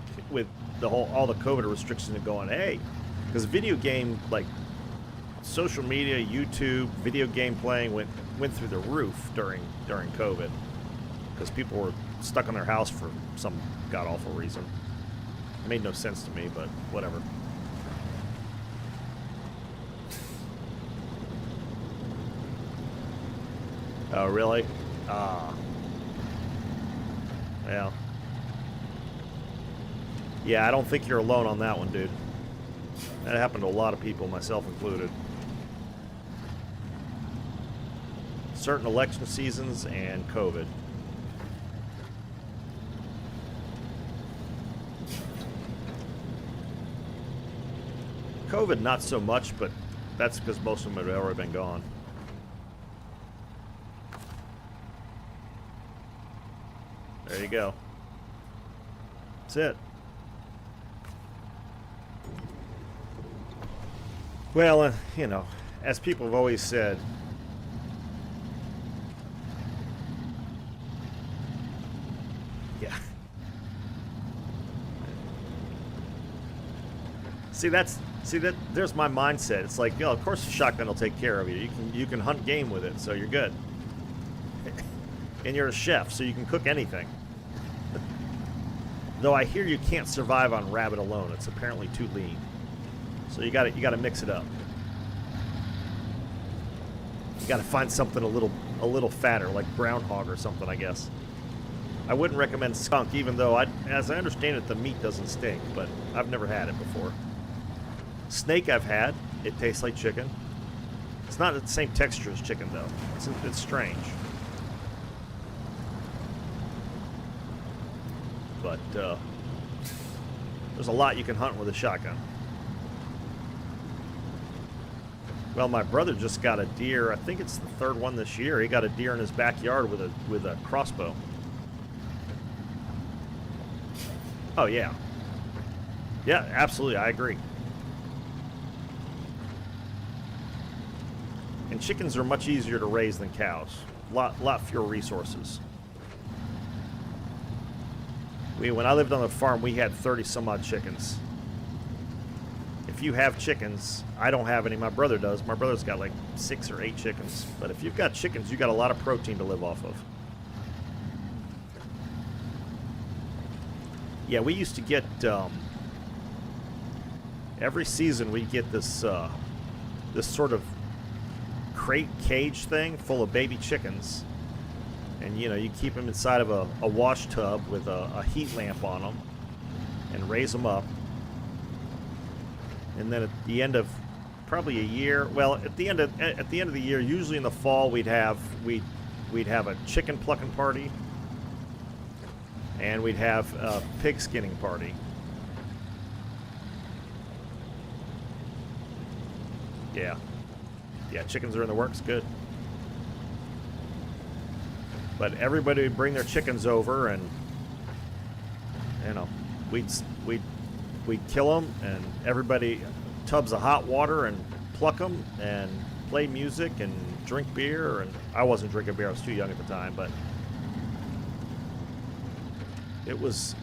all the COVID restrictions, and going, hey, because video game, like social media, YouTube, video game playing went through the roof during COVID, because people were stuck in their house for some god awful reason. It made no sense to me, but whatever. Oh, really? Well. Yeah, I don't think you're alone on that one, dude. That happened to a lot of people, myself included. Certain election seasons and COVID. COVID, not so much, but that's because most of them had already been gone. There you go. That's it. Well, you know, as people have always said, yeah. See, there's my mindset. It's like, yo, of course the shotgun will take care of you. You can hunt game with it, so you're good. And you're a chef, so you can cook anything. Though I hear you can't survive on rabbit alone. It's apparently too lean. So you gotta mix it up. You gotta find something a little fatter, like groundhog or something, I guess. I wouldn't recommend skunk, even though, as I understand it, the meat doesn't stink, but I've never had it before. Snake I've had. It tastes like chicken. It's not the same texture as chicken, though. It's strange. But there's a lot you can hunt with a shotgun. Well, my brother just got a deer. I think it's the third one this year. He got a deer in his backyard with a crossbow. Oh, yeah. Yeah, absolutely. I agree. And chickens are much easier to raise than cows. Lot fewer resources. When I lived on the farm, we had 30 some odd chickens. If you have chickens, I don't have any. My brother does. My brother's got like 6 or 8 chickens. But if you've got chickens, you got a lot of protein to live off of. Yeah, we used to get every season we'd get this this sort of crate cage thing full of baby chickens, and you keep them inside of a wash tub with a heat lamp on them and raise them up. And then at the end of probably a year, well, at the end of the year, usually in the fall, we'd have a chicken plucking party. And we'd have a pig skinning party. Yeah. Yeah, chickens are in the works. Good. But everybody would bring their chickens over, and we'd kill them, and everybody tubs of hot water and pluck them and play music and drink beer. And I wasn't drinking beer; I was too young at the time, but. It was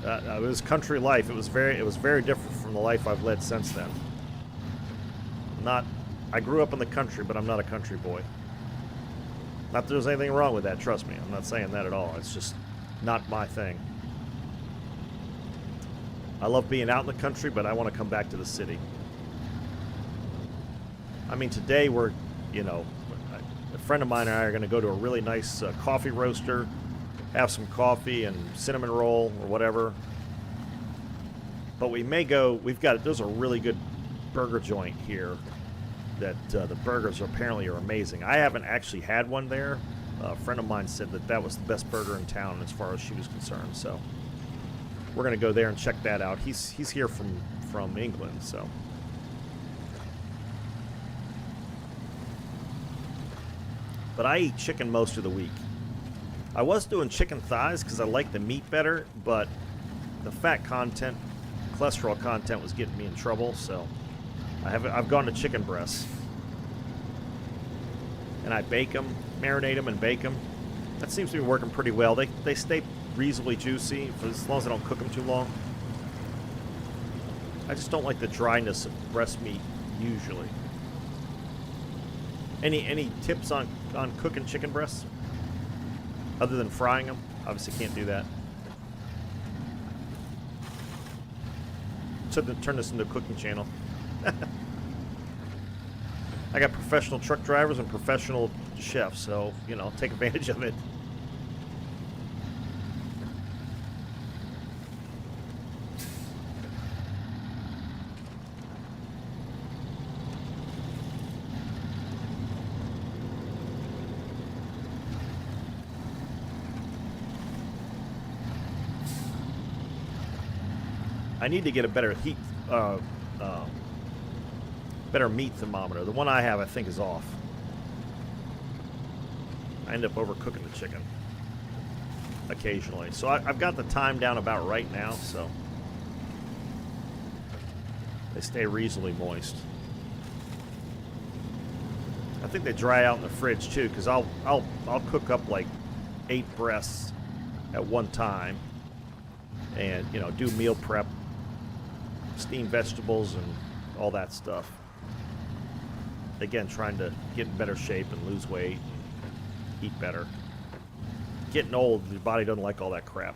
country life. It was very different from the life I've led since then. I grew up in the country, but I'm not a country boy. Not that there's anything wrong with that, trust me. I'm not saying that at all. It's just not my thing. I love being out in the country, but I want to come back to the city. I mean, today a friend of mine and I are going to go to a really nice coffee roaster, have some coffee and cinnamon roll or whatever. But there's a really good burger joint here that the burgers apparently are amazing. I haven't actually had one there. A friend of mine said that was the best burger in town as far as she was concerned. So we're going to go there and check that out. He's here from England, so. But I eat chicken most of the week. I was doing chicken thighs because I like the meat better, but the fat content, cholesterol content was getting me in trouble, so I've gone to chicken breasts. And I bake them, marinate them, and bake them. That seems to be working pretty well. They stay reasonably juicy as long as I don't cook them too long. I just don't like the dryness of breast meat usually. Any tips on cooking chicken breasts? Other than frying them? Obviously can't do that. So turn this into a cooking channel. I got professional truck drivers and professional chefs, so, take advantage of it. I need to get a better better meat thermometer. The one I have, I think, is off. I end up overcooking the chicken occasionally. So I've got the time down about right now, so they stay reasonably moist. I think they dry out in the fridge too, because I'll cook up like 8 breasts at one time, and do meal prep, steam vegetables, and all that stuff. Again, trying to get in better shape and lose weight and eat better. getting old, your body doesn't like all that crap.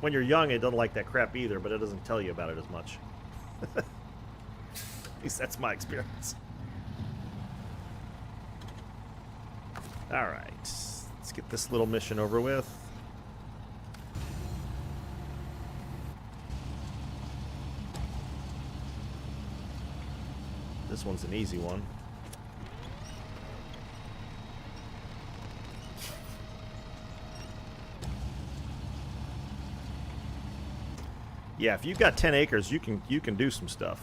When you're young, it doesn't like that crap either, but it doesn't tell you about it as much. At least that's my experience. Alright, let's get this little mission over with. This one's an easy one. Yeah, if you've got 10 acres, you can do some stuff.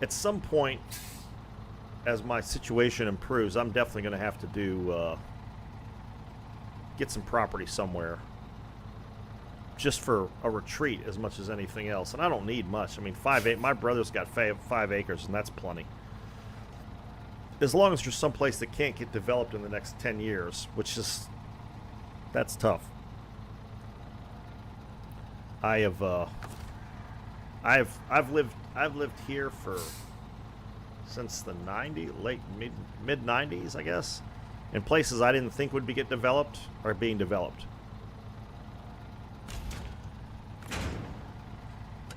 At some point, as my situation improves, I'm definitely going to have to do get some property somewhere, just for a retreat as much as anything else. And I don't need much. I mean, my brother's got 5 acres, and that's plenty. As long as there's some place that can't get developed in the next 10 years, which is that's tough. I've lived here since the mid 90s, I guess, in places I didn't think would get developed are being developed.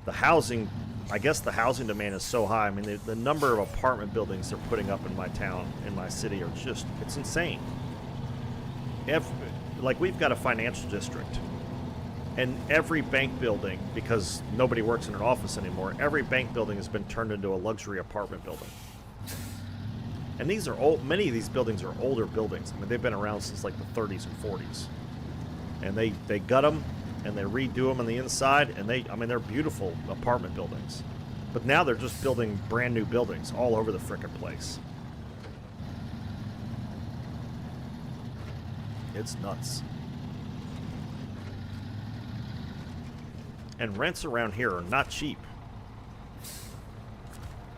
The housing, I guess the housing demand is so high. I mean, the number of apartment buildings they're putting up in my town, in my city, are just, it's insane. Like, we've got a financial district, and every bank building, because nobody works in an office anymore, every bank building has been turned into a luxury apartment building. And these are old, many of these buildings are older buildings. I mean, they've been around since like the 30s and 40s. And they gut them, and they redo them on the inside, and they're beautiful apartment buildings. But now they're just building brand new buildings all over the frickin' place. It's nuts. And rents around here are not cheap.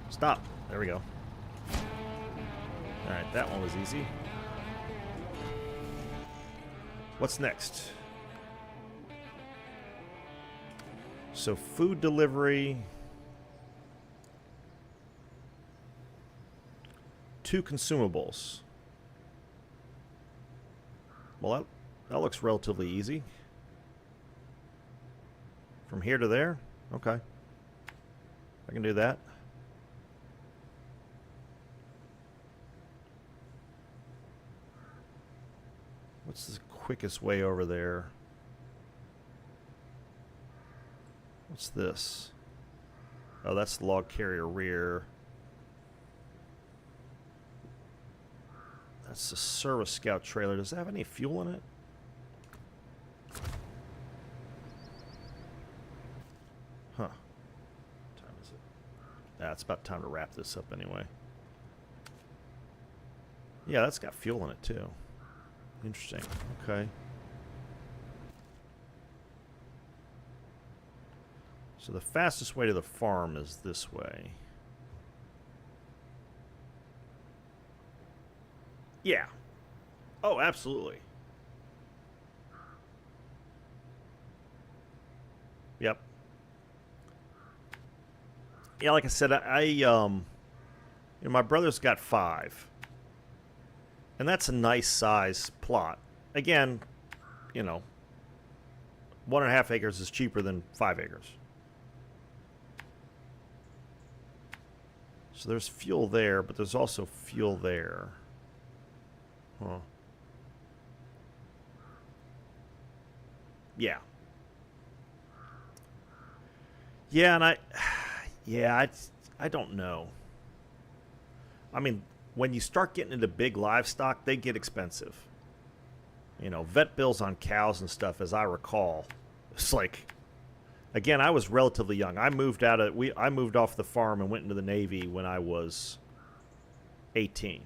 Stop. There we go. Alright, that one was easy. What's next? So, food delivery. 2 consumables. Well, that looks relatively easy. From here to there? Okay. I can do that. What's the quickest way over there? What's this? Oh, that's the log carrier rear. That's the service scout trailer. Does it have any fuel in it? Huh. What time is it? Ah, it's about time to wrap this up anyway. Yeah, that's got fuel in it too. Interesting. Okay. So the fastest way to the farm is this way. Yeah. Oh, absolutely. Yep. Yeah, like I said, my brother's got 5. And that's a nice size plot. Again, 1.5 acres is cheaper than 5 acres. So there's fuel there, but there's also fuel there. Huh. Yeah. Yeah, and I don't know. I mean, when you start getting into big livestock, they get expensive. Vet bills on cows and stuff, as I recall, it's like, again, I was relatively young. I moved off the farm and went into the Navy when I was 18.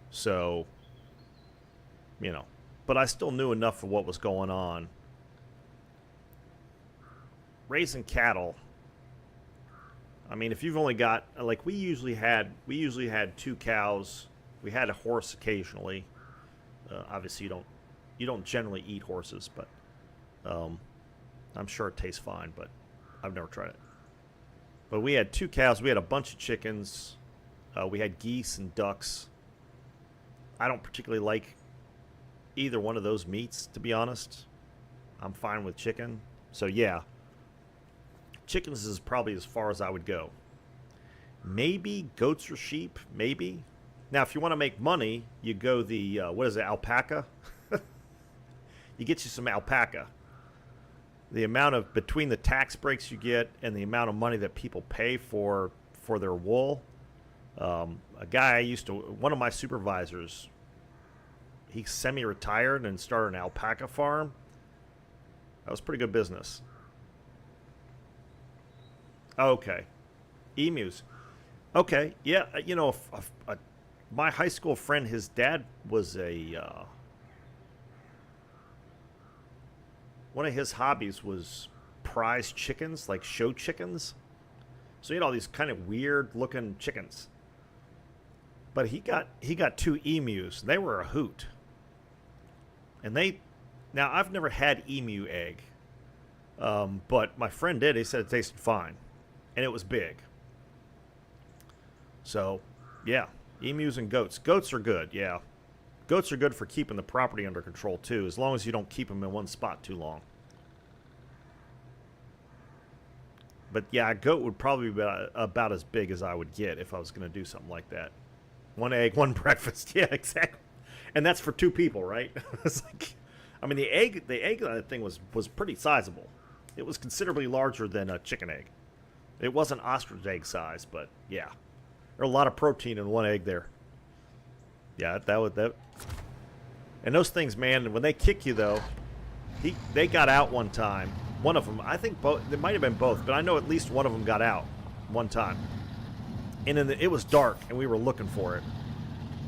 So, but I still knew enough of what was going on. Raising cattle, I mean, if you've only got, like, we usually had 2 cows. We had a horse occasionally. Obviously, you don't generally eat horses, but I'm sure it tastes fine, but I've never tried it. But we had 2 cows. We had a bunch of chickens. We had geese and ducks. I don't particularly like either one of those meats, to be honest. I'm fine with chicken. So yeah, chickens is probably as far as I would go. Maybe goats or sheep, maybe. Now, if you want to make money, you go the, what is it, alpaca? You get you some alpaca. The amount of, between the tax breaks you get and the amount of money that people pay for their wool. A guy I used to, one of my supervisors, he semi-retired and started an alpaca farm. That was pretty good business. Okay. Emus. Okay, yeah, you know, my high school friend, his dad was one of his hobbies was prize chickens, like show chickens. So he had all these kind of weird looking chickens. But he got 2 emus. They were a hoot. And now I've never had emu egg, but my friend did. He said it tasted fine, and it was big. So, yeah, emus and goats. Goats are good, yeah. Goats are good for keeping the property under control, too, as long as you don't keep them in one spot too long. But, yeah, a goat would probably be about as big as I would get if I was going to do something like that. 1 egg, 1 breakfast. Yeah, exactly. And that's for 2 people, right? It's like, I mean, the egg on that thing was pretty sizable. It was considerably larger than a chicken egg. It wasn't ostrich egg size, but, yeah. There's a lot of protein in 1 egg there. Yeah, that. And those things, man, when they kick you, though, they got out one time. One of them, I think both, they might have been both, but I know at least one of them got out one time. And then it was dark, and we were looking for it.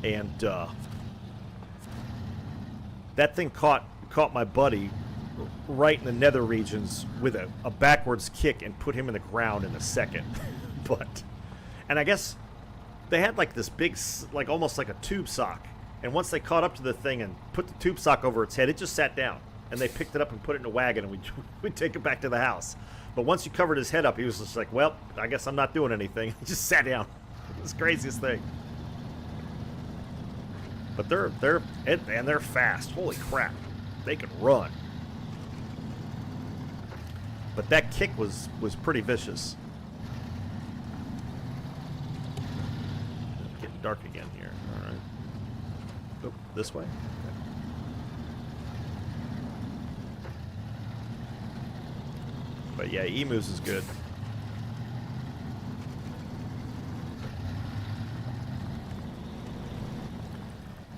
And that thing caught my buddy right in the nether regions with a backwards kick and put him in the ground in a second. And I guess they had like this big, like almost like a tube sock. And once they caught up to the thing and put the tube sock over its head, it just sat down. And they picked it up and put it in a wagon, and we'd take it back to the house. But once you covered his head up, he was just like, well, I guess I'm not doing anything. He just sat down. It was the craziest thing. But they're fast. Holy crap. They can run. But that kick was pretty vicious. Getting dark again here. All right. Oh, this way? Okay. But yeah, emus is good.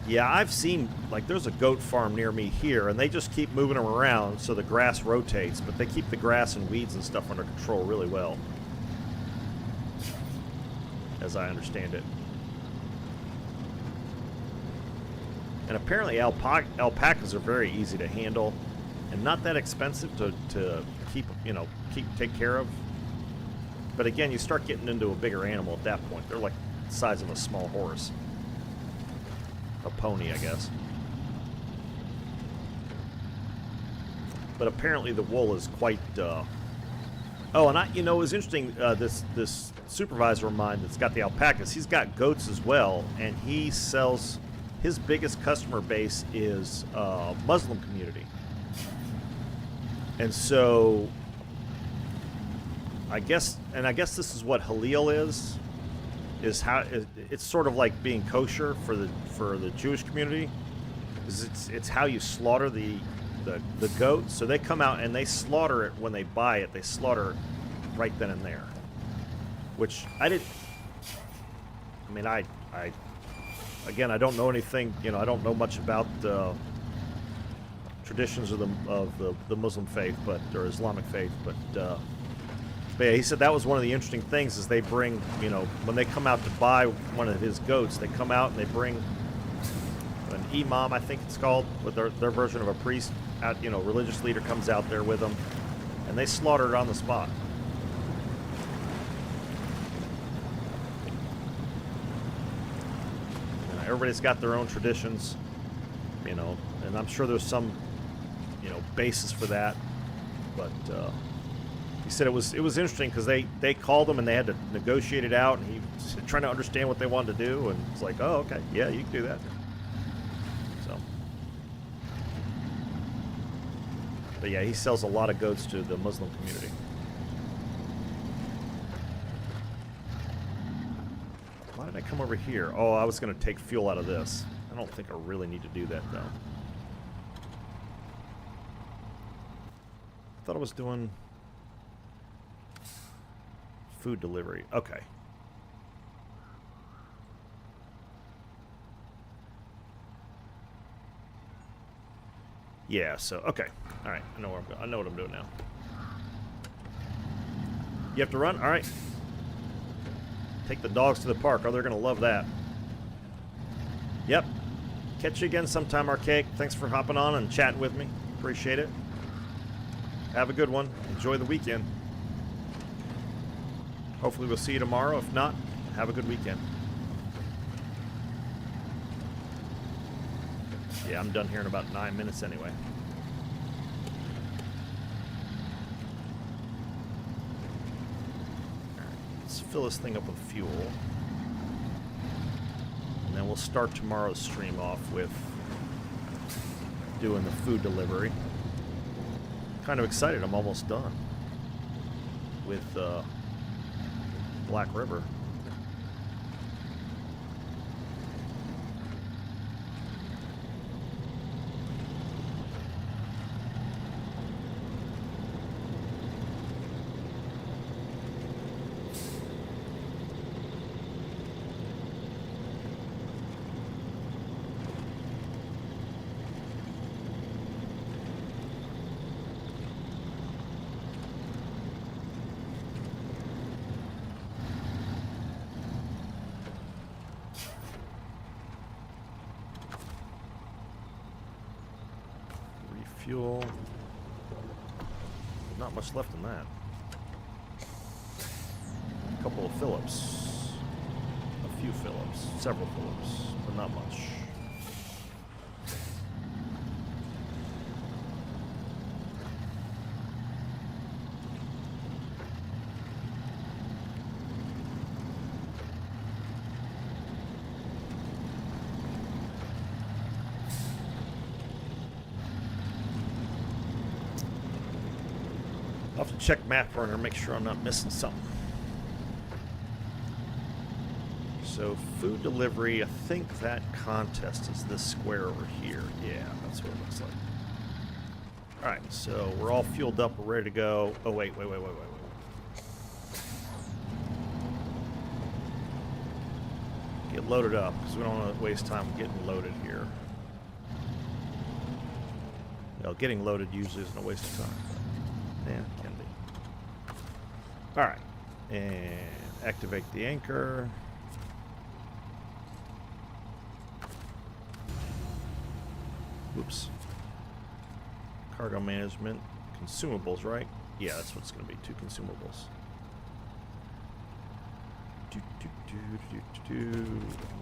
Yeah, I've seen, like, there's a goat farm near me here, and they just keep moving them around so the grass rotates, but they keep the grass and weeds and stuff under control really well, as I understand it. And apparently alpacas are very easy to handle and not that expensive to take care of. But again, you start getting into a bigger animal at that point. They're like the size of a small horse. A pony, I guess. But apparently the wool is quite... Oh, and it was interesting, this supervisor of mine that's got the alpacas, he's got goats as well, and he sells... His biggest customer base is Muslim community. And so... I guess this is what halal is how it's sort of like being kosher for the Jewish community. It's how you slaughter the goat. So they come out and they slaughter it when they buy it. They slaughter it right then and there. Which I didn't. I mean, I again, I don't know anything. I don't know much about the traditions of the Muslim faith, or Islamic faith, but yeah, he said that was one of the interesting things is they bring, when they come out to buy one of his goats, they come out and they bring an imam, I think it's called, with their version of a priest. Out, religious leader comes out there with them, and they slaughter it on the spot. Everybody's got their own traditions, and I'm sure there's some, basis for that, but he said it was interesting because they called him and they had to negotiate it out, and he was trying to understand what they wanted to do, and it's like, oh, okay, yeah, you can do that. So, but yeah, he sells a lot of goats to the Muslim community. Why did I come over here? Oh, I was going to take fuel out of this. I don't think I really need to do that, though. I thought I was doing food delivery. Okay. Yeah, so, okay. All right, I know where I'm going. I know what I'm doing now. You have to run? All right. Take the dogs to the park. Oh, they're going to love that. Yep. Catch you again sometime, Archaic. Thanks for hopping on and chatting with me. Appreciate it. Have a good one. Enjoy the weekend. Hopefully we'll see you tomorrow. If not, have a good weekend. Yeah, I'm done here in about 9 minutes anyway. All right, let's fill this thing up with fuel. And then we'll start tomorrow's stream off with doing the food delivery. Kind of excited. I'm almost done with Black River. Fuel. Not much left in that. A couple of Phillips. A few Phillips. Several Phillips. But not much. I'll have to check Map Runner, make sure I'm not missing something. So, food delivery, I think that contest is this square over here. Yeah, that's what it looks like. Alright, so we're all fueled up, we're ready to go. Oh, wait. Get loaded up, because we don't want to waste time getting loaded here. Well, getting loaded usually isn't a waste of time. Yeah, it can be. Alright. And activate the anchor. Oops. Cargo management. Consumables, right? Yeah, that's what it's going to be. 2 consumables.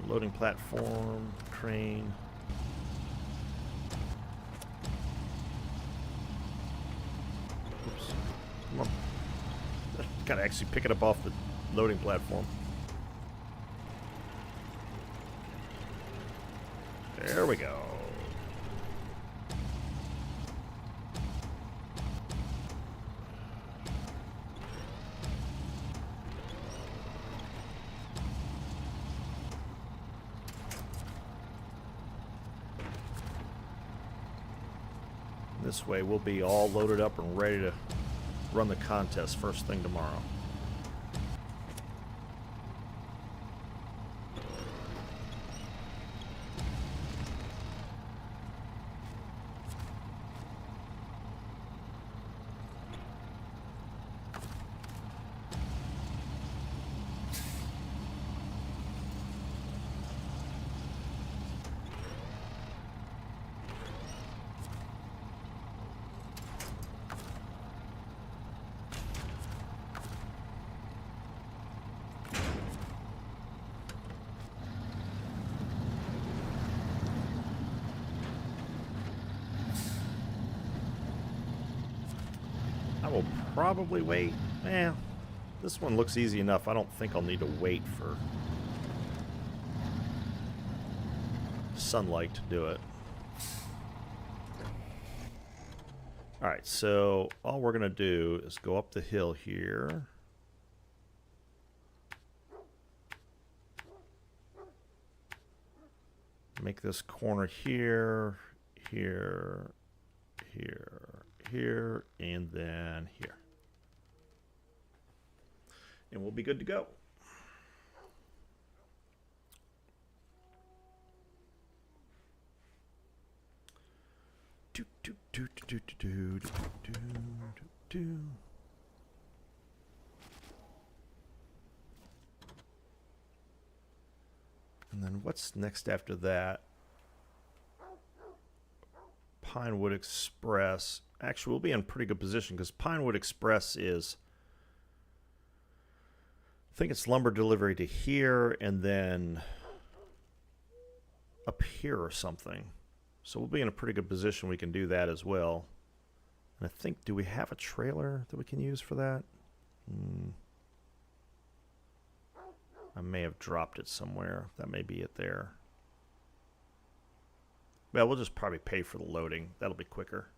Loading platform. Crane. Come on. Gotta actually pick it up off the loading platform. There we go. This way we'll be all loaded up and ready to run the contest first thing tomorrow. I will probably wait. This one looks easy enough. I don't think I'll need to wait for sunlight to do it. Alright, so all we're going to do is go up the hill here. Make this corner here, here, here, here, and then here. And we'll be good to go. And then what's next after that? Pinewood Express. Actually, we'll be in pretty good position because Pinewood Express is, I think it's lumber delivery to here and then up here or something. So we'll be in a pretty good position. We can do that as well. And I think, do we have a trailer that we can use for that? I may have dropped it somewhere. That may be it there. Well, we'll just probably pay for the loading. That'll be quicker.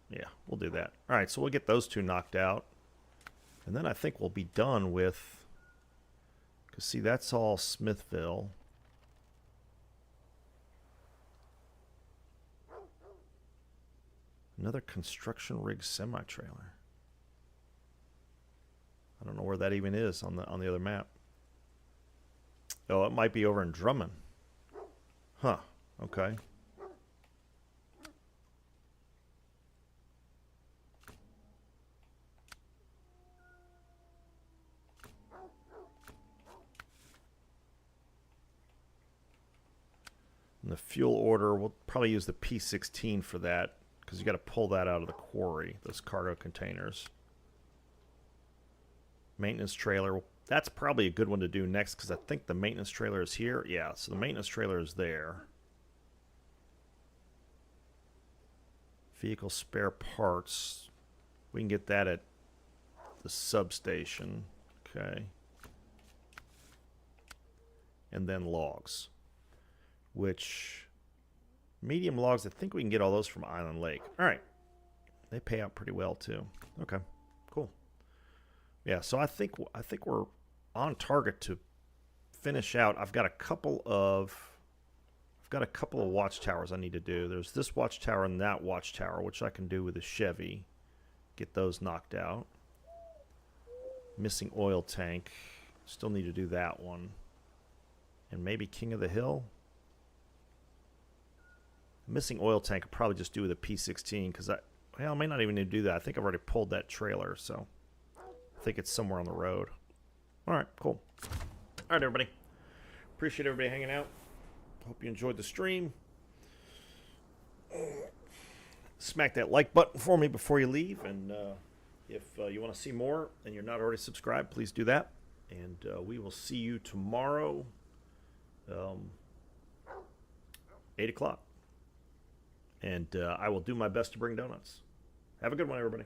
Yeah, we'll do that. All right, so we'll get those two knocked out. And then I think we'll be done with... Because, see, that's all Smithville. Another construction rig semi-trailer. I don't know where that even is on the other map. Oh, it might be over in Drummond. Huh. Okay. And the fuel order, we'll probably use the P16 for that because you got to pull that out of the quarry, those cargo containers. Maintenance trailer, that's probably a good one to do next because I think the maintenance trailer is here. Yeah, so the maintenance trailer is there. Vehicle spare parts. We can get that at the substation. Okay. And then logs. Which, medium logs, I think we can get all those from Island Lake. All right. They pay out pretty well too. Okay, cool. Yeah, so I think we're on target to finish out. I've got a couple of watchtowers I need to do. There's this watchtower and that watchtower, which I can do with a Chevy. Get those knocked out. Missing oil tank. Still need to do that one. And maybe King of the Hill. Missing oil tank I'll probably just do with a P16 because I may not even need to do that. I think I've already pulled that trailer, so I think it's somewhere on the road. All right, cool. All right, everybody. Appreciate everybody hanging out. Hope you enjoyed the stream. Smack that like button for me before you leave. And if you want to see more and you're not already subscribed, please do that. And we will see you tomorrow, 8 o'clock. And I will do my best to bring donuts. Have a good one, everybody.